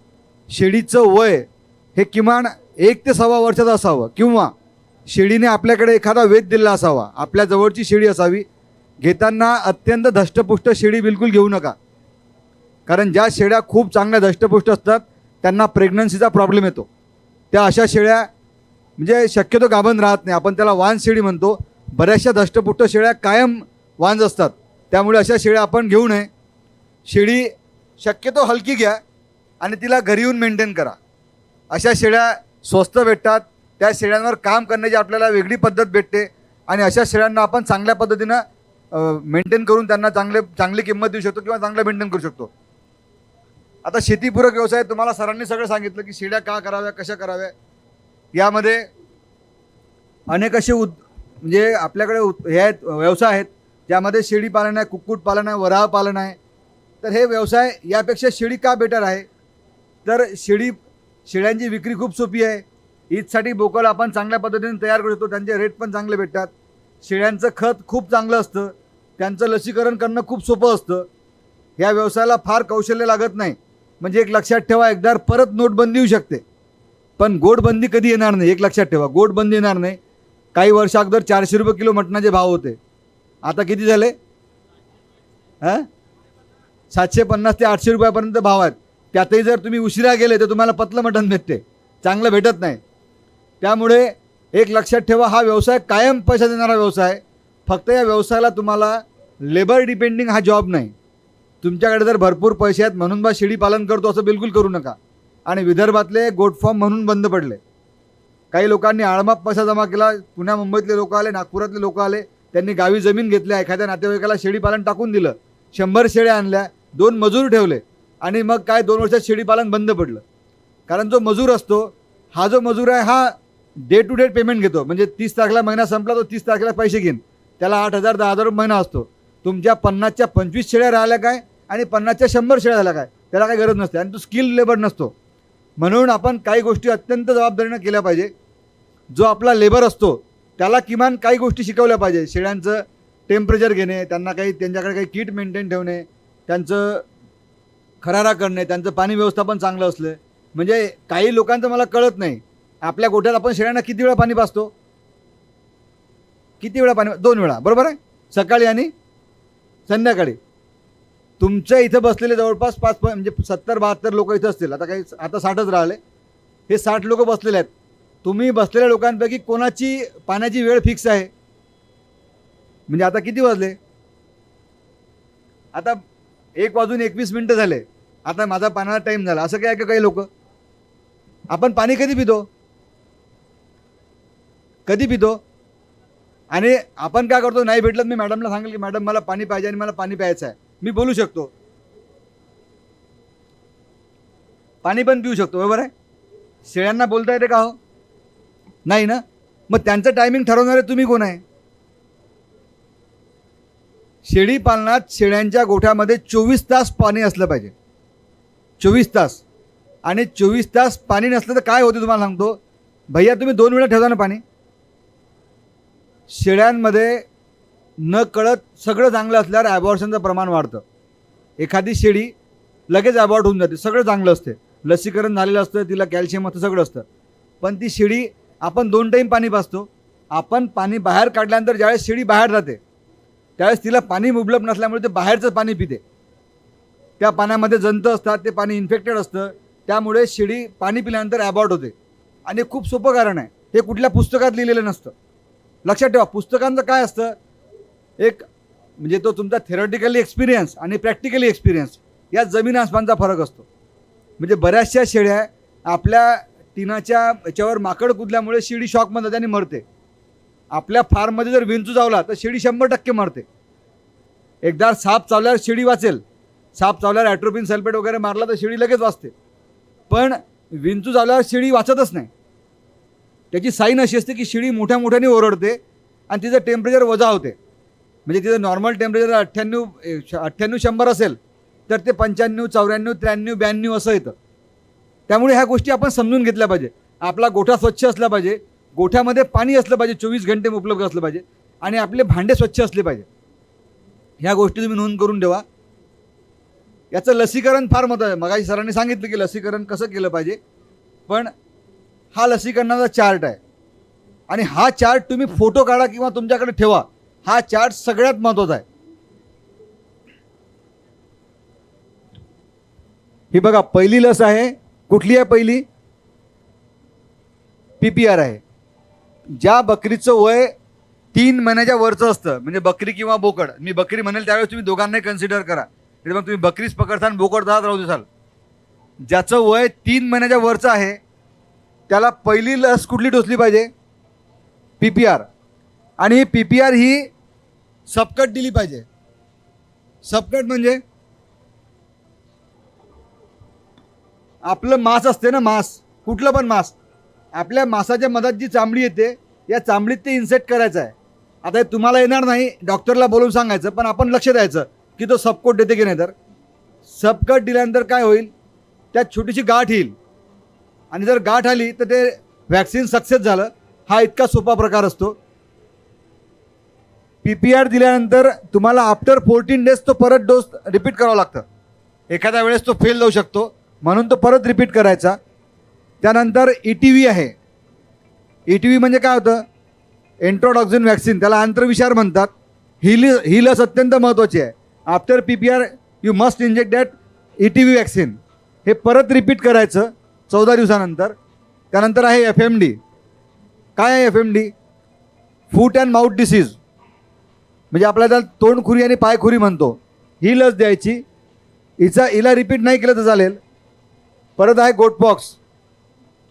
शेळीचं वय हे किमान 1 ते 1.25 वर्षाचं असावं, किंवा शेळीने आपल्याकडे एखादा वेध दिलेला असावा. आपल्या जवळची शेळी असावी. घेताना अत्यंत धष्टपुष्ट शेळी बिलकुल घेऊ नका, कारण ज्या शेळ्या खूप चांगल्या धष्टपुष्ट असतात त्यांना प्रेग्नन्सीचा प्रॉब्लेम येतो. त्या अशा शेळ्या म्हणजे शक्यतो गाभण राहत नाही. आपण त्याला वांज शेळी म्हणतो. बऱ्याचशा धष्टपुष्ट शेळ्या कायम वांज असतात, त्यामुळे अशा शेळ्या आपण घेऊ नये. शेळी शक्यतो हलकी घ्या आणि तिला घरी येऊन मेंटेन करा. अशा शेळ्या स्वस्त भेटतात. त्या शेळ्यांवर काम करण्याची आपल्याला वेगळी पद्धत भेटते, आणि अशा शेळ्यांना आपण चांगल्या पद्धतीनं मेंटेन करून त्यांना चांगली किंमत देऊ शकतो किंवा चांगलं मेंटेन करू शकतो. आता शेतीपूरक व्यवसाय तुम्हाला सरांनी सगळं सांगितलं की शेळ्या का कराव्या, कशा कराव्या. यामध्ये अनेक असे म्हणजे आपल्याकडे हे आहेत, व्यवसाय आहेत, ज्यामध्ये शेळी पालन आहे, कुक्कुटपालन आहे, वराह पालन आहे. तर हे व्यवसाय यापेक्षा शेळी का बेटर आहे? तर शेळ्यांची विक्री खूप सोपी आहे. ईदसाठी बोकड आपण चांगल्या पद्धतीने तयार करू शकतो. त्यांचे रेट पण चांगले भेटतात. शेळ्यांचं खत खूप चांगलं असतं. त्यांचं लसीकरण करणं खूप सोपं असतं. या व्यवसायाला फार कौशल्य लागत नाही. म्हणजे एक लक्षात ठेवा, एकदा परत नोटबंदी येऊ शकते. पण गोटबंदी कधी येणार नाही, एक लक्षात ठेवा. गोटबंदी येणार नाही. काही वर्ष अगोदर 400 रुपये किलो मटणाचे भाव होते, आता किती झाले? 750 ते 800 रुपयापर्यंत भाव आहेत. त्यातही जर तुम्ही उशिरा गेले तर तुम्हाला पतलं मटण भेटते, चांगलं भेटत नाही. त्यामुळे एक लक्षात ठेवा, हा व्यवसाय कायम पैसा देणारा व्यवसाय आहे. फक्त या व्यवसायाला तुम्हाला लेबर डिपेंडिंग हा जॉब नाही. तुमच्याकडे जर भरपूर पैसे आहेत म्हणून बा शेळी पालन करतो असं बिलकुल करू नका. आणि विदर्भातले गोट फार्म म्हणून बंद पडले. काही लोकांनी आळमाप पैसा जमा केला, पुण्या मुंबईतले लोक आले, नागपुरातले लोक आले, त्यांनी गावी जमीन घेतल्या, एखाद्या नातेवाईकाला शेळी पालन टाकून दिलं, 100 शेळ्या आणल्या, 2 मजूर ठेवले आणि मग काय 2 वर्षात शेळी पालन बंद पडलं. कारण जो मजूर असतो, हा जो मजूर आहे हा डे टू डे पेमेंट घेतो. म्हणजे 30 तारखेला महिना संपला तो 30 तारखेला पैसे घेईन, त्याला 8,000 10,000 रुपये महिना असतो. तुमच्या 50च्या 25 शेळ्या राहिल्या काय आणि 50च्या 100 शेळ्या झाल्या काय, त्याला काही गरज नसते आणि तो स्किल लेबर नसतो. म्हणून आपण काही गोष्टी अत्यंत जबाबदारीनं केल्या पाहिजे. जो आपला लेबर असतो त्याला किमान काही गोष्टी शिकवल्या पाहिजे. शेळ्यांचं टेम्परेचर घेणे, त्यांना काही त्यांच्याकडे काही किट मेंटेन ठेवणे, त्यांचं खरारा करणे, त्यांचं पाणी व्यवस्थापन चांगलं असलं. म्हणजे काही लोकांचं मला कळत नाही, आपल्या गोठ्यात आपण शेळ्यांना किती वेळा पाणी पाजतो? किती वेळा पाणी? 2 वेळा, बरोबर आहे, सकाळी आणि संध्याकाळी. तुमच्या इथं बसलेले जवळपास 5 म्हणजे 70-72 लोक इथं असतील. आता 60च राहिले. हे 60 लोक बसलेले आहेत. तुम्ही बसलेल्या लोकांपैकी कोणाची पाण्याची वेळ फिक्स आहे? म्हणजे आता किती वाजले? आता 1:21 झाले. आता माझा पाण्याचा टाईम झाला असं काय आहे का? काही लोक आपण पाणी कधी पितो? कधी पितो? आणि आपण काय करतो, नाही भेटलं मी मॅडमला सांगेल की मॅडम मला पाणी पाहिजे आणि मला पाणी प्यायचं आहे, मी बोलू शकतो, पाणी पण पिऊ शकतो, बरोबर आहे. शेळ्यांना बोलता येते का? हो नाही ना. मग त्यांचं टायमिंग ठरवणारे तुम्ही कोण आहे? शेळी पालनात शेळ्यांच्या गोठ्यामध्ये 24 तास पाणी असलं पाहिजे, 24 तास. आणि 24 तास पाणी नसलं तर काय होते तुम्हाला सांगतो भैया, तुम्ही 2 वेळा ठेवता ना पाणी. शेळ्यांमध्ये न कळत सगळं चांगलं असल्यावर ॲबॉर्शनचं प्रमाण वाढतं. एखादी शेळी लगेच ॲबॉर्ट होऊन जाते, सगळं चांगलं असते, लसीकरण झालेलं असतं, तिला कॅल्शियम असतं, सगळं असतं. पण ती शेळी, आपण 2 टाईम पाणी पाजतो, आपण पाणी बाहेर काढल्यानंतर ज्यावेळेस शेळी बाहेर जाते त्यावेळेस तिला पाणी मुबलक नसल्यामुळे ते बाहेरचं पाणी पिते. त्या पाण्यामध्ये जंत असतात, ते पाणी इन्फेक्टेड असतं, त्यामुळे शेळी पाणी पिल्यानंतर ॲबॉर्ट होते. आणि खूप सोपं कारण आहे, हे कुठल्या पुस्तकात लिहिलेलं नसतं. लक्षात ठेवा, पुस्तकांचं काय असतं, एक म्हणजे तो तुमचा थेरॉटिकली एक्सपिरियन्स आणि प्रॅक्टिकली एक्सपिरियन्स या जमीन आसमानचा फरक असतो. म्हणजे बऱ्याचशा शेळ्या आपल्या टिनाच्या याच्यावर माकड कुदल्यामुळे शेळी शॉकमध्ये जाते आणि मरते. आपल्या फार्ममध्ये जर विंचू चावला तर शेळी 100% मरते. एकदा साप चावल्यावर शेळी वाचेल, साप चावल्यावर ॲट्रोपिन सल्फेट वगैरे मारला तर शेळी लगेच वाचते. पण विंचू चावल्यावर शेळी वाचतच नाही. त्याची साईन अशी असते की शेळी मोठ्या मोठ्याने ओरडते आणि तिचं टेम्परेचर वजा होते. म्हणजे तिचं नॉर्मल टेम्परेचर 98-100 असेल तर ते 95, 94, 93, 92 असं येतं. त्यामुळे ह्या गोष्टी आपण समजून घेतल्या पाहिजे. आपला गोठा स्वच्छ असला पाहिजे, गोठ्यामध्ये पाणी असलं पाहिजे, 24 घंटे उपलब्ध असलं पाहिजे आणि आपले भांडे स्वच्छ असले पाहिजे. ह्या गोष्टी तुम्ही नोंद करून ठेवा. याचं लसीकरण फार महत्त्वाचं आहे. मगाशी सरांनी सांगितलं की लसीकरण कसं केलं पाहिजे, पण हा लसीकरणाचा चार्ट आहे आणि हा चार्ट तुम्ही फोटो काढा किंवा तुमच्याकडे ठेवा. हा चार्ट सगळ्यात महत्त्वाचा आहे. ही बघा, पहिली लस आहे. कुठली आहे पहिली? PPR आहे. ज्या बकरीचं वय 3 महिन्याच्या वरचं असतं, म्हणजे बकरी किंवा बोकड, मी बकरी म्हणेल त्यावेळेस तुम्ही दोघांनाही कन्सिडर करा, मग तुम्ही बकरीच पकडता आणि बोकड जात राहू देसाल. ज्याचं वय 3 महिन्याच्या वरचं आहे त्याला पहिली लस कुठली टोचली पाहिजे? PPR. आणि ही PPR ही सबकट दिली पाहिजे. सबकट म्हणजे आपलं मांस असते ना, मांस, कुठलं पण मांस, आपल्या मांसाच्या मधात जी चांबडी येते या चांबडीत ते इन्सेक्ट करायचं आहे. आता हे तुम्हाला येणार नाही, डॉक्टरला बोलून सांगायचं, पण आपण लक्ष द्यायचं की तो सबकोट देते की नाही. तर सबकट दिल्यानंतर काय होईल, त्यात छोटीशी गाठ येईल आणि जर गाठ आली तर ते वॅक्सिन सक्सेस झालं. हा इतका सोपा प्रकार असतो. PPR दिल्यानंतर तुम्हाला आफ्टर 14 डेज तो परत डोस रिपीट करावा लागतं. एखाद्या वेळेस तो फेल जाऊ शकतो, म्हणून तो परत रिपीट करायचा. त्यानंतर ETV आहे. ETV म्हणजे काय होतं? एन्ट्रोटॉक्सिन वॅक्सिन, त्याला आंतरविषार म्हणतात. ही लस अत्यंत महत्त्वाची आहे. After PPR you must inject that ETV vaccine. हे परत रिपीट करायचं 14 दिवसानंतर. त्यानंतर आहे FMD. काय आहे FMD? Foot and mouth disease, म्हणजे आपल्याला तोंडखुरी आणि पायखुरी म्हणतो. ही लस द्यायची. हिला रिपीट नाही केलं तर चालेल. परत आहे गोटपॉक्स.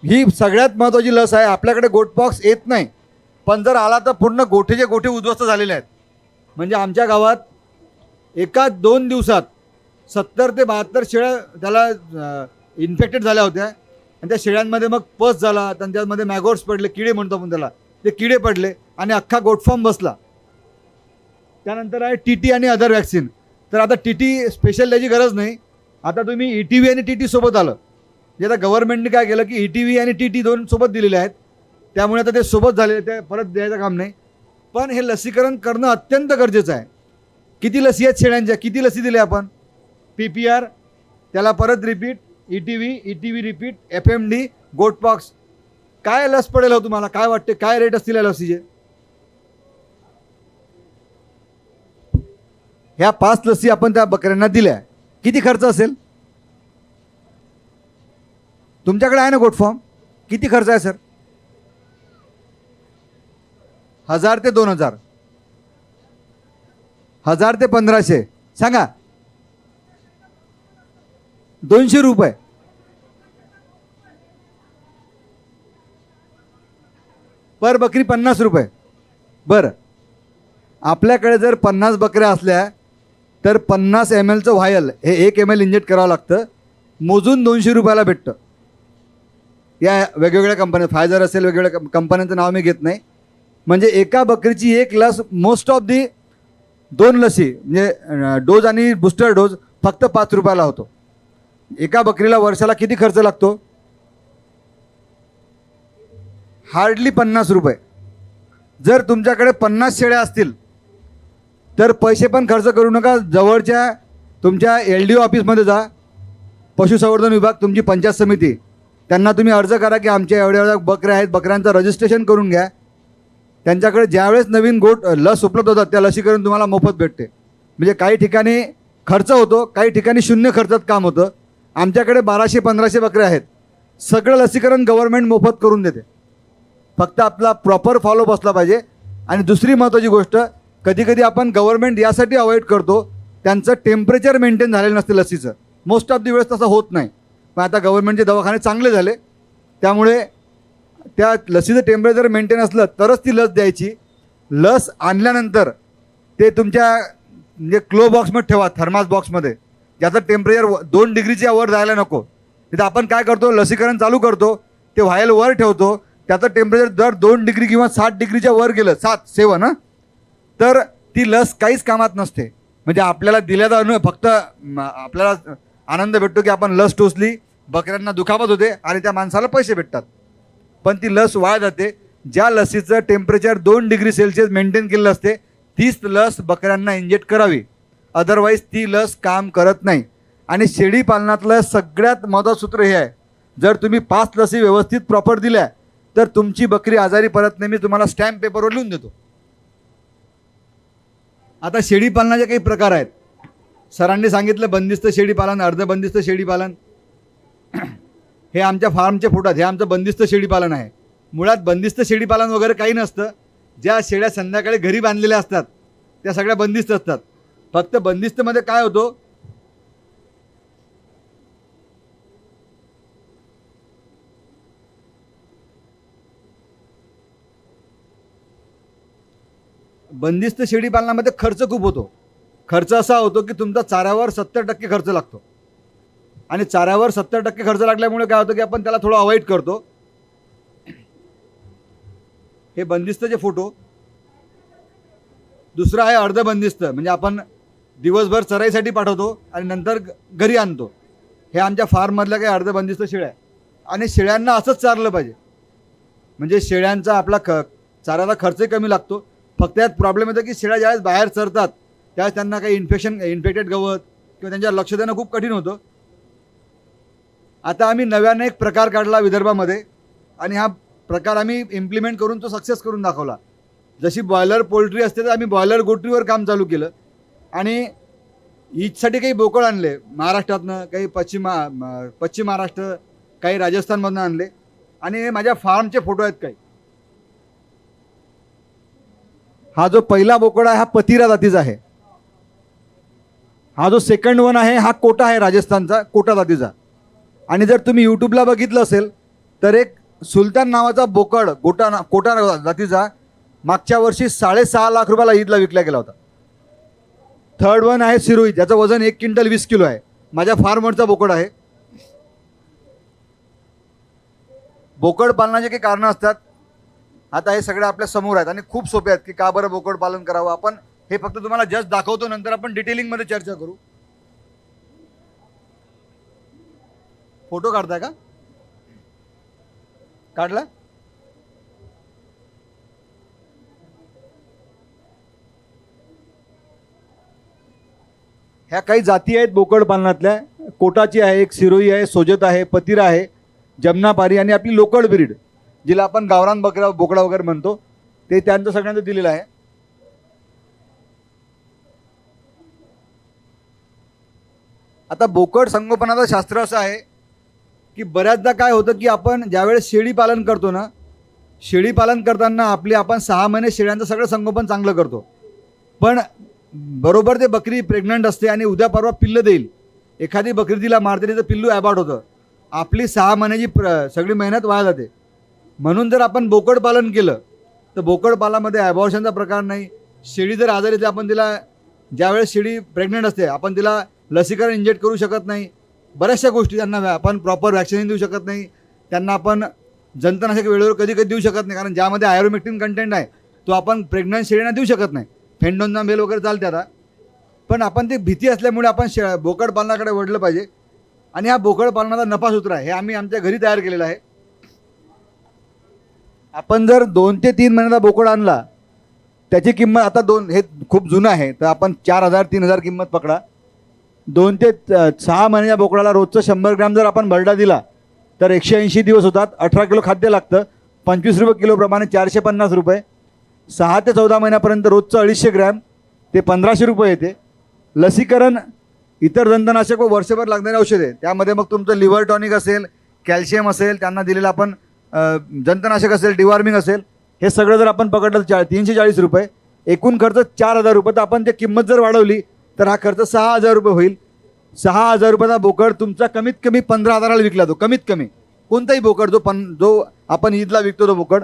ही सगळ्यात महत्त्वाची लस आहे. आपल्याकडे गोटपॉक्स येत नाही, पण जर आला तर पूर्ण गोठेचे गोठे उद्ध्वस्त झालेले आहेत. म्हणजे आमच्या गावात एका 2 दिवसात 70 ते 72 शेळ्या त्याला इन्फेक्टेड झाल्या होत्या. आणि त्या शेळ्यांमध्ये मग पस झाला, त्यांच्यामध्ये मॅगोर्स पडले, किडे म्हणतो आपण त्याला, ते किडे पडले आणि अख्खा गोटफॉर्म बसला. त्यानंतर आहे TT आणि अदर वॅक्सिन. तर आता TT स्पेशल द्यायची गरज नाही. आता तुम्ही ETV आणि TT सोबत आलं. म्हणजे आता गव्हर्नमेंटने काय केलं की ETV आणि TT दोन सोबत दिलेले आहेत. त्यामुळे आता ते सोबत झाले, ते परत द्यायचं काम नाही. पण हे लसीकरण करणं अत्यंत गरजेचं आहे. किती लसी आहेत शेळ्यांच्या? किती लसी दिल्या आपण? PPR, त्याला परत repeat, ETV repeat, FMD, goatpox. काय लस पडेल हो तुम्हाला? काय वाटते? काय रेट असतील या लसीचे? ह्या 5 लसी आपण त्या बकऱ्यांना दिल्या, किती खर्च असेल? तुमच्याकडे आहे ना गोटफॉर्म? किती खर्च आहे सर? 1000 ते 2000, 1000 ते 1500, सांगा. 200 रुपये. पर बकरी 50 रुपये. बरं, आपल्याकडे जर 50 बकऱ्या असल्या तर 50 ml व्हायल हे 1 ml इंजेक्ट करावं लागतं. मोजून 200 रुपयाला भेटतं. या वेगवेगळ्या कंपन्या, फायझर असेल, वेगवेगळ्या कंपन्यांचं नाव मी घेत नाही. म्हणजे एका बकरीची 1 लस, मोस्ट ऑफ दी 2 लसी म्हणजे डोज आणि बूस्टर डोज फक्त 5 रुपयाला होतो. एका बकरीला वर्षाला किती खर्च लागतो? हार्डली 50 रुपये. जर तुमच्याकडे 50 शेळ्या असतील तर पैसे पण खर्च करू नका. जवळच्या तुमच्या LDO ऑफिसमध्ये जा, पशुसंवर्धन विभाग, तुमची पंचायत समिती, त्यांना तुम्ही अर्ज करा की आमच्या एवढ्या बकऱ्या आहेत, बकऱ्यांचं रजिस्ट्रेशन करून घ्या. त्यांच्याकडे ज्यावेळेस नवीन लस उपलब्ध होतात त्या लसीकरण तुम्हाला मोफत भेटते. म्हणजे काही ठिकाणी खर्च होतो, काही ठिकाणी शून्य खर्चात काम होतं. आमच्याकडे 1200-1500 बकऱ्या आहेत. सगळं लसीकरण गव्हर्नमेंट मोफत करून देते. फक्त आपला प्रॉपर फॉलो बसला पाहिजे. आणि दुसरी महत्त्वाची गोष्ट, कधी कधी आपण गव्हर्नमेंट यासाठी अवॉइड करतो, त्यांचं टेम्परेचर मेंटेन झालेलं नसते लसीचं. मोस्ट ऑफ दी वेळेस तसं होत नाही. पण आता गव्हर्नमेंटचे दवाखाने चांगले झाले, त्यामुळे त्या लसीचं टेम्परेचर मेंटेन असलं तरच ती लस द्यायची. लस आणल्यानंतर ते तुमच्या म्हणजे क्लो बॉक्समध्ये ठेवा, थर्मास बॉक्समध्ये, ज्याचं टेम्परेचर 2 डिग्रीच्या वर जायला नको. तिथं आपण काय करतो, लसीकरण चालू करतो, ते व्हायल वर ठेवतो, त्याचं टेम्परेचर जर 2 डिग्री किंवा 7 डिग्रीच्या वर गेलं, 7 तर ती लस काहीच कामात नसते. म्हणजे आपल्याला दिल्याचा फक्त आपल्याला आनंद भेटतो की आपण लस टोचली, बकऱ्यांना दुखापत होते आणि त्या माणसाला पैसे भेटतात, पण ती लस वाया जाते. ज्या लसीचं टेम्परेचर 2 डिग्री सेल्सिअस मेंटेन केलेलं असते तीच लस बकऱ्यांना इंजेक्ट करावी, अदरवाईज ती लस काम करत नाही. आणि शेळी पालनातलं सगळ्यात महत्त्वाचं सूत्र हे आहे, जर तुम्ही 5 लसी व्यवस्थित प्रॉपर दिल्या तर तुमची बकरी आजारी परत नाही. मी तुम्हाला स्टॅम्प पेपरवर लिहून देतो. आता शेळी पालनाचे काही प्रकार आहेत. सरांनी सांगितलं बंदिस्त शेळी पालन, अर्धबंदिस्त शेळी पालन. हे आमच्या फार्मचे फोटो आहेत. हे आमचं बंदिस्त शेळी पालन आहे. मुळात बंदिस्त शेळी पालन वगैरे काही नसतं. ज्या शेळ्या संध्याकाळी घरी बांधलेल्या असतात त्या सगळ्या बंदिस्त असतात. फक्त बंदिस्तमध्ये काय होतं, बंदिस्त शेळी पालनामध्ये खर्च खूप होतो. खर्च असा होतो की तुमचा चाऱ्यावर 70% खर्च लागतो. आणि चाऱ्यावर 70% खर्च लागल्यामुळे काय होतं की आपण त्याला थोडं अवॉइड करतो. हे बंदिस्तचे फोटो. दुसरं आहे अर्धबंदिस्त, म्हणजे आपण दिवसभर चराईसाठी पाठवतो आणि नंतर घरी आणतो. हे आमच्या फार्ममधल्या काही अर्धबंदिस्त शेळ्या आहे. आणि शेळ्यांना असंच चारलं पाहिजे, म्हणजे शेळ्यांचा आपला चाऱ्याचा खर्चही कमी लागतो. फक्त यात प्रॉब्लेम येतो की शेळ्या ज्यावेळेस बाहेर चरतात त्यावेळेस त्यांना काही इन्फेक्टेड गवत किंवा त्यांच्यावर लक्ष देणं खूप कठीण होतं. आता आम्ही नव्याने एक प्रकार काढला विदर्भामध्ये आणि हा प्रकार आम्ही इम्प्लिमेंट करून तो सक्सेस करून दाखवला. जशी बॉयलर पोल्ट्री असते तर आम्ही बॉयलर गोट्रीवर काम चालू केलं आणि ईदसाठी काही बोकड आणले महाराष्ट्रातनं, काही पश्चिम महाराष्ट्र, काही राजस्थानमधून आणले आणि हे माझ्या फार्मचे फोटो आहेत काही. हा जो पहिला बोकड आहे हा पतिरा जातीचा आहे. हा जो सेकंड वन आहे हा कोटा आहे राजस्थानचा, कोटा जातीचा. आणि जर तुम्ही यूट्यूबला बघितलं असेल तर एक सुलतान नावाचा बोकड कोटा जातीचा मागच्या वर्षी 6.5 लाख रुपयाला ईदला विकला गेला होता. थर्ड वन आहे सिरोही, ज्याचं वजन 1 क्विंटल 20 किलो आहे. माझ्या फार्मवरचा बोकड आहे. बोकड पालनाचे काही कारणं असतात. आता हे सगळे आपल्या समोर आहेत आणि खूप सोपे आहेत की का बरं बोकड पालन करावं. आपण हे फक्त तुम्हाला जस्ट दाखवतो, नंतर आपण डिटेलिंगमध्ये चर्चा करू. फोटो काढताय का? काढला? ह्या काही जाती आहेत बोकड पालनातल्या. कोटाची आहे, एक सिरोही आहे, सोजत आहे, पतिरा आहे, जमनापारी आणि आपली लोकल ब्रीड जिला आपण गावरान बोकडा वगैरे म्हणतो ते त्यांचं सगळ्यांचं दिलेलं आहे. आता बोकड संगोपनाचं शास्त्र असं आहे की बऱ्याचदा काय होतं की आपण ज्यावेळेस शेळी पालन करतो ना, शेळी पालन करताना आपण 6 महिने शेळ्यांचं सगळं संगोपन चांगलं करतो, पण बरोबर ते बकरी प्रेग्नंट असते आणि उद्या परवा पिल्लं देईल. एखादी बकरी तिला मारते, तिचं पिल्लू ॲबॉर्ट होतं. आपली 6 महिन्याची सगळी मेहनत वाया जाते. म्हणून जर आपण बोकड पालन केलं तर बोकड पालामध्ये ॲबॉर्शनचा प्रकार नाही. शेळी जर आजारी आहे आपण तिला, ज्यावेळेस शेळी प्रेग्नंट असते आपण तिला लसीकरण इंजेक्ट करू शकत नाही. बऱ्याचशा गोष्टी त्यांना आपण प्रॉपर वॅक्सिन देऊ शकत नाही. त्यांना आपण जंतनाशक वेळेवर कधी कधी देऊ शकत नाही, कारण ज्यामध्ये आयरोमेक्टिन कंटेंट आहे तो आपण प्रेग्नंट शेळींना देऊ शकत नाही. फेंडोनचा मेल वगैरे चालते आता, पण आपण ते भीती असल्यामुळे आपण बोकड पालनाकडे वळलं पाहिजे. आणि हा बोकड पालनाचा नफासूत्र आहे, हे आम्ही आमच्या घरी तयार केलेलं आहे. आपण जर 2 ते 3 महिन्याचा बोकड आणला, त्याची किंमत आता हे खूप जुनं आहे तर आपण 4,000-3,000 किंमत पकडा. 2 ते 6 महिन्याच्या बोकडाला रोजचं 100 ग्रॅम जर आपण भरडा दिला तर 180 दिवस होतात. 18 किलो खाद्य लागतं. 25 रुपये किलोप्रमाणे 450 रुपये. 6 ते 14 महिन्यापर्यंत रोजचं 250 ग्रॅम ते 1500 रुपये येते. लसीकरण, इतर जंतनाशक व वर्षभर लागणारे औषधे, त्यामध्ये मग तुमचं लिव्हर टॉनिक असेल, कॅल्शियम असेल, त्यांना दिलेलं आपण जंतनाशक असेल, डिवॉर्मिंग असेल, हे सगळं जर आपण पकडलं तर 340 रुपये. एकूण खर्च 4,000 रुपये. तर आपण ते किंमत जर वाढवली तर हा खर्च 6,000 रुपये होईल. 6,000 रुपयाचा बोकड तुमचा कमीत कमी 15,000ला विकला तो, कमीत कमी. कोणताही बोकड जो आपण ईदला विकतो तो बोकड.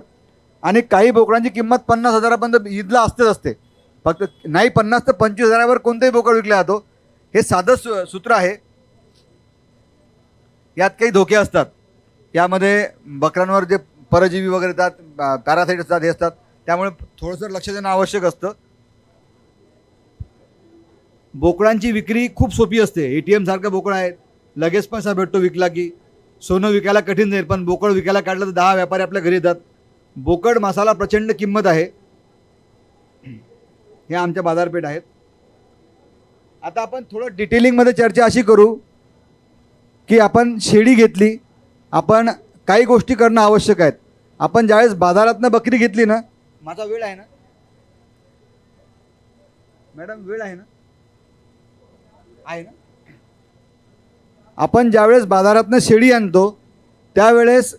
आणि काही बोकडांची किंमत 50,000पर्यंत ईदला असते. फक्त नाही 50 तर 25,000वर कोणताही बोकड विकला जातो. हे साधं सूत्र आहे. यात काही धोके असतात. यामध्ये बकऱ्यांवर जे परजीवी वगैरे येतात, पॅरासाईट असतात, हे असतात, त्यामुळे थोडंसं लक्ष देणं आवश्यक असतं. बोकडांची विक्री खूप सोपी असते. ATM सारखं बोकड आहेत, लगेच पैसा भेटतो विकला की. सोनं विकायला कठीण जाईल, पण बोकड विकायला काढलं तर 10 व्यापारी आपल्या घरी येतात. बोकड मासाला प्रचंड किंमत आहे. हे आमच्या बाजारपेठ आहेत. आता आपण थोडं डिटेलिंगमध्ये चर्चा अशी करू की आपण शेळी घेतली, आपण काही गोष्टी करणं आवश्यक आहेत. आपण ज्यावेळेस बाजारातनं बकरी घेतली ना, माझा वेळ आहे ना मॅडम, वेळ आहे ना? आहे ना? आपण ज्यावेळेस बाजारातनं शेळी आणतो त्यावेळेस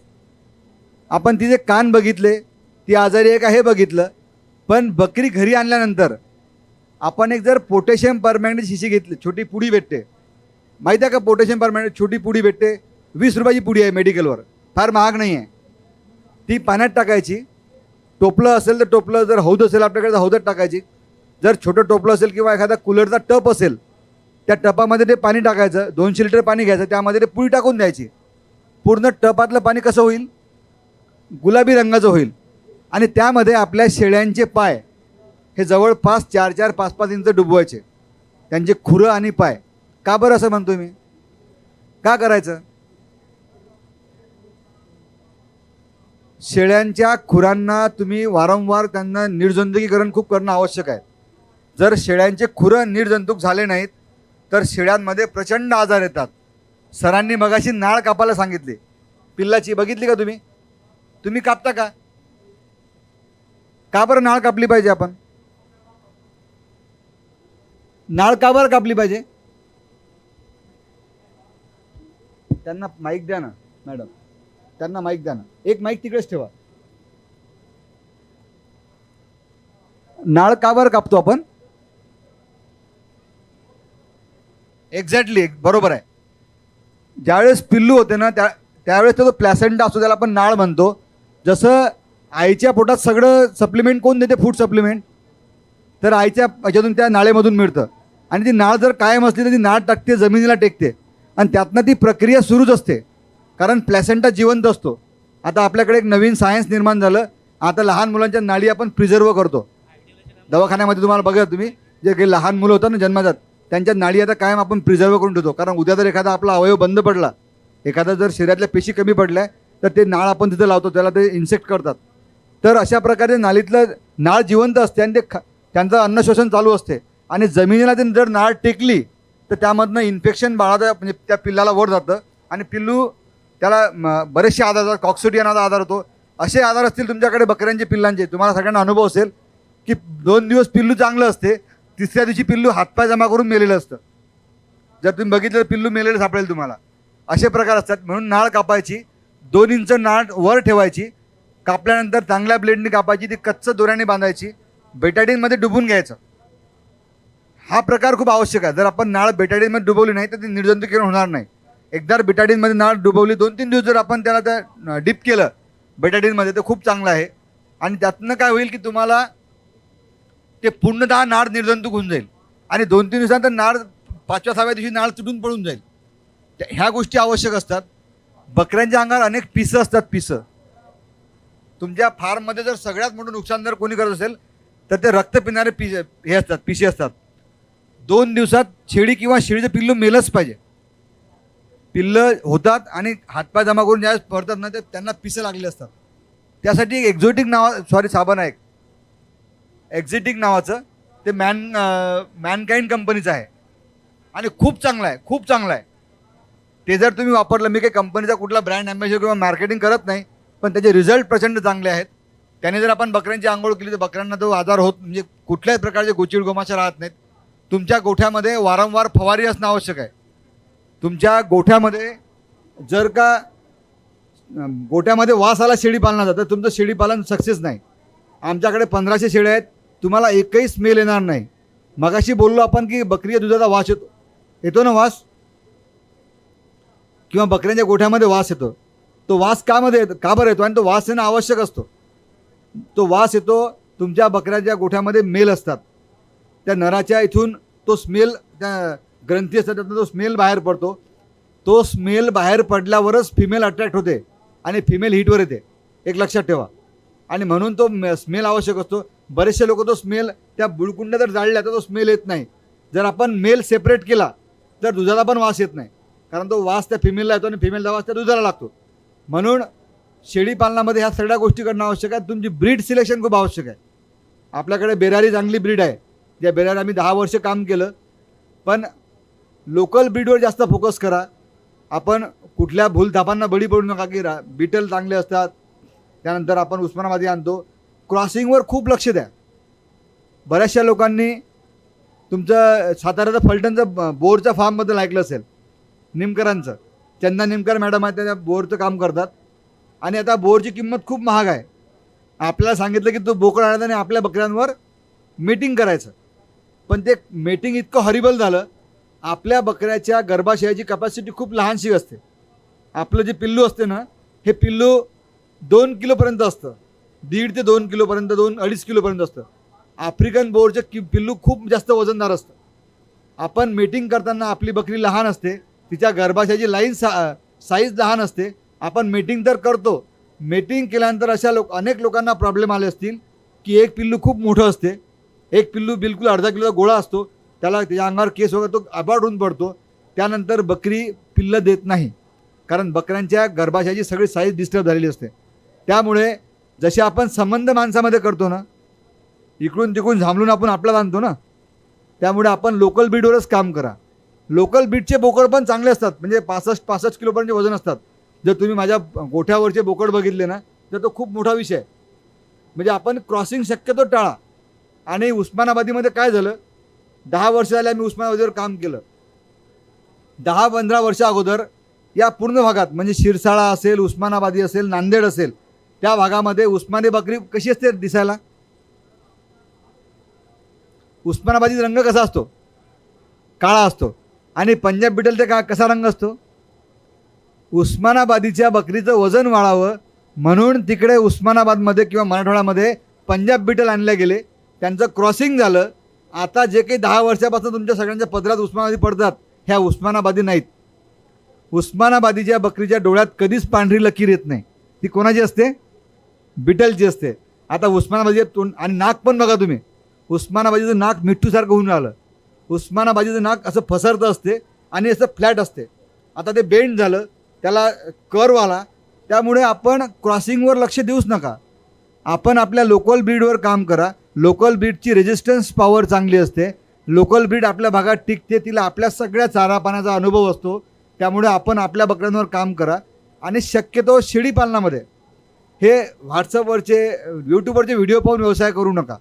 आपण तिचे कान बघितले, ती आजारी आहे का हे बघितलं. पण बकरी घरी आणल्यानंतर आपण एक जर पोटॅशियम परमॅंगनेट शिशी घेतली, छोटी पुडी भेटते, माहिती आहे का? पोटॅशियम परमॅंगनेट छोटी पुडी भेटते, 20 रुपयाची पुडी आहे मेडिकलवर, फार महाग नाही आहे. ती पाण्यात टाकायची. टोपलं असेल तर टोपलं, जर हौद असेल आपल्याकडे तर हौदात टाकायची. जर छोटं टोपलं असेल किंवा एखादा कूलरचा टप असेल त्या टपामध्ये ते पाणी टाकायचं. 200 लिटर पाणी घ्यायचं, त्यामध्ये ते पुडी टाकून द्यायची. पूर्ण टपातलं पाणी कसं होईल? गुलाबी रंगाचं होईल. आणि त्यामध्ये आपल्या शेळ्यांचे पाय हे जवळपास 4-4, 5-5 इंच डुबवायचे, त्यांचे खुरं आणि पाय. का बरं असं म्हणतो मी? का करायचं? शेळ्यांच्या खुरांना तुम्ही वारंवार त्यांना निर्जंतुकीकरण खूप करणं आवश्यक आहे. जर शेळ्यांचे खुरं निर्जंतुक झाले नाहीत तर शेळ्यांमध्ये प्रचंड आजार येतात. सरांनी मगाशी नाळ कापायला सांगितली पिल्लाची, बघितली का तुम्ही? तुम्ही कापता का? का बरं नाळ कापली पाहिजे आपण? नाळ का बरं कापली पाहिजे? त्यांना माईक द्या ना मॅडम, त्यांना माईक द्या ना. एक माईक तिकडेच ठेवा. नाळ का बरं कापतो आपण? एक्झॅक्टली, बरोबर आहे. ज्यावेळेस पिल्लू होते ना त्यावेळेस तो प्लॅसेंटा असतो, त्याला आपण नाळ म्हणतो. जसं आईच्या पोटात सगळं सप्लिमेंट कोण देते? Food supplement. तर आईच्या ह्याच्यातून त्या नाळेमधून मिळतं. आणि ती नाळ जर कायम असली तर ती नाळ टाकते, जमिनीला टेकते आणि त्यातनं ती प्रक्रिया सुरूच असते, कारण प्लॅसेंटा जिवंत असतो. आता आपल्याकडे एक नवीन सायन्स निर्माण झालं. आता लहान मुलांच्या नाळी आपण प्रिझर्व करतो. दवाखान्यामध्ये तुम्हाला बघा, तुम्ही जे काही लहान मुलं होतात ना जन्मजात, त्यांच्या नाळी आता कायम आपण प्रिझर्व करून ठेवतो. कारण उद्या जर एखादा आपला अवयव बंद पडला, एखादा जर शरीरातल्या पेशी कमी पडल्या, तर ते नाळ आपण तिथं लावतो, त्याला ते इन्सेक्ट करतात. तर अशा प्रकारे नाळीतलं नाळ जिवंत असते आणि त्यांचं अन्नशोषण चालू असते. आणि जमिनीला ते जर नाळ टेकली तर त्यामधनं इन्फेक्शन बाळाचा म्हणजे त्या पिल्लाला वर जातं आणि पिल्लू त्याला बरेचसे आजार होतात. कॉक्सिडियानाचा आजार होतो. असे आजार असतील तुमच्याकडे बकऱ्यांचे पिल्लांचे, तुम्हाला सगळ्यांना अनुभव असेल की 2 दिवस पिल्लू चांगलं असते, तिसऱ्या दिवशी पिल्लू हातपाय जमा करून मेलेलं असतं. जर तुम्ही बघितलं तर पिल्लू मेलेलं सापडेल तुम्हाला. असे प्रकार असतात. म्हणून नाळ कापायची, 2 इंच नाळ वर ठेवायची, कापल्यानंतर चांगल्या ब्लेडने कापायची, ती कच्च दोऱ्याने बांधायची, बेटाडीनमध्ये डुबून घ्यायचं. हा प्रकार खूप आवश्यक आहे. जर आपण नाळ बेटाडीनमध्ये डुबवली नाही तर ती निर्जंतुकीकरण होणार नाही. एकदा बेटाडीनमध्ये नाळ डुबवली, 2-3 दिवस जर आपण त्याला त्या डिप केलं बेटाडीनमध्ये, तर खूप चांगलं आहे. आणि त्यातनं काय होईल की तुम्हाला ते पूर्णतः नाळ निर्जंतुक होऊन जाईल आणि 2-3 दिवसानंतर नाळ 5व्या-6व्या दिवशी नाळ तुटून पडून जाईल. ह्या गोष्टी आवश्यक असतात. बकऱ्यांच्या अंगावर अनेक पिसं असतात. पिसं तुमच्या फार्ममध्ये जर सगळ्यात मोठं नुकसान जर कोणी करत असेल तर ते रक्त पिणारे हे असतात, पिशी असतात. 2 दिवसात शेळी किंवा शेळीचं पिल्लू मेलच पाहिजे. पिल्लं होतात आणि हातपाय जमा करून ज्यावेळेस पडतात ना, ते त्यांना पिसं लागलेली असतात. त्यासाठी एक एक्झॉटिक साबण आहे, एक्झिटिक नावाचं. ते मॅनकाइंड कंपनीचं आहे आणि खूप चांगलं आहे, खूप चांगलं आहे. ते जर तुम्ही वापरलं, मी काही कंपनीचा कुठला ब्रँड ॲम्बॅसिडर किंवा मार्केटिंग करत नाही, पण त्याचे रिझल्ट प्रचंड चांगले आहेत. त्याने जर आपण बकऱ्यांची आंघोळ केली तर बकऱ्यांना तो आजार होत म्हणजे कुठल्याही प्रकारचे गोचिड गोमाशा राहत नाहीत. तुमच्या गोठ्यामध्ये वारंवार फवारी असणं आवश्यक आहे. तुमच्या गोठ्यामध्ये जर का गोठ्यामध्ये वास आला शेळी पालनाचा तर तुमचं शेळी पालन सक्सेस नाही. आमच्याकडे 1500 शेळ्या आहेत, तुम्हाला एकही स्मेल येणार नाही. मगाशी बोललो आपण की बकरीच्या दुधाचा वास येतो ना, वास, किंवा बकऱ्यांच्या गोठ्यामध्ये वास येतो. तो वास का बरं येतो? आणि तो वास येणं आवश्यक असतो. तो वास येतो तुमच्या बकऱ्याच्या गोठ्यामध्ये मेल असतात, त्या नराच्या इथून तो स्मेल, त्या ग्रंथी असतात त्यातून तो स्मेल बाहेर पडतो. तो स्मेल बाहेर पडल्यावरच फिमेल अट्रॅक्ट होते आणि फिमेल हीटवर येते, एक लक्षात ठेवा. आणि म्हणून तो स्मेल आवश्यक असतो. बरेचसे लोक तो स्मेल, त्या बुळकुंड्या जर जाळल्या तर तो स्मेल येत नाही. जर आपण मेल सेपरेट केला तर दुधाला पण वास येत नाही, कारण तो वास त्या फिमेलला येतो आणि फिमेलचा वास त्या दुधाला लागतो. म्हणून शेळी पालनामध्ये ह्या सगळ्या गोष्टी करणं आवश्यक आहे. तुमची ब्रीड सिलेक्शन खूप आवश्यक आहे. आपल्याकडे बेरारी चांगली ब्रीड आहे, ज्या बेरारी आम्ही 10 वर्ष काम केलं. पण लोकल ब्रीडवर जास्त फोकस करा. आपण कुठल्या भूलथापांना बळी पडू नका की बिटल चांगले असतात, त्यानंतर आपण उस्मानाबादी आणतो. क्रॉसिंगवर खूप लक्ष द्या. बऱ्याचशा लोकांनी तुमचं साताऱ्याचं फलटणचं बोरच्या फार्मबद्दल ऐकलं असेल, निमकरांचं. चंदा निमकर मॅडम आहे, त्या बोरचं काम करतात. आणि आता बोरची किंमत खूप महाग आहे. आपल्याला सांगितलं की तो बोकड आणायचा आणि आपल्या बकऱ्यांवर मीटिंग करायचं. पण ते मीटिंग इतकं हॉरिबल झालं. आपल्या बकऱ्याच्या गर्भाशयाची कपॅसिटी खूप लहानशी असते. आपलं जे पिल्लू असते ना, हे पिल्लू 2 किलोपर्यंत असतं, 1.5 ते 2 किलोपर्यंत, 2-2.5 किलोपर्यंत असतं. आफ्रिकन बोरचं पिल्लू खूप जास्त वजनदार असतं. आपण मीटिंग करताना आपली बकरी लहान असते, तिच्या गर्भाशयाची लाईन साईज लहान असते. आपण मीटिंग तर करतो, मीटिंग केल्यानंतर अशा अनेक लोकांना प्रॉब्लेम आले असतील की एक पिल्लू खूप मोठं असते, एक पिल्लू बिलकुल अर्धा किलोचा गोळा असतो, त्याला त्याच्या अंगावर केस वगैरे तो अबार्ड होऊन पडतो. त्यानंतर बकरी पिल्लं देत नाही, कारण बकऱ्यांच्या गर्भाशयाची सगळी साईज डिस्टर्ब झालेली असते. त्यामुळे जसे आपण संबंध माणसामध्ये करतो ना, इकडून तिकडून झांबलून आपण आपल्याला आणतो ना, त्यामुळे आपण लोकल ब्रीडवरच काम करा. लोकल बीटचे बोकड पण चांगले असतात, म्हणजे 65 किलोपर्यंत वजन असतात. जर तुम्ही माझ्या गोठ्यावरचे बोकड बघितले ना तर तो खूप मोठा विषय आहे. म्हणजे आपण क्रॉसिंग शक्यतो टाळा. आणि उस्मानाबादीमध्ये काय झालं, 10 वर्ष झाले आम्ही उस्मानाबादीवर काम केलं. 10-15 वर्षा अगोदर या पूर्ण भागात म्हणजे शिरसाळा असेल, उस्मानाबादी असेल, नांदेड असेल, त्या भागामध्ये उस्मानी बकरी कशी असते दिसायला? उस्मानाबादी रंग कसा असतो? काळा असतो. आणि पंजाब बिटलचा कसा रंग असतो? उस्मानाबादीच्या बकरीचं वजन वाढावं म्हणून तिकडे उस्मानाबादमध्ये किंवा मराठवाड्यामध्ये पंजाब बिटल आणले गेले, त्यांचं क्रॉसिंग झालं. आता जे काही 10 वर्षापासून तुमच्या सगळ्यांच्या पदरात उस्मानाबादी पडतात ह्या उस्मानाबादी नाहीत. उस्मानाबादीच्या बकरीच्या डोळ्यात कधीच पांढरी लकीर येत नाही. ती कोणाची असते? बिटलची असते. आता उस्मानाबादी तोंड आणि नाक पण बघा तुम्ही, उस्मानाबादीचं नाक मिठ्ठूसारखं होऊन राहिलं. उस्मानाबादीचं नाक असं फसरतं असते आणि असं फ्लॅट असते. आता ते बेंड झालं, त्याला कर्व आला. त्यामुळे आपण क्रॉसिंगवर लक्ष देऊच नका. आपण आपल्या लोकल ब्रीडवर काम करा. लोकल ब्रीडची रेजिस्टन्स पॉवर चांगली असते. लोकल ब्रीड आपल्या भागात टिकते, तिला आपल्या सगळ्या चारा पाण्याचा अनुभव असतो. त्यामुळे आपण आपल्या बकऱ्यांवर काम करा. आणि शक्यतो शेळी पालनामध्ये हे व्हॉट्सअपवरचे यूट्यूबवरचे व्हिडिओ पाहून व्यवसाय करू नका.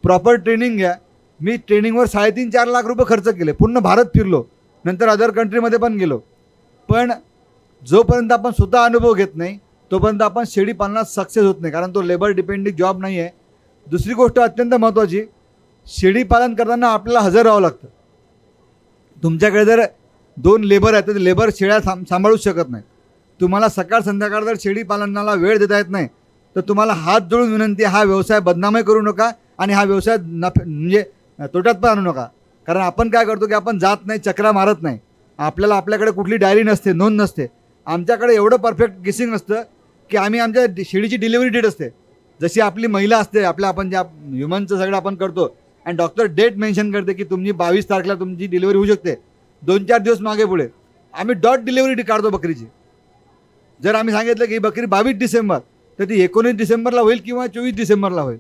प्रॉपर ट्रेनिंग घ्या. मी ट्रेनिंगवर 3.5-4 लाख रुपये खर्च केले, पूर्ण भारत फिरलो, नंतर अदर कंट्रीमध्ये पण गेलो. पण जोपर्यंत आपण स्वतः अनुभव घेत नाही तोपर्यंत आपण शेळी पालनात सक्सेस होत नाही, कारण तो लेबर डिपेंडिंग जॉब नाही आहे. दुसरी गोष्ट अत्यंत महत्त्वाची, शेळी पालन करताना आपल्याला हजर राहावं लागतं. तुमच्याकडे जर 2 लेबर आहेत तर लेबर शेळ्या सांभाळूच शकत नाही. तुम्हाला सकाळ संध्याकाळ जर शेळी पालनाला वेळ देता येत नाही तर तुम्हाला हात जोडून विनंती आहे, हा व्यवसाय बदनामही करू नका आणि हा व्यवसाय म्हणजे तोट्यात पण आणू नका. कारण आपण काय करतो की आपण जात नाही, चक्रा मारत नाही. आपल्याकडे कुठली डायरी नसते, नोंद नसते. आमच्याकडे एवढं परफेक्ट गेसिंग असतं की आम्ही आमच्या शेळीची डिलिव्हरी डेट असते, जशी आपली महिला असते, आपण ज्या ह्युमनचं सगळं आपण करतो, आणि डॉक्टर डेट मेन्शन करते की तुमची 22 तारखेला तुमची डिलिव्हरी होऊ शकते. 2-4 दिवस मागे पुढे आम्ही डॉट डिलिव्हरी काढतो बकरीची. जर आम्ही सांगितलं की ही बकरी 22 डिसेंबर तर ती 19 डिसेंबरला होईल किंवा 24 डिसेंबरला होईल.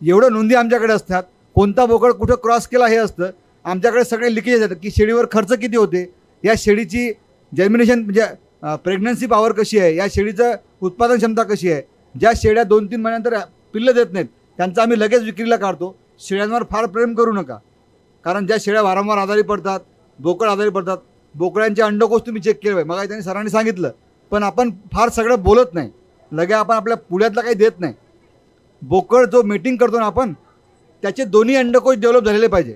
एवढं नोंदी आमच्याकडे असतात. कोणता बोकड कुठं क्रॉस केला हे असतं. आमच्याकडे सगळे लिकेज येतात की शेळीवर खर्च किती होते, या शेळीची जर्मिनेशन म्हणजे प्रेग्नन्सी पॉवर कशी आहे, या शेळीचं उत्पादन क्षमता कशी आहे. ज्या शेळ्या 2-3 महिन्यानंतर पिल्लं देत नाहीत त्यांचं आम्ही लगेच विक्रीला काढतो. शेळ्यांवर फार प्रेम करू नका, कारण ज्या शेळ्या वारंवार आजारी पडतात, बोकड आजारी पडतात, बोकड्यांचे अंडकोश तुम्ही चेक केले मग त्यांनी सरांनी सांगितलं, पण आपण फार सगळं बोलत नाही, लगे आपण आपल्या पुढ्यातला काही देत नाही. बोकड जो मीटिंग करतो ना आपण, त्याचे दोन्ही अंडकोश डेव्हलप झालेले पाहिजे.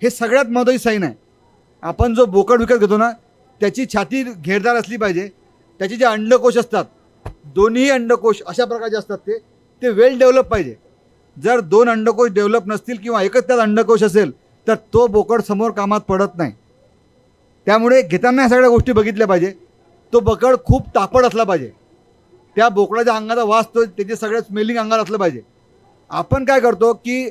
हे सगळ्यात महत्त्वाची साईन आहे. आपण जो बोकड विकत घेतो ना त्याची छाती घेरदार असली पाहिजे. त्याचे जे अंडकोश असतात, दोन्ही अंडकोश अशा प्रकारचे असतात, ते वेल डेव्हलप पाहिजे. जर 2 अंडकोश डेव्हलप नसतील किंवा एकच त्यात अंडकोश असेल तर तो बोकड समोर कामात पडत नाही. त्यामुळे घेताना ह्या सगळ्या गोष्टी बघितल्या पाहिजे. तो बोकड खूप तापड असला पाहिजे. त्या बोकडाच्या अंगाचा वास तो त्याचे सगळं स्मेलिंग अंगात असलं पाहिजे. आपण काय करतो की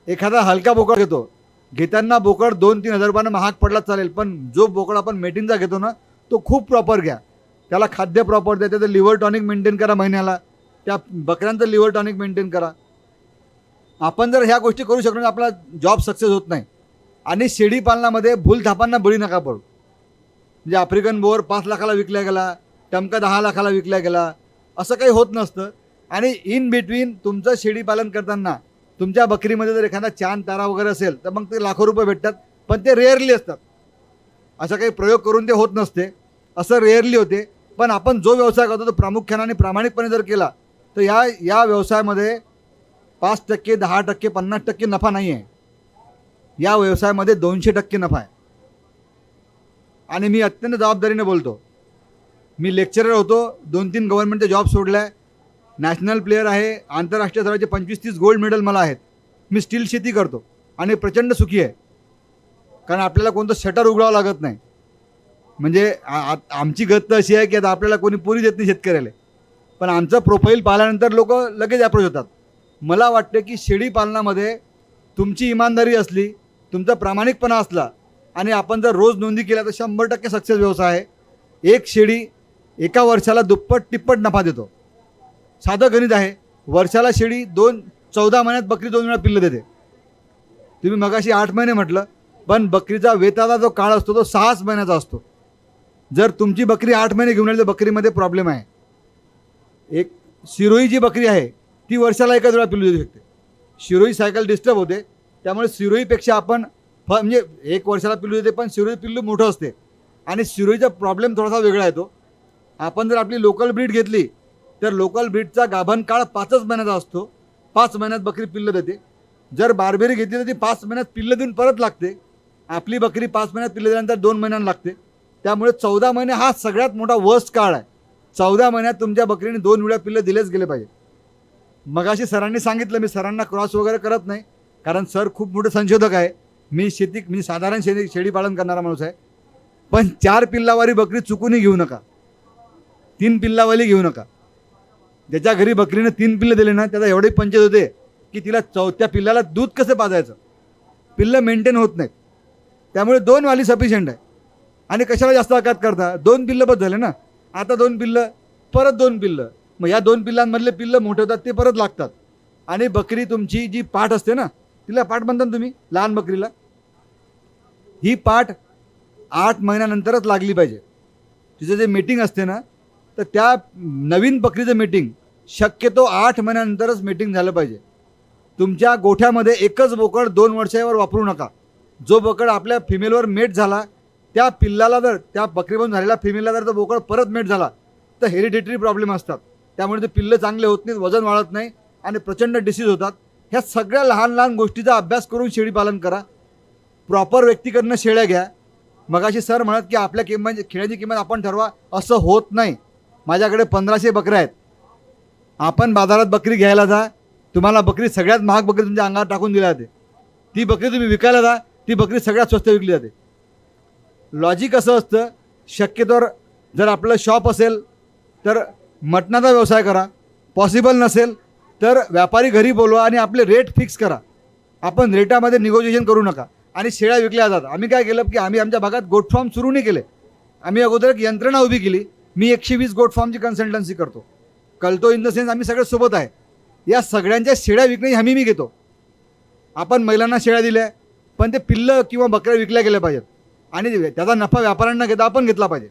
एखादा हलका बोकड घेतो, घेताना बोकड 2-3 हजार रुपयानं महाग पडला चालेल, पण जो बोकड आपण मेटिंगचा घेतो ना तो खूप प्रॉपर घ्या. त्याला खाद्य प्रॉपर द्या, त्याचं लिव्हर टॉनिक मेंटेन करा महिन्याला, त्या बकऱ्यांचं लिव्हर टॉनिक मेंटेन करा. आपण जर ह्या गोष्टी करू शकलो तर आपला जॉब सक्सेस होत नाही. आणि शेळी पालनामध्ये भूलथापांना बळी नका पडू. म्हणजे आफ्रिकन बोर 5 लाखाला विकला गेला, टमका 10 लाखाला विकला गेला, असं काही होत नसतं. आणि इन बिटवीन तुमचं शेळी पालन करताना तुमच्या बकरीमध्ये जर एखादा चांद तारा वगैरे असेल तर मग ते लाखो रुपये भेटतात, पण ते रेअरली असतात. असं काही प्रयोग करून ते होत नसते, असं रेअरली होते. पण आपण जो व्यवसाय करतो तो प्रामुख्याने आणि प्रामाणिकपणे जर केला तर या व्यवसायामध्ये 5%, 10%, 50% नफा नाही आहे. या व्यवसायामध्ये 200% नफा आहे. आणि मी अत्यंत जबाबदारीने बोलतो. मी लेक्चरर होतो, 2-3 गव्हर्नमेंटचे जॉब सोडला आहे, नॅशनल प्लेयर आहे, आंतरराष्ट्रीय स्तराचे 25-30 गोल्ड मेडल मला आहेत. मी स्टील शेती करतो आणि प्रचंड सुखी आहे, कारण आपल्याला कोणतं शटर उघडावं लागत नाही. म्हणजे आमची गत तर अशी आहे की आता आपल्याला कोणी पुरी देत नाही शेतकऱ्याला, पण आमचं प्रोफाईल पाहिल्यानंतर लोक लगेच अप्रोच होतात. मला वाटते की शेळी पालनामध्ये तुमची इमानदारी असली, तुमचा प्रामाणिकपणा असला आणि आपण जर रोज नोंदी केल्या तर 100% सक्सेस व्यवसाय आहे. एक शेळी एका वर्षाला दुप्पट-तिप्पट नफा देतो. साधं गणित आहे. वर्षाला शेळी 14 महिन्यात बकरी 2 वेळा पिल्लं देते. तुम्ही मगाशी 8 महिने म्हटलं, पण बकरीचा वेताचा जो काळ असतो तो 6 महिन्याचा असतो. जर तुमची बकरी 8 महिने घेऊन आली तर बकरीमध्ये प्रॉब्लेम आहे. एक शिरोई जी बकरी आहे ती वर्षाला एकाच वेळा पिल्लू देऊ शकते. शिरोई सायकल डिस्टर्ब होते, त्यामुळे शिरोईपेक्षा आपण म्हणजे 1 वर्षाला पिल्लू देते, पण शिरोई पिल्लू मोठं असते आणि शिरोईचा प्रॉब्लेम थोडासा वेगळा येतो. आपण जर आपली लोकल ब्रीड घेतली तर लोकल ब्रीडचा गाभण काळ 5च महिन्याचा असतो. 5 महिन्यात बकरी पिल्लं देते. जर बार्बेरी घेतली तर ती 5 महिन्यात पिल्लं देऊन परत लागते. आपली बकरी 5 महिन्यात पिल्लं दिल्यानंतर 2 महिन्यांना लागते. त्यामुळे 14 महिने हा सगळ्यात मोठा वर्स्ट काळ आहे. 14 महिन्यात तुमच्या बकरीने 2 वेळा पिल्लं दिलेच गेले पाहिजे. मगाशी सरांनी सांगितलं, मी सरांना क्रॉस वगैरे करत नाही, कारण सर खूप मोठे संशोधक आहे. मी साधारण शेळी पालन करणारा माणूस आहे. पण 4 पिल्लावारी बकरी चुकूनही घेऊ नका. 3 पिल्लावाली घेऊ नका. ज्याच्या घरी बकरीने 3 पिल्लं दिले ना त्याचा एवढी पंचायत होते की तिला 4थ्या पिल्लाला दूध कसं पाजायचं, पिल्लं मेंटेन होत नाहीत. त्यामुळे 2 वाली सफिशियंट आहे. आणि कशाला जास्त आघात करता, 2 पिल्लं बस झाले ना. आता 2 पिल्लं, परत 2 पिल्लं, मग या 2 पिल्लांमधले पिल्लं मोठे होतात, ते परत लागतात. आणि बकरी तुमची जी पाठ असते ना, तिला पाठ म्हणता ना तुम्ही लहान बकरीला, ही पाठ 8 महिन्यानंतरच लागली पाहिजे. तिचं जे मीटिंग असते ना, तर त्या नवीन बकरीचं मीटिंग शक्यतो 8 महिन्यानंतरच मीटिंग झालं पाहिजे. तुमच्या गोठ्यामध्ये एकच बोकड 2 वर्षावर वापरू नका. जो बोकड आपल्या फिमेलवर मेट झाला, त्या पिल्लाला जर त्या बकरीमधून झालेल्या फिमेलला जर तो बोकड परत मेट झाला तर हेरिडिटरी प्रॉब्लेम असतात. त्यामुळे ते पिल्लं चांगले होत नाहीत, वजन वाढत नाही आणि प्रचंड डिसीज होतात. ह्या सगळ्या लहान लहान गोष्टीचा अभ्यास करून शेळी पालन करा. प्रॉपर व्यक्तीकडनं शेळ्या घ्या. मगाशी सर म्हणत की आपल्या खेळ्याची किंमत आपण ठरवा, असं होत नाही. माझ्याकडे 1500 बकऱ्या आहेत. आपण बाजारात बकरी घ्यायला जा, तुम्हाला बकरी सगळ्यात महाग बकरी तुमच्या अंगावर टाकून दिली जाते. ती बकरी तुम्ही विकायला जा, ती बकरी सगळ्यात स्वस्त विकली जाते. लॉजिक असं असतं, शक्यतोवर जर आपलं शॉप असेल तर मटणाचा व्यवसाय करा. पॉसिबल नसेल तर व्यापारी घरी बोलवा आणि आपले रेट फिक्स करा. आपण रेटामध्ये निगोशिएशन करू नका. आणि शेळ्या विकल्या जातात. आम्ही काय केलं की आम्ही आमच्या भागात गोट फार्म सुरू नाही केले. आम्ही अगोदर एक यंत्रणा उभी केली. मी 120 गोट फार्मची कन्सल्टन्सी करतो इन द सेन्स आम्ही सगळे सोबत आहे. या सगळ्यांच्या शेळ्या विकण्याची हमी मी घेतो. आपण महिलांना शेळ्या दिल्या, पण ते पिल्लं किंवा बकऱ्या विकल्या गेल्या पाहिजेत आणि त्याचा नफा व्यापाऱ्यांना घेता आपण घेतला पाहिजे.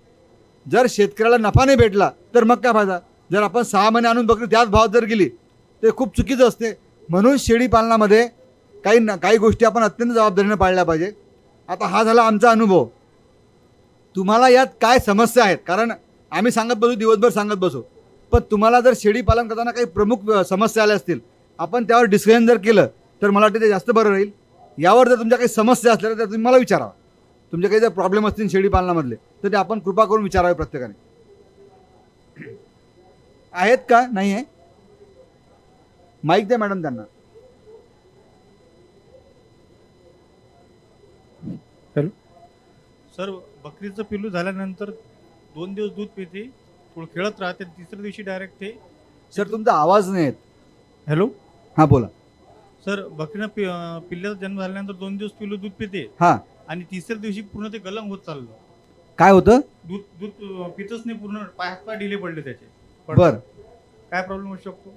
जर शेतकऱ्याला नफा नाही भेटला तर मग काय फायदा. जर आपण 6 महिने आणून बकरी त्याच भावात जर गेली ते खूप चुकीचं असते. म्हणून शेळी पालनामध्ये काही गोष्टी आपण अत्यंत जबाबदारीने पाळल्या पाहिजे. आता हा झाला आमचा अनुभव. तुम्हाला यात काय समस्या आहेत, कारण आम्ही सांगत बसू, दिवसभर सांगत बसू, पण तुम्हाला जर शेळी पालन करताना काही प्रमुख समस्या आल्या असतील, आपण त्यावर डिस्कशन जर केलं तर मला वाटतं ते जास्त बरं राहील. यावर जर तुमच्या काही समस्या असल्या तर तुम्ही मला विचारावं. तुमचे काही जर प्रॉब्लेम असतील शेळी पालनामधले तर ते आपण कृपा करून विचारावे प्रत्येकाने. आहेत का? नाही आहे? माईक द्या मॅडम त्यांना. सर, बकरीचं पिल्लू झाल्यानंतर 2 दिवस दूध पिते, थोडं खेळत राहते, तिसऱ्या दिवशी डायरेक्ट ते. सर तुमचा आवाज नाही येत. हॅलो. हां बोला. सर, बकरीनं पिल्ल्याचा जन्म झाल्यानंतर 2 दिवस पिल्लू दूध पिते हां. आणि तिसऱ्या दिवशी पूर्ण ते गलंग होत चाललं. काय होतं? दूध पितच नाही, पूर्ण हातपाय ढिले पडले त्याचे. बरं. काय प्रॉब्लेम होऊ शकतो?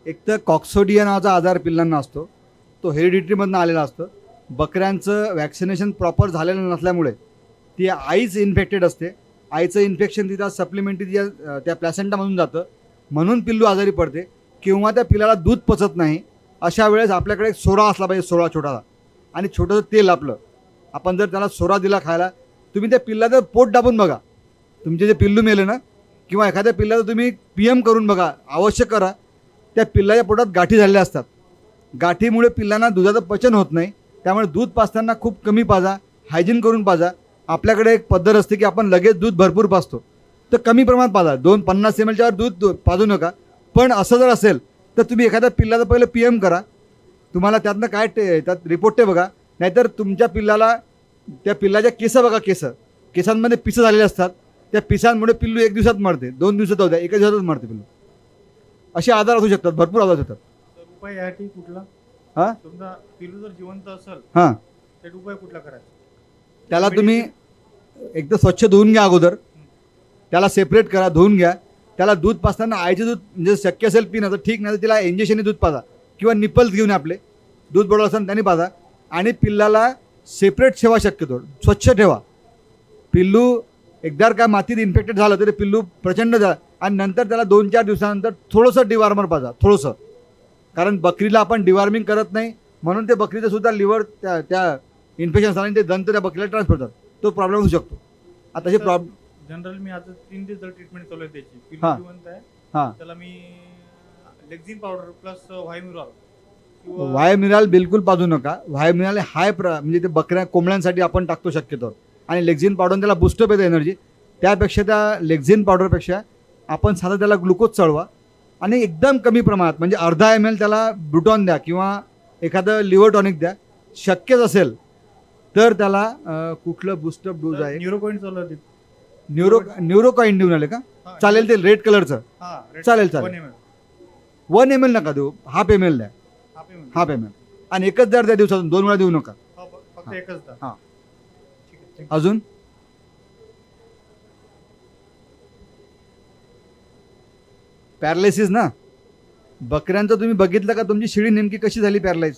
एक तर कॉक्सोडिया नावाचा आजार पिल्लांना असतो, तो हेरिडिटरीमधून आलेला असतो. बकऱ्यांचं वॅक्सिनेशन प्रॉपर झालेलं नसल्यामुळे ती आईच इन्फेक्टेड असते. आईचं इन्फेक्शन तिथं सप्लिमेंटरी त्या प्लॅसेंटामधून जातं, म्हणून पिल्लू आजारी पडते. किंवा त्या पिल्लाला दूध पचत नाही. अशा वेळेस आपल्याकडे एक सोरा असला पाहिजे, सोरा छोटासा, आणि छोटंसं तेल आपलं. आपण जर त्याला सोरा दिला खायला, तुम्ही त्या पिल्लाचं पोट दाबून बघा. तुमचे जे पिल्लू मेले ना, किंवा एखाद्या पिल्लाचं तुम्ही PM करून बघा, आवश्यक करा. त्या पिल्लाच्या पोटात गाठी झालेल्या असतात. गाठीमुळे पिल्लांना दुधाचं पचन होत नाही. त्यामुळे दूध पाजताना खूप कमी पाजा, हायजीन करून पाजा. आपल्याकडे एक पद्धत असते की आपण लगेच दूध भरपूर पाजतो, तर कमी प्रमाणात पाजा. 250 ml वर दूध पाजू नका. पण असं जर असेल तर तुम्ही एखाद्या पिल्लाचं पहिलं PM करा. तुम्हाला त्यातनं काय त्यात रिपोर्ट ते बघा. नाहीतर तुमच्या पिल्लाला त्या पिल्लाच्या केस बघा, केसांमध्ये पिसं झालेले असतात. त्या पिसांमुळे पिल्लू 1 दिवसात मरते, 2 दिवसात होत्या, 1 दिवसातच मरते पिल्लू. असे आजार असू शकतात, भरपूर आजार होतात. तर उपाय यासाठी कुठला? हां. समजा पिल्लू जर जिवंत असेल हां, तर उपाय कुठला करायचा? त्याला तुम्ही एकदा स्वच्छ धुवून घ्या. अगोदर त्याला सेपरेट करा, धुवून घ्या. त्याला दूध पाजताना आईचे दूध म्हणजे शक्य असेल पिणं तर ठीक, नाही तर तिला इंजेक्शनने दूध पाजा किंवा निपल्स घेऊन आपले दूध बरोबर असताना त्यांनी पाजा. आणि पिल्लाला सेपरेट ठेवा, शक्यतो स्वच्छ ठेवा. पिल्लू एकदा काय मातीत इन्फेक्टेड झालं तरी पिल्लू प्रचंड झालं आणि नंतर त्याला 2-4 दिवसानंतर थोडंसं डिवॉर्मर पाजा, थोडंसं. कारण बकरीला आपण डिवॉर्मिंग करत नाही म्हणून ते बकरीचं सुद्धा लिव्हर त्या इन्फेक्शन झालं आणि ते दंत त्या बकरीला ट्रान्सफर होतात. तो प्रॉब्लेम होऊ शकतो. आता हे प्रॉब्लेम जनरल मी आता 3 दिवस ट्रीटमेंट चालू आहे त्याची. हा. पिल्लू जिवंत आहे. हां, त्याला मी लेक्झिन पावडर प्लस व्हायम्युरॉल व्हायमिनल बिलकुल पाजू नका. व्हायमिनल म्हणजे ते बकऱ्या कोंबड्यांसाठी आपण टाकतो शक्यतो. आणि लेक्झिन पावडर त्याला बुस्टअप येतं एनर्जी. त्यापेक्षा त्या लेक्झिन पावडरपेक्षा आपण साधं त्याला ग्लुकोज चढवा आणि एकदम कमी प्रमाणात म्हणजे अर्धा ml त्याला ब्रुटॉन द्या किंवा एखादं लिव्हर टॉनिक द्या. शक्यच असेल तर त्याला कुठलं बुस्टअप डोज आहे, न्यूरोकॉइन चालू आहे. न्यूरोकॉइन देऊन आले का? चालेल, ते रेड कलरचं चालेल. 1 ml नका देऊ, हाफ ml द्या. हाफ ml आणि एकच द्या दिवसातून, 2 वेळा देऊ नका. फक्त एकच दा. हां. ठीक आहे. अजून पॅरालिसिस ना, बकऱ्यांचं तुम्ही बघितलं का? तुमची शिडी नेमकी कशी झाली पॅरालाइज?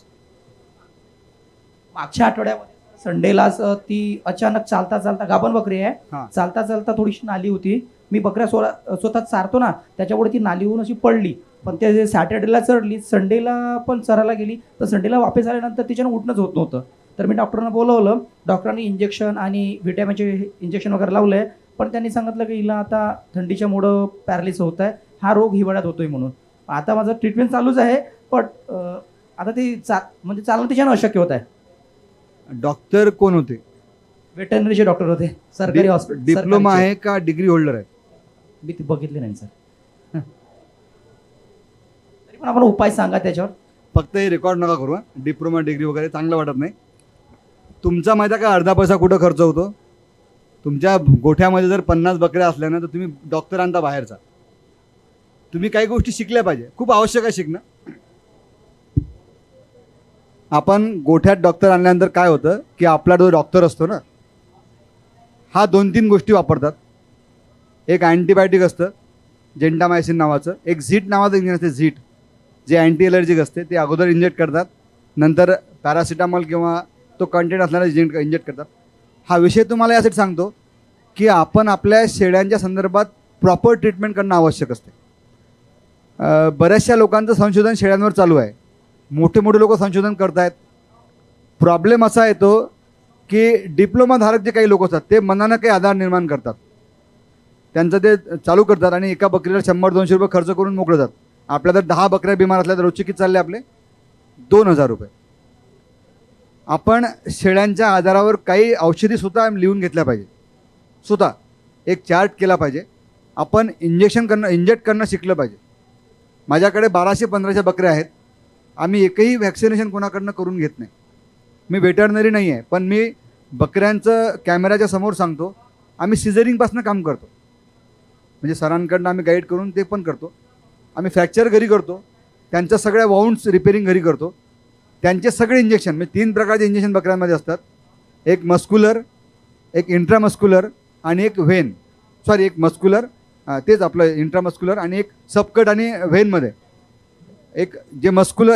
मागच्या आठवड्यामध्ये संडेलाच ती अचानक चालता चालता, गाभण बकरी आहे, हां. चालता चालता थोडीशी नाली होती. मी बकऱ्या स्वतः चारतो ना, त्याच्यामुळे ती नाली होऊन अशी पडली. पण ते सॅटर्डेला चढली, संडेला पण चरायला गेली, तर संडेला वापस आल्यानंतर तिच्यानं उठणंच होत नव्हतं. तर मी डॉक्टरांना बोलवलं. डॉक्टरांनी इंजेक्शन आणि व्हिटॅमिनचे इंजेक्शन वगैरे लावले. पण त्यांनी सांगितलं की हिला आता थंडीच्या मुळं पॅरालिसिस होत आहे, हा रोग हिवाळ्यात होतोय म्हणून. आता माझं ट्रीटमेंट चालूच आहे. पण आता ती म्हणजे चालणं तिच्यानं अशक्य होत आहे. डॉक्टर कोण होते? वेटरनरीचे डॉक्टर होते, सरकारी हॉस्पिटल. डिप्लोमा आहे का डिग्री होल्डर आहे? मी ते बघितले नाही सर. तरी पण आपण उपाय सांगा त्याच्यावर. फक्त हे रेकॉर्ड नका करू. डिप्लोमा डिग्री वगैरे चांगलं वाटत नाही. तुमचा माहिती आहे का अर्धा पैसा कुठं खर्च होतो? तुमच्या गोठ्यामध्ये जर 50 बकऱ्या असल्या ना, तर तुम्ही डॉक्टर आणता बाहेरचा. तुम्ही काही गोष्टी शिकल्या पाहिजे, खूप आवश्यक आहे शिकणं. आपण गोठ्यात डॉक्टर आणल्यानंतर काय होतं की आपला जो डॉक्टर असतो ना, हा 2-3 गोष्टी वापरतात. एक अँटीबायोटिक असतं जेंटामायसिन नावाचं, एक झीट नावाचं इंजेक्शन असते झीट, जे अँटी एलर्जिक असते. ते अगोदर इंजेक्ट करतात, नंतर पॅरासिटामॉल किंवा तो कंटेंट असणारा इंजेक्ट करतात. हा विषय तुम्हाला यासाठी सांगतो की आपण आपल्या शेळ्यांच्या संदर्भात प्रॉपर ट्रीटमेंट करणं आवश्यक असते. बऱ्याचशा लोकांचं संशोधन शेळ्यांवर चालू आहे. मोठे मोठे लोक संशोधन करत आहेत. प्रॉब्लेम असा येतो की डिप्लोमाधारक जे काही लोक असतात ते मनानं काही आधार निर्माण करतात. त्यांचं ते चालू करतात आणि एका बकरीला 100-200 रुपये खर्च करून मोकळे जातात. आपल्या जर 10 बकऱ्या बिमार असल्या तर रोजचे किती चालले आपले? 2000 रुपये. आपण शेळ्यांच्या आजारावर काही औषधी स्वतः लिहून घेतल्या पाहिजे. स्वतः एक चार्ट केला पाहिजे. आपण इंजेक्ट करणं शिकलं पाहिजे. माझ्याकडे 1200-1500 बकऱ्या आहेत. आम्ही एकही व्हॅक्सिनेशन कोणाकडनं करून घेत नाही. मी वेटरनरी नाही आहे, पण मी बकऱ्यांचं कॅमेऱ्याच्या समोर सांगतो. आम्ही सिझरिंगपासून काम करतो, म्हणजे सरांकडनं आम्ही गाईड करून ते पण करतो. आम्ही फ्रॅक्चर घरी करतो, त्यांच्या सगळ्या वाउंड्स रिपेरिंग घरी करतो. त्यांचे सगळे इंजेक्शन म्हणजे 3 प्रकारचे इंजेक्शन बकऱ्यांमध्ये असतात. एक मस्क्युलर, एक इंट्रामस्क्युलर आणि एक व्हेन. एक मस्क्युलर, तेच आपलं इंट्रामस्क्युलर, आणि एक सबकट आणि व्हेनमध्ये. एक जे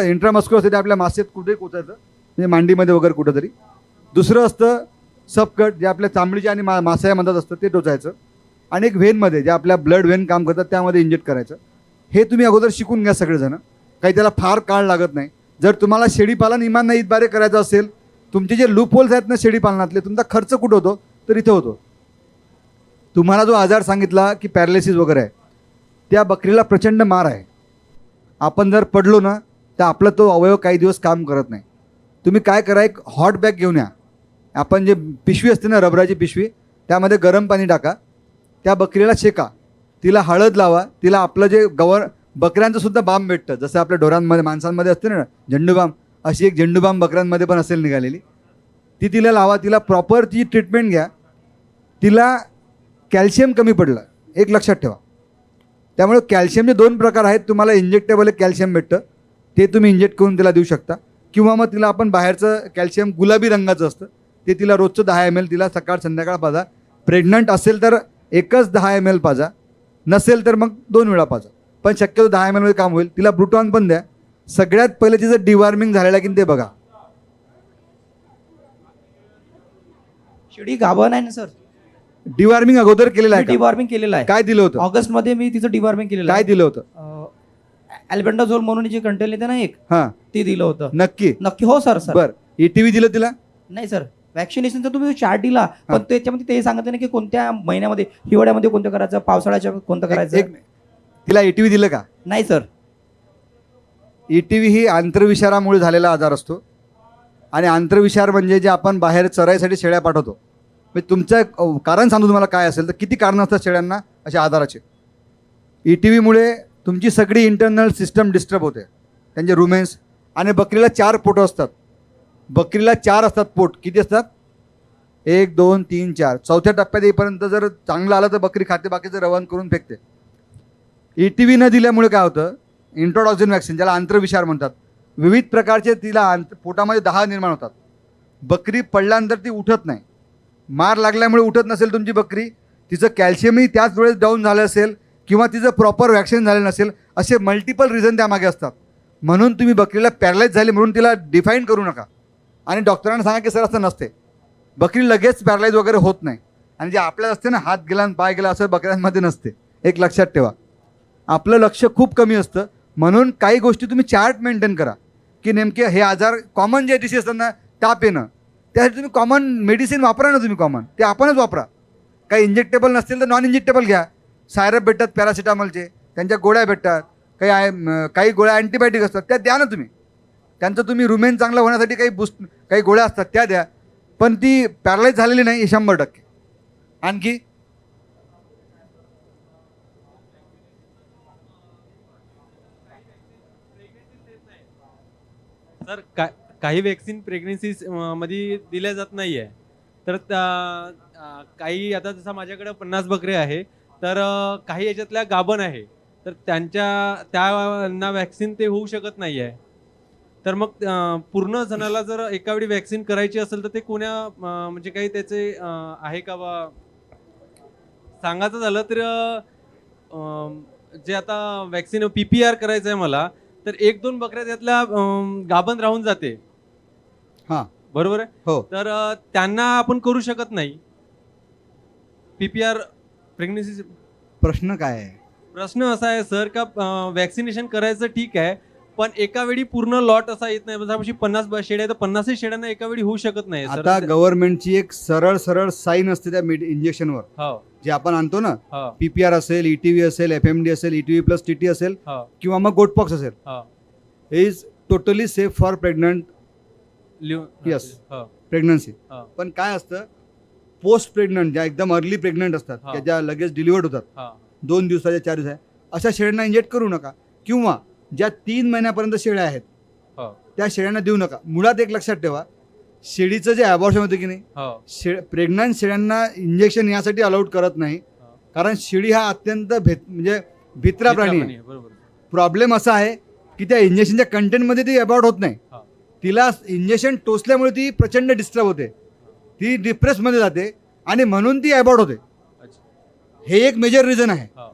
इंट्रामस्क्युलर असते ते आपल्या मासेत कुठेही कोचायचं, म्हणजे मांडीमध्ये वगैरे कुठंतरी. दुसरं असतं सबकट, जे आपल्या चांबडीच्या आणि मासायामध्ये असतं, ते टोचायचं. आणि एक व्हेनमध्ये, जे आपल्या ब्लड व्हेन काम करतात त्यामध्ये इंजेक्ट करायचं. हे तुम्ही अगोदर शिकून घ्या सगळेजण. काही त्याला फार काळ लागत नाही. जर तुम्हाला शेळीपालन इमानदारी इतबारे करायचं असेल, तुमचे जे लूप होल्स आहेत ना शेळीपालनातले, तुमचा खर्च कुठं होतो तर इथं होतो. तुम्हाला जो आजार सांगितला की पॅरालिसिस वगैरे आहे, त्या बकरीला प्रचंड मार आहे. आपण जर पडलो ना तर आपला तो अवयव काही दिवस काम करत नाही. तुम्ही काय करा, एक हॉट बॅग घेऊन या. आपण जे पिशवी असते ना, रबराची पिशवी, त्यामध्ये गरम पाणी टाका, त्या बकरीला शेका, तिला हळद लावा, तिला आपलं जे बकऱ्यांचं सुद्धा बाम भेटतं, जसं आपल्या ढोरांमध्ये माणसांमध्ये असते ना झेंडूबाम, अशी एक झेंडूबाम बकऱ्यांमध्ये पण असेल निघालेली, ती तिला लावा. तिला प्रॉपर ती ट्रीटमेंट घ्या. तिला कॅल्शियम कमी पडलं, एक लक्षात ठेवा. त्यामुळे कॅल्शियमचे 2 प्रकार आहेत. तुम्हाला इंजेक्टेबल कॅल्शियम भेटतं, ते तुम्ही इंजेक्ट करून तिला देऊ शकता. किंवा मग तिला आपण बाहेरचं कॅल्शियम गुलाबी रंगाचं असतं, ते तिला रोजचं 10 ml तिला सकाळ संध्याकाळ पाजा. प्रेग्नंट असेल तर एकच 10 ml पाजा, नसेल तर मग 2 वेळा पाजा. पण शक्यतो 10 ml मध्ये काम होईल. तिला ब्रुटॉन पण द्या. सगळ्यात पहिले तिचं डिवॉर्मिंग झालेलं आहे की ते बघा. शेळी गाभण आहे ना सर, डिवॉर्मिंग अगोदर केलेलं आहे का? डिवॉर्मिंग केलेलं आहे. काय दिलं होतं? ऑगस्ट मध्ये मी तिचं डिवॉर्मिंग केलेलं काय आहे. दिलं होतं? अल्बेंडाझोल म्हणून जे कंटेन येते ना एक, हा, ते दिलं होतं. नक्की. नक्की हो सर. सर बर, ETV दिलं तिला? नाही सर, वॅक्सिनेशनचा तुम्ही चार्ट दिला, हा. पण त्याच्यामध्ये ते सांगत नाही की कोणत्या महिन्यामध्ये, हिवाळ्यामध्ये कोणतं करायचं, पावसाळ्याच्या कोणतं करायचं. तिला ETV दिलं का? नाही सर. ETV ही आंतरविषारामुळे झालेला आजार असतो आणि आंतरविषार म्हणजे जे आपण बाहेर चराईसाठी शेळ्या पाठवतो. मी तुमचं कारण सांगतो तुम्हाला काय असेल तर किती कारणं असतात शेळ्यांना अशा आजाराचे. ETVमुळे तुमची सगळी इंटरनल सिस्टम डिस्टर्ब होते, त्यांचे रुमेन्स. आणि बकरीला 4 पोटं असतात. बकरीला 4 असतात पोट. किती असतात? 1 2 3 4. चौथ्या टप्प्यात येईपर्यंत जर चांगलं आलं तर बकरी खाते, बाकीचं रवान करून फेकते. ETV न दिल्यामुळे काय होतं, इंट्रोटॉक्सिन वॅक्सिन ज्याला आंतरविषार म्हणतात, विविध प्रकारचे तिला पोटामध्ये 10 निर्माण होतात. बकरी पडल्यानंतर ती उठत नाही. मार लागल्यामुळे उठत नसेल तुमची बकरी, तिचं कॅल्शियमही त्याच वेळेस डाऊन झालं असेल किंवा तिचं प्रॉपर वॅक्सिन झालं नसेल, असे मल्टिपल रिझन त्यामागे असतात. म्हणून तुम्ही बकरीला पॅरलाइज झाली म्हणून तिला डिफाईन करू नका आणि डॉक्टरांना सांगा की सर असं नसते. बकरी लगेच पॅरलाइज वगैरे होत नाही. आणि जे आपल्याला असते ना, हात गेला आणि पाय गेला, असं बकऱ्यांमध्ये नसते. एक लक्षात ठेवा, आपलं लक्ष खूप कमी असतं. म्हणून काही गोष्टी तुम्ही चार्ट मेंटेन करा की नेमके हे आजार कॉमन जे डिसीज असतात ना, ताप येणं, त्यासाठी तुम्ही कॉमन मेडिसिन वापरा ना. तुम्ही कॉमन ते आपणच वापरा. काही इंजेक्टेबल नसतील तर नॉन इंजेक्टेबल घ्या. सायरप भेटतात पॅरासिटामॉलचे, त्यांच्या गोळ्या भेटतात. काही गोळ्या अँटीबायोटिक असतात, त्या द्या ना तुम्ही. त्यांचं तुम्ही रुमेन चांगलं होण्यासाठी काही गोळ्या असतात त्या द्या. पण ती पॅरालाइज झालेली नाही हे 100%. आणखी सर काही वॅक्सिन प्रेग्नेन्सी मध्ये दिल्या जात नाही आहे. तर काही आता जसं माझ्याकडे 50 बकरे आहे, तर काही याच्यातल्या गाभण आहे, तर त्यांना वॅक्सिन ते होऊ शकत नाही आहे. तर मग पूर्ण जणाला जर एकावेळी वॅक्सिन करायची असेल तर ते कोण्या म्हणजे काही त्याचे आहे का बा सांगायचं झालं तर जे आता वॅक्सिन PPR करायचं आहे मला, तर 1-2 बकऱ्या त्यातल्या गाभण राहून जाते. हां, बरोबर आहे. हो. तर त्यांना आपण करू शकत नाही PPR प्रेग्नेन्सी. प्रश्न काय आहे? प्रश्न असा आहे सर का वॅक्सिनेशन करायचं ठीक आहे, पण एका वेळी पूर्ण लॉट असा येत नाही. म्हणजे 50 शेळ्या तर 50 शेळ्यांना एका वेळी होऊ शकत नाही. आता गव्हर्नमेंटची एक सरळ साईन असते त्या इंजेक्शनवर, हो जे आपण आणतो ना, हो PPR असेल, ETV असेल, FMD असेल, ETV+TT असेल हो किंवा मग गोटपॉक्स असेल, हो is totally safe for pregnant Yes. हो प्रेग्नन्सी. हो पण काय असतं, पोस्ट प्रेग्नंट ज्या एकदम अर्ली प्रेग्नंट असतात, हा. त्या ज्या लगेच डिलिव्हर्ड होतात, हो 2 दिवसाच्या 4 दिवसाच्या, अशा शेळ्यांना इंजेक्ट करू नका. किंवा ज्या 3 महिन्यापर्यंत शेळ्या आहेत हो त्या शेळ्यांना देऊ नका. मुळात एक लक्षात ठेवा, शेळीचं जे ॲबॉर्शन होतं की नाही, हो प्रेग्नंट शेळ्यांना इंजेक्शन यासाठी अलाउड करत नाही, हो. कारण शेळी हा अत्यंत म्हणजे भित्रा प्राणी आहे. बरोबर. प्रॉब्लेम असा आहे की त्या इंजेक्शनच्या कंटेंटमध्ये ती अबॉर्ट होत नाही. हा. तिला इंजेक्शन टोचल्यामुळे ती प्रचंड डिस्टर्ब होते, ती डिप्रेसमध्ये जाते आणि म्हणून ती अबॉर्ट होते. अच्छा. हे एक मेजर रिझन आहे. हो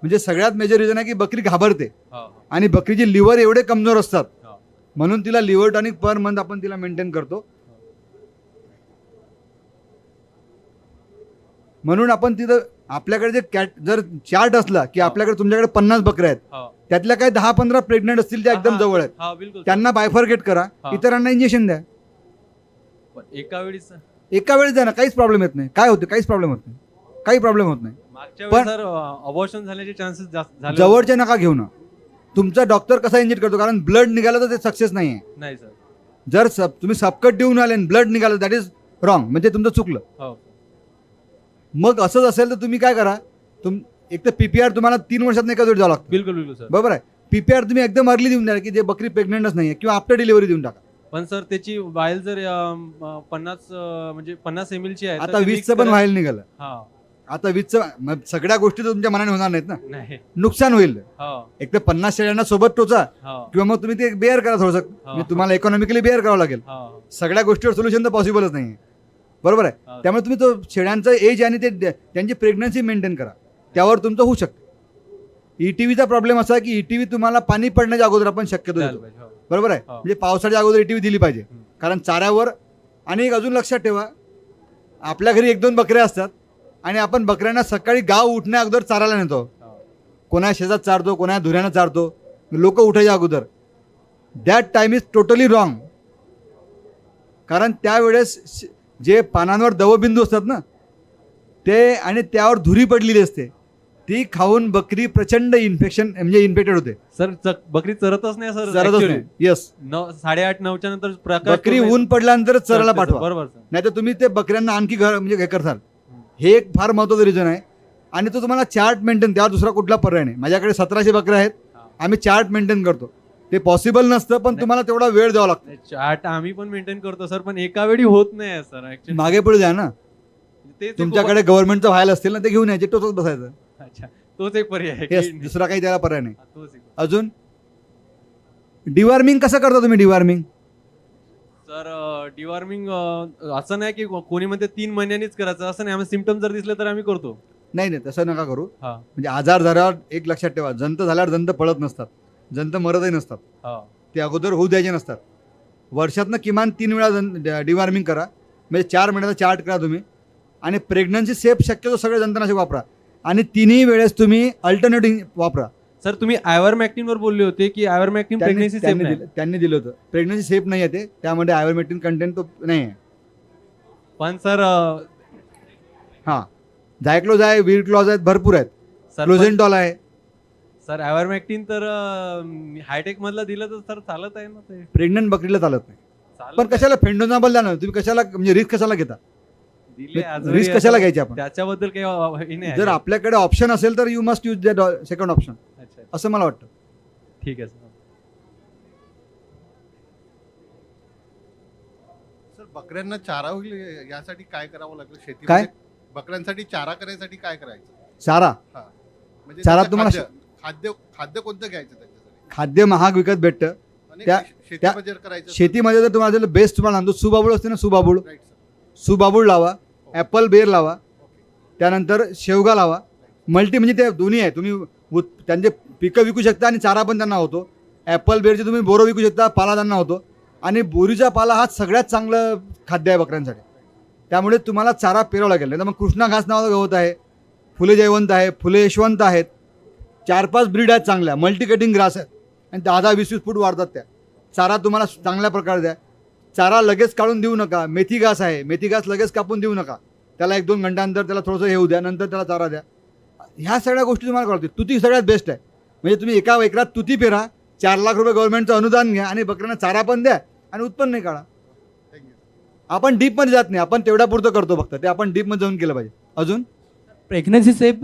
म्हणजे सगळ्यात मेजर रिझन आहे की बकरी घाबरते हो आणि बकरीची लिव्हर एवढे कमजोर असतात, हो म्हणून तिला लिव्हर टॉनिक पर मंथ आपण तिला मेंटेन करतो. म्हणून आपण तिथं आपल्याकडे जे जर चार्ट असला की आपल्याकडे तुमच्याकडे 50 बकऱ्या आहेत, हो त्यातल्या काही 10-15 प्रेग्नंट असतील त्या एकदम जवळ आहेत, हा बिलकुल. त्यांना बायफर्गेट करा, हा. इतरांना इंजेक्शन द्या. पण एका वेळीच एका वेळेस द्या ना, काहीच प्रॉब्लेम येत नाही. काय होतं, काहीच प्रॉब्लेम होत नाही, काही प्रॉब्लेम होत नाही. मागच्या पण- वेळेस सर अबॉर्शन झाल्याचे चान्सेस जास्त झाले. जवळच्या नका घेऊ ना. तुमचा डॉक्टर कसा इंजेक्ट करतो, कारण ब्लड निघालं तर ते सक्सेस नाही आहे. नाही सर. जर तुम्ही सबकट देऊन आले आणि ब्लड निघालं, दॅट इज रॉंग, म्हणजे तुमचं चुकलं. हो मग असंच असेल तर तुम्ही काय करा, एक तर PPR तुम्हाला 3 वर्षात एका जोडी जावं लागतं. बिलकुल बिलकुल सर. बरोबर आहे. PPR तुम्ही एकदम अर्ली देऊन द्या की जे बकरी प्रेग्नंटच नाही आहे, किंवा आफ्टर डिलिव्हरी देऊन टाका. पण सर त्याची वाईल जर 50 म्हणजे 50 ml ची आहे तर आता ते 20चं mix पण करा- व्हायला निघालं. हा आता 20चं, मग सगळ्या गोष्टी तर तुमच्या मनाने होणार नाहीत ना, नाही. नुकसान होईल. हो एक तर 50 शेळ्यांना सोबत टोचा, हो किंवा मग तुम्ही ते बेअर करा थोडंसं. म्हणजे तुम्हाला इकॉनॉमिकली बेअर करावं लागेल. हो सगळ्या गोष्टीवर सोल्युशन तर पॉसिबलच नाही आहे. बरोबर आहे. हो. त्यामुळे तुम्ही तो शेळ्यांचं एज आणि ते त्यांची प्रेग्नन्सी मेंटेन करा, त्यावर तुमचं होऊ शकतं. ETVचा प्रॉब्लेम असा आहे की ETV तुम्हाला पाणी पडण्याच्या अगोदर आपण शक्यतो चालेल देतो. पाहिजे. हो. बरोबर आहे. हो. म्हणजे पावसाच्या अगोदर ETV दिली पाहिजे, हम्म. कारण चाऱ्यावर. आणि एक अजून लक्षात ठेवा, आपल्या घरी 1-2 बकऱ्या असतात आणि आपण बकऱ्यांना सकाळी गाव उठण्या अगोदर चारायला नेतो. कोणा शेतात चारतो, कोणा धुऱ्यानं चारतो, लोक उठायच्या अगोदर. That time is totally wrong. कारण त्यावेळेस जे पानांवर दवबिंदू असतात ना ते आणि त्यावर धुरी पडलेली असते, ती खाऊन बकरी प्रचंड इन्फेक्शन म्हणजे इन्फेक्टेड होते. सर बकरी चरतच नाही सर. चरतच actually. नाही. येस, 8:30-9च्या नंतर प्रकाश बकरी पडणे- ऊन पडल्यानंतरच चरायला चरते, पाठवा. बरोबर सर. नाही तर तुम्ही ते बकऱ्यांना आणखी घर म्हणजे हे करताल. हे एक फार महत्त्वाचं रिझन आहे. आणि तो तुम्हाला चार्ट मेंटेन, त्यावर दुसरा कुठला पर्याय नाही. माझ्याकडे 1700 बकऱ्या आहेत. आम्ही चार्ट मेंटेन करतो. ते पॉसिबल नसतं, पण तुम्हाला तेवढा वेळ द्यावा लागतो. चार्ट आम्ही पण मेंटेन करतो सर, पण एका वेळी होत नाही सर ऍक्च्युली. मागे पुढे द्या ना. ते तुमच्याकडे गव्हर्नमेंटचं व्हायला असतील ना, ते घेऊन यायचे, टोचत बसायचं. अच्छा, तोच एक पर्याय आहे येस, की- दुसरा काही त्याला पर्याय नाही. हा, तोच एक. अजून डिवॉर्मिंग कसं करता तुम्ही? डिवॉर्मिंग सर डिवॉर्मिंग असं नाही की कोणी म्हणते 3 महिन्यांनीच करायचं, असं नाही. आम्ही सिम्पटम जर दिसले तर आम्ही करतो. नाही नाही, तसं नका करू. हा म्हणजे आजार झाल्यावर एक लक्षात ठेवा, जंत झाल्यावर जंत पळत नसतात, जंत मरतही नसतात. हा ते अगोदर होऊ द्यायचे नसतात. वर्षातनं किमान 3 वेळा डिवॉर्मिंग करा. म्हणजे 4 महिन्याचा चार्ट करा तुम्ही. आणि प्रेग्नन्सी सेफ शक्यतो सगळे जंतनाशक वापरा. आणि तिन्ही वेळेस तुम्ही अल्टरनेटिव्ह वापरा. सर तुम्ही आयव्हरमॅक्टिन वर बोलले होते की आयव्हरमॅक्टिन प्रेग्नेन्सी सेफ नाही. त्यांनी दिलं होतं. प्रेग्नन्सी सेफ नाही आहे ते, त्यामध्ये आयव्हरमेक्टिन कंटेंट तो नाही आहे. पण सर हां, झायक्लोज आहे, वीरक्लॉज आहेत, भरपूर आहेत. क्लोझेंटॉल आहे. सर आयव्हरमॅक्टिन तर हायटेक मधलं दिलं तर सर चालत आहे ना ते. प्रेग्नंट बकरीला चालत नाही. चालत पण आहे. कशाला फेंडोनाबल द्या ना तुम्ही. कशाला म्हणजे रिस्क कशाला घेता? दिले आजही रिस्क आता कशाला घ्यायची आपण? त्याच्याबद्दल काही हे नाही जर आहे. आपल्याकडे ऑप्शन असेल तर you must use that second option, अच्छा, असं मला वाटतं. ठीक आहे सर. सर बकऱ्यांना चारा होईल यासाठी काय करावं लागेल काय? शेतीमध्ये? बकऱ्यांसाठी चारा करण्यासाठी काय करायचं? चारा म्हणजे चारा त्याचं तुम्हाला खाद्य खाद्य कोणतं घ्यायचं त्याच्यासाठी? खाद्य महाग विकत भेटतं. आणि त्या- शेतीमध्ये जर करायचं शेतीमध्ये जर तुम्हाला बेस्ट तुम्हाला आणतो, सुबाबूळ असते ना, सुबाबूळ, राईट सर. सुबाबूळ लावा, ॲपल बेर लावा, ओके. त्यानंतर शेवगा लावा. मल्टी म्हणजे ते दोन्ही आहे. तुम्ही त्यांचे पिकं विकू शकता आणि चारा पण त्यांना होतो. ॲपल बेरचे तुम्ही बोरं विकू शकता, पाला त्यांना होतो. आणि बोरीचा पाला हा सगळ्यात चांगलं खाद्य आहे बकऱ्यांसाठी. त्यामुळे तुम्हाला चारा पेरावा लागेल. नाही तर मग कृष्णा घास नावाचा गवत आहे, फुले जयवंत आहे, फुले यशवंत आहेत, 4-5 ब्रीड आहेत चांगल्या, मल्टी कटिंग ग्रास आहेत आणि 10-20 फूट वाढतात त्या. चारा तुम्हाला चांगल्या प्रकारे द्या. चारा लगेच काढून देऊ नका. मेथी घास आहे, मेथी घास लगेच कापून देऊ नका. त्याला 1-2 घंट्यानंतर त्याला थोडंसं हे होऊ द्या, नंतर त्याला चारा द्या. ह्या सगळ्या गोष्टी तुम्हाला कळतील. तुती सगळ्यात बेस्ट आहे. म्हणजे तुम्ही एका एकरात तुती पेरा, 4 लाख रुपये गव्हर्नमेंटचं अनुदान घ्या आणि बकऱ्यांना चारा पण द्या आणि उत्पन्न काढा. थँक्यू. आपण डीपमध्ये जात नाही, आपण तेवढ्या पुरतं करतो फक्त. ते आपण डीपमध्ये जाऊन केलं पाहिजे. अजून प्रेग्नन्सी सेफ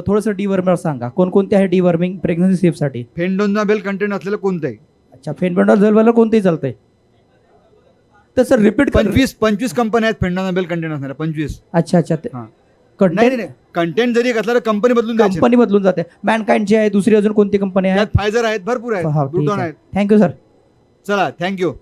थोडंसं डिवर्मर सांगा, कोणकोणते आहे डिवर्मिंग प्रेग्नन्सी सेफसाठी? फेंडोनाबेल कंटेंट असलेलं कोणतंही. अच्छा, फेनबंडॉल झलवाला कोणतेही चालतंय. तर सर रिपीट 25 कंपन्या आहेत फेंडोनाबेल कंटेंट असणाऱ्या. 25. अच्छा अच्छा, हां. नाही नाही, कंटेंट जरी असलं तर कंपनी बदलून द्यायची. कंपनी बदलून जाते. मॅनकाइंडची आहे, दुसरी अजून कोणती कंपनी आहे? त्यात फायझर आहेत, भरपूर आहेत, ब्रुटॉन आहेत. Thank you sir. चला, थँक्यू.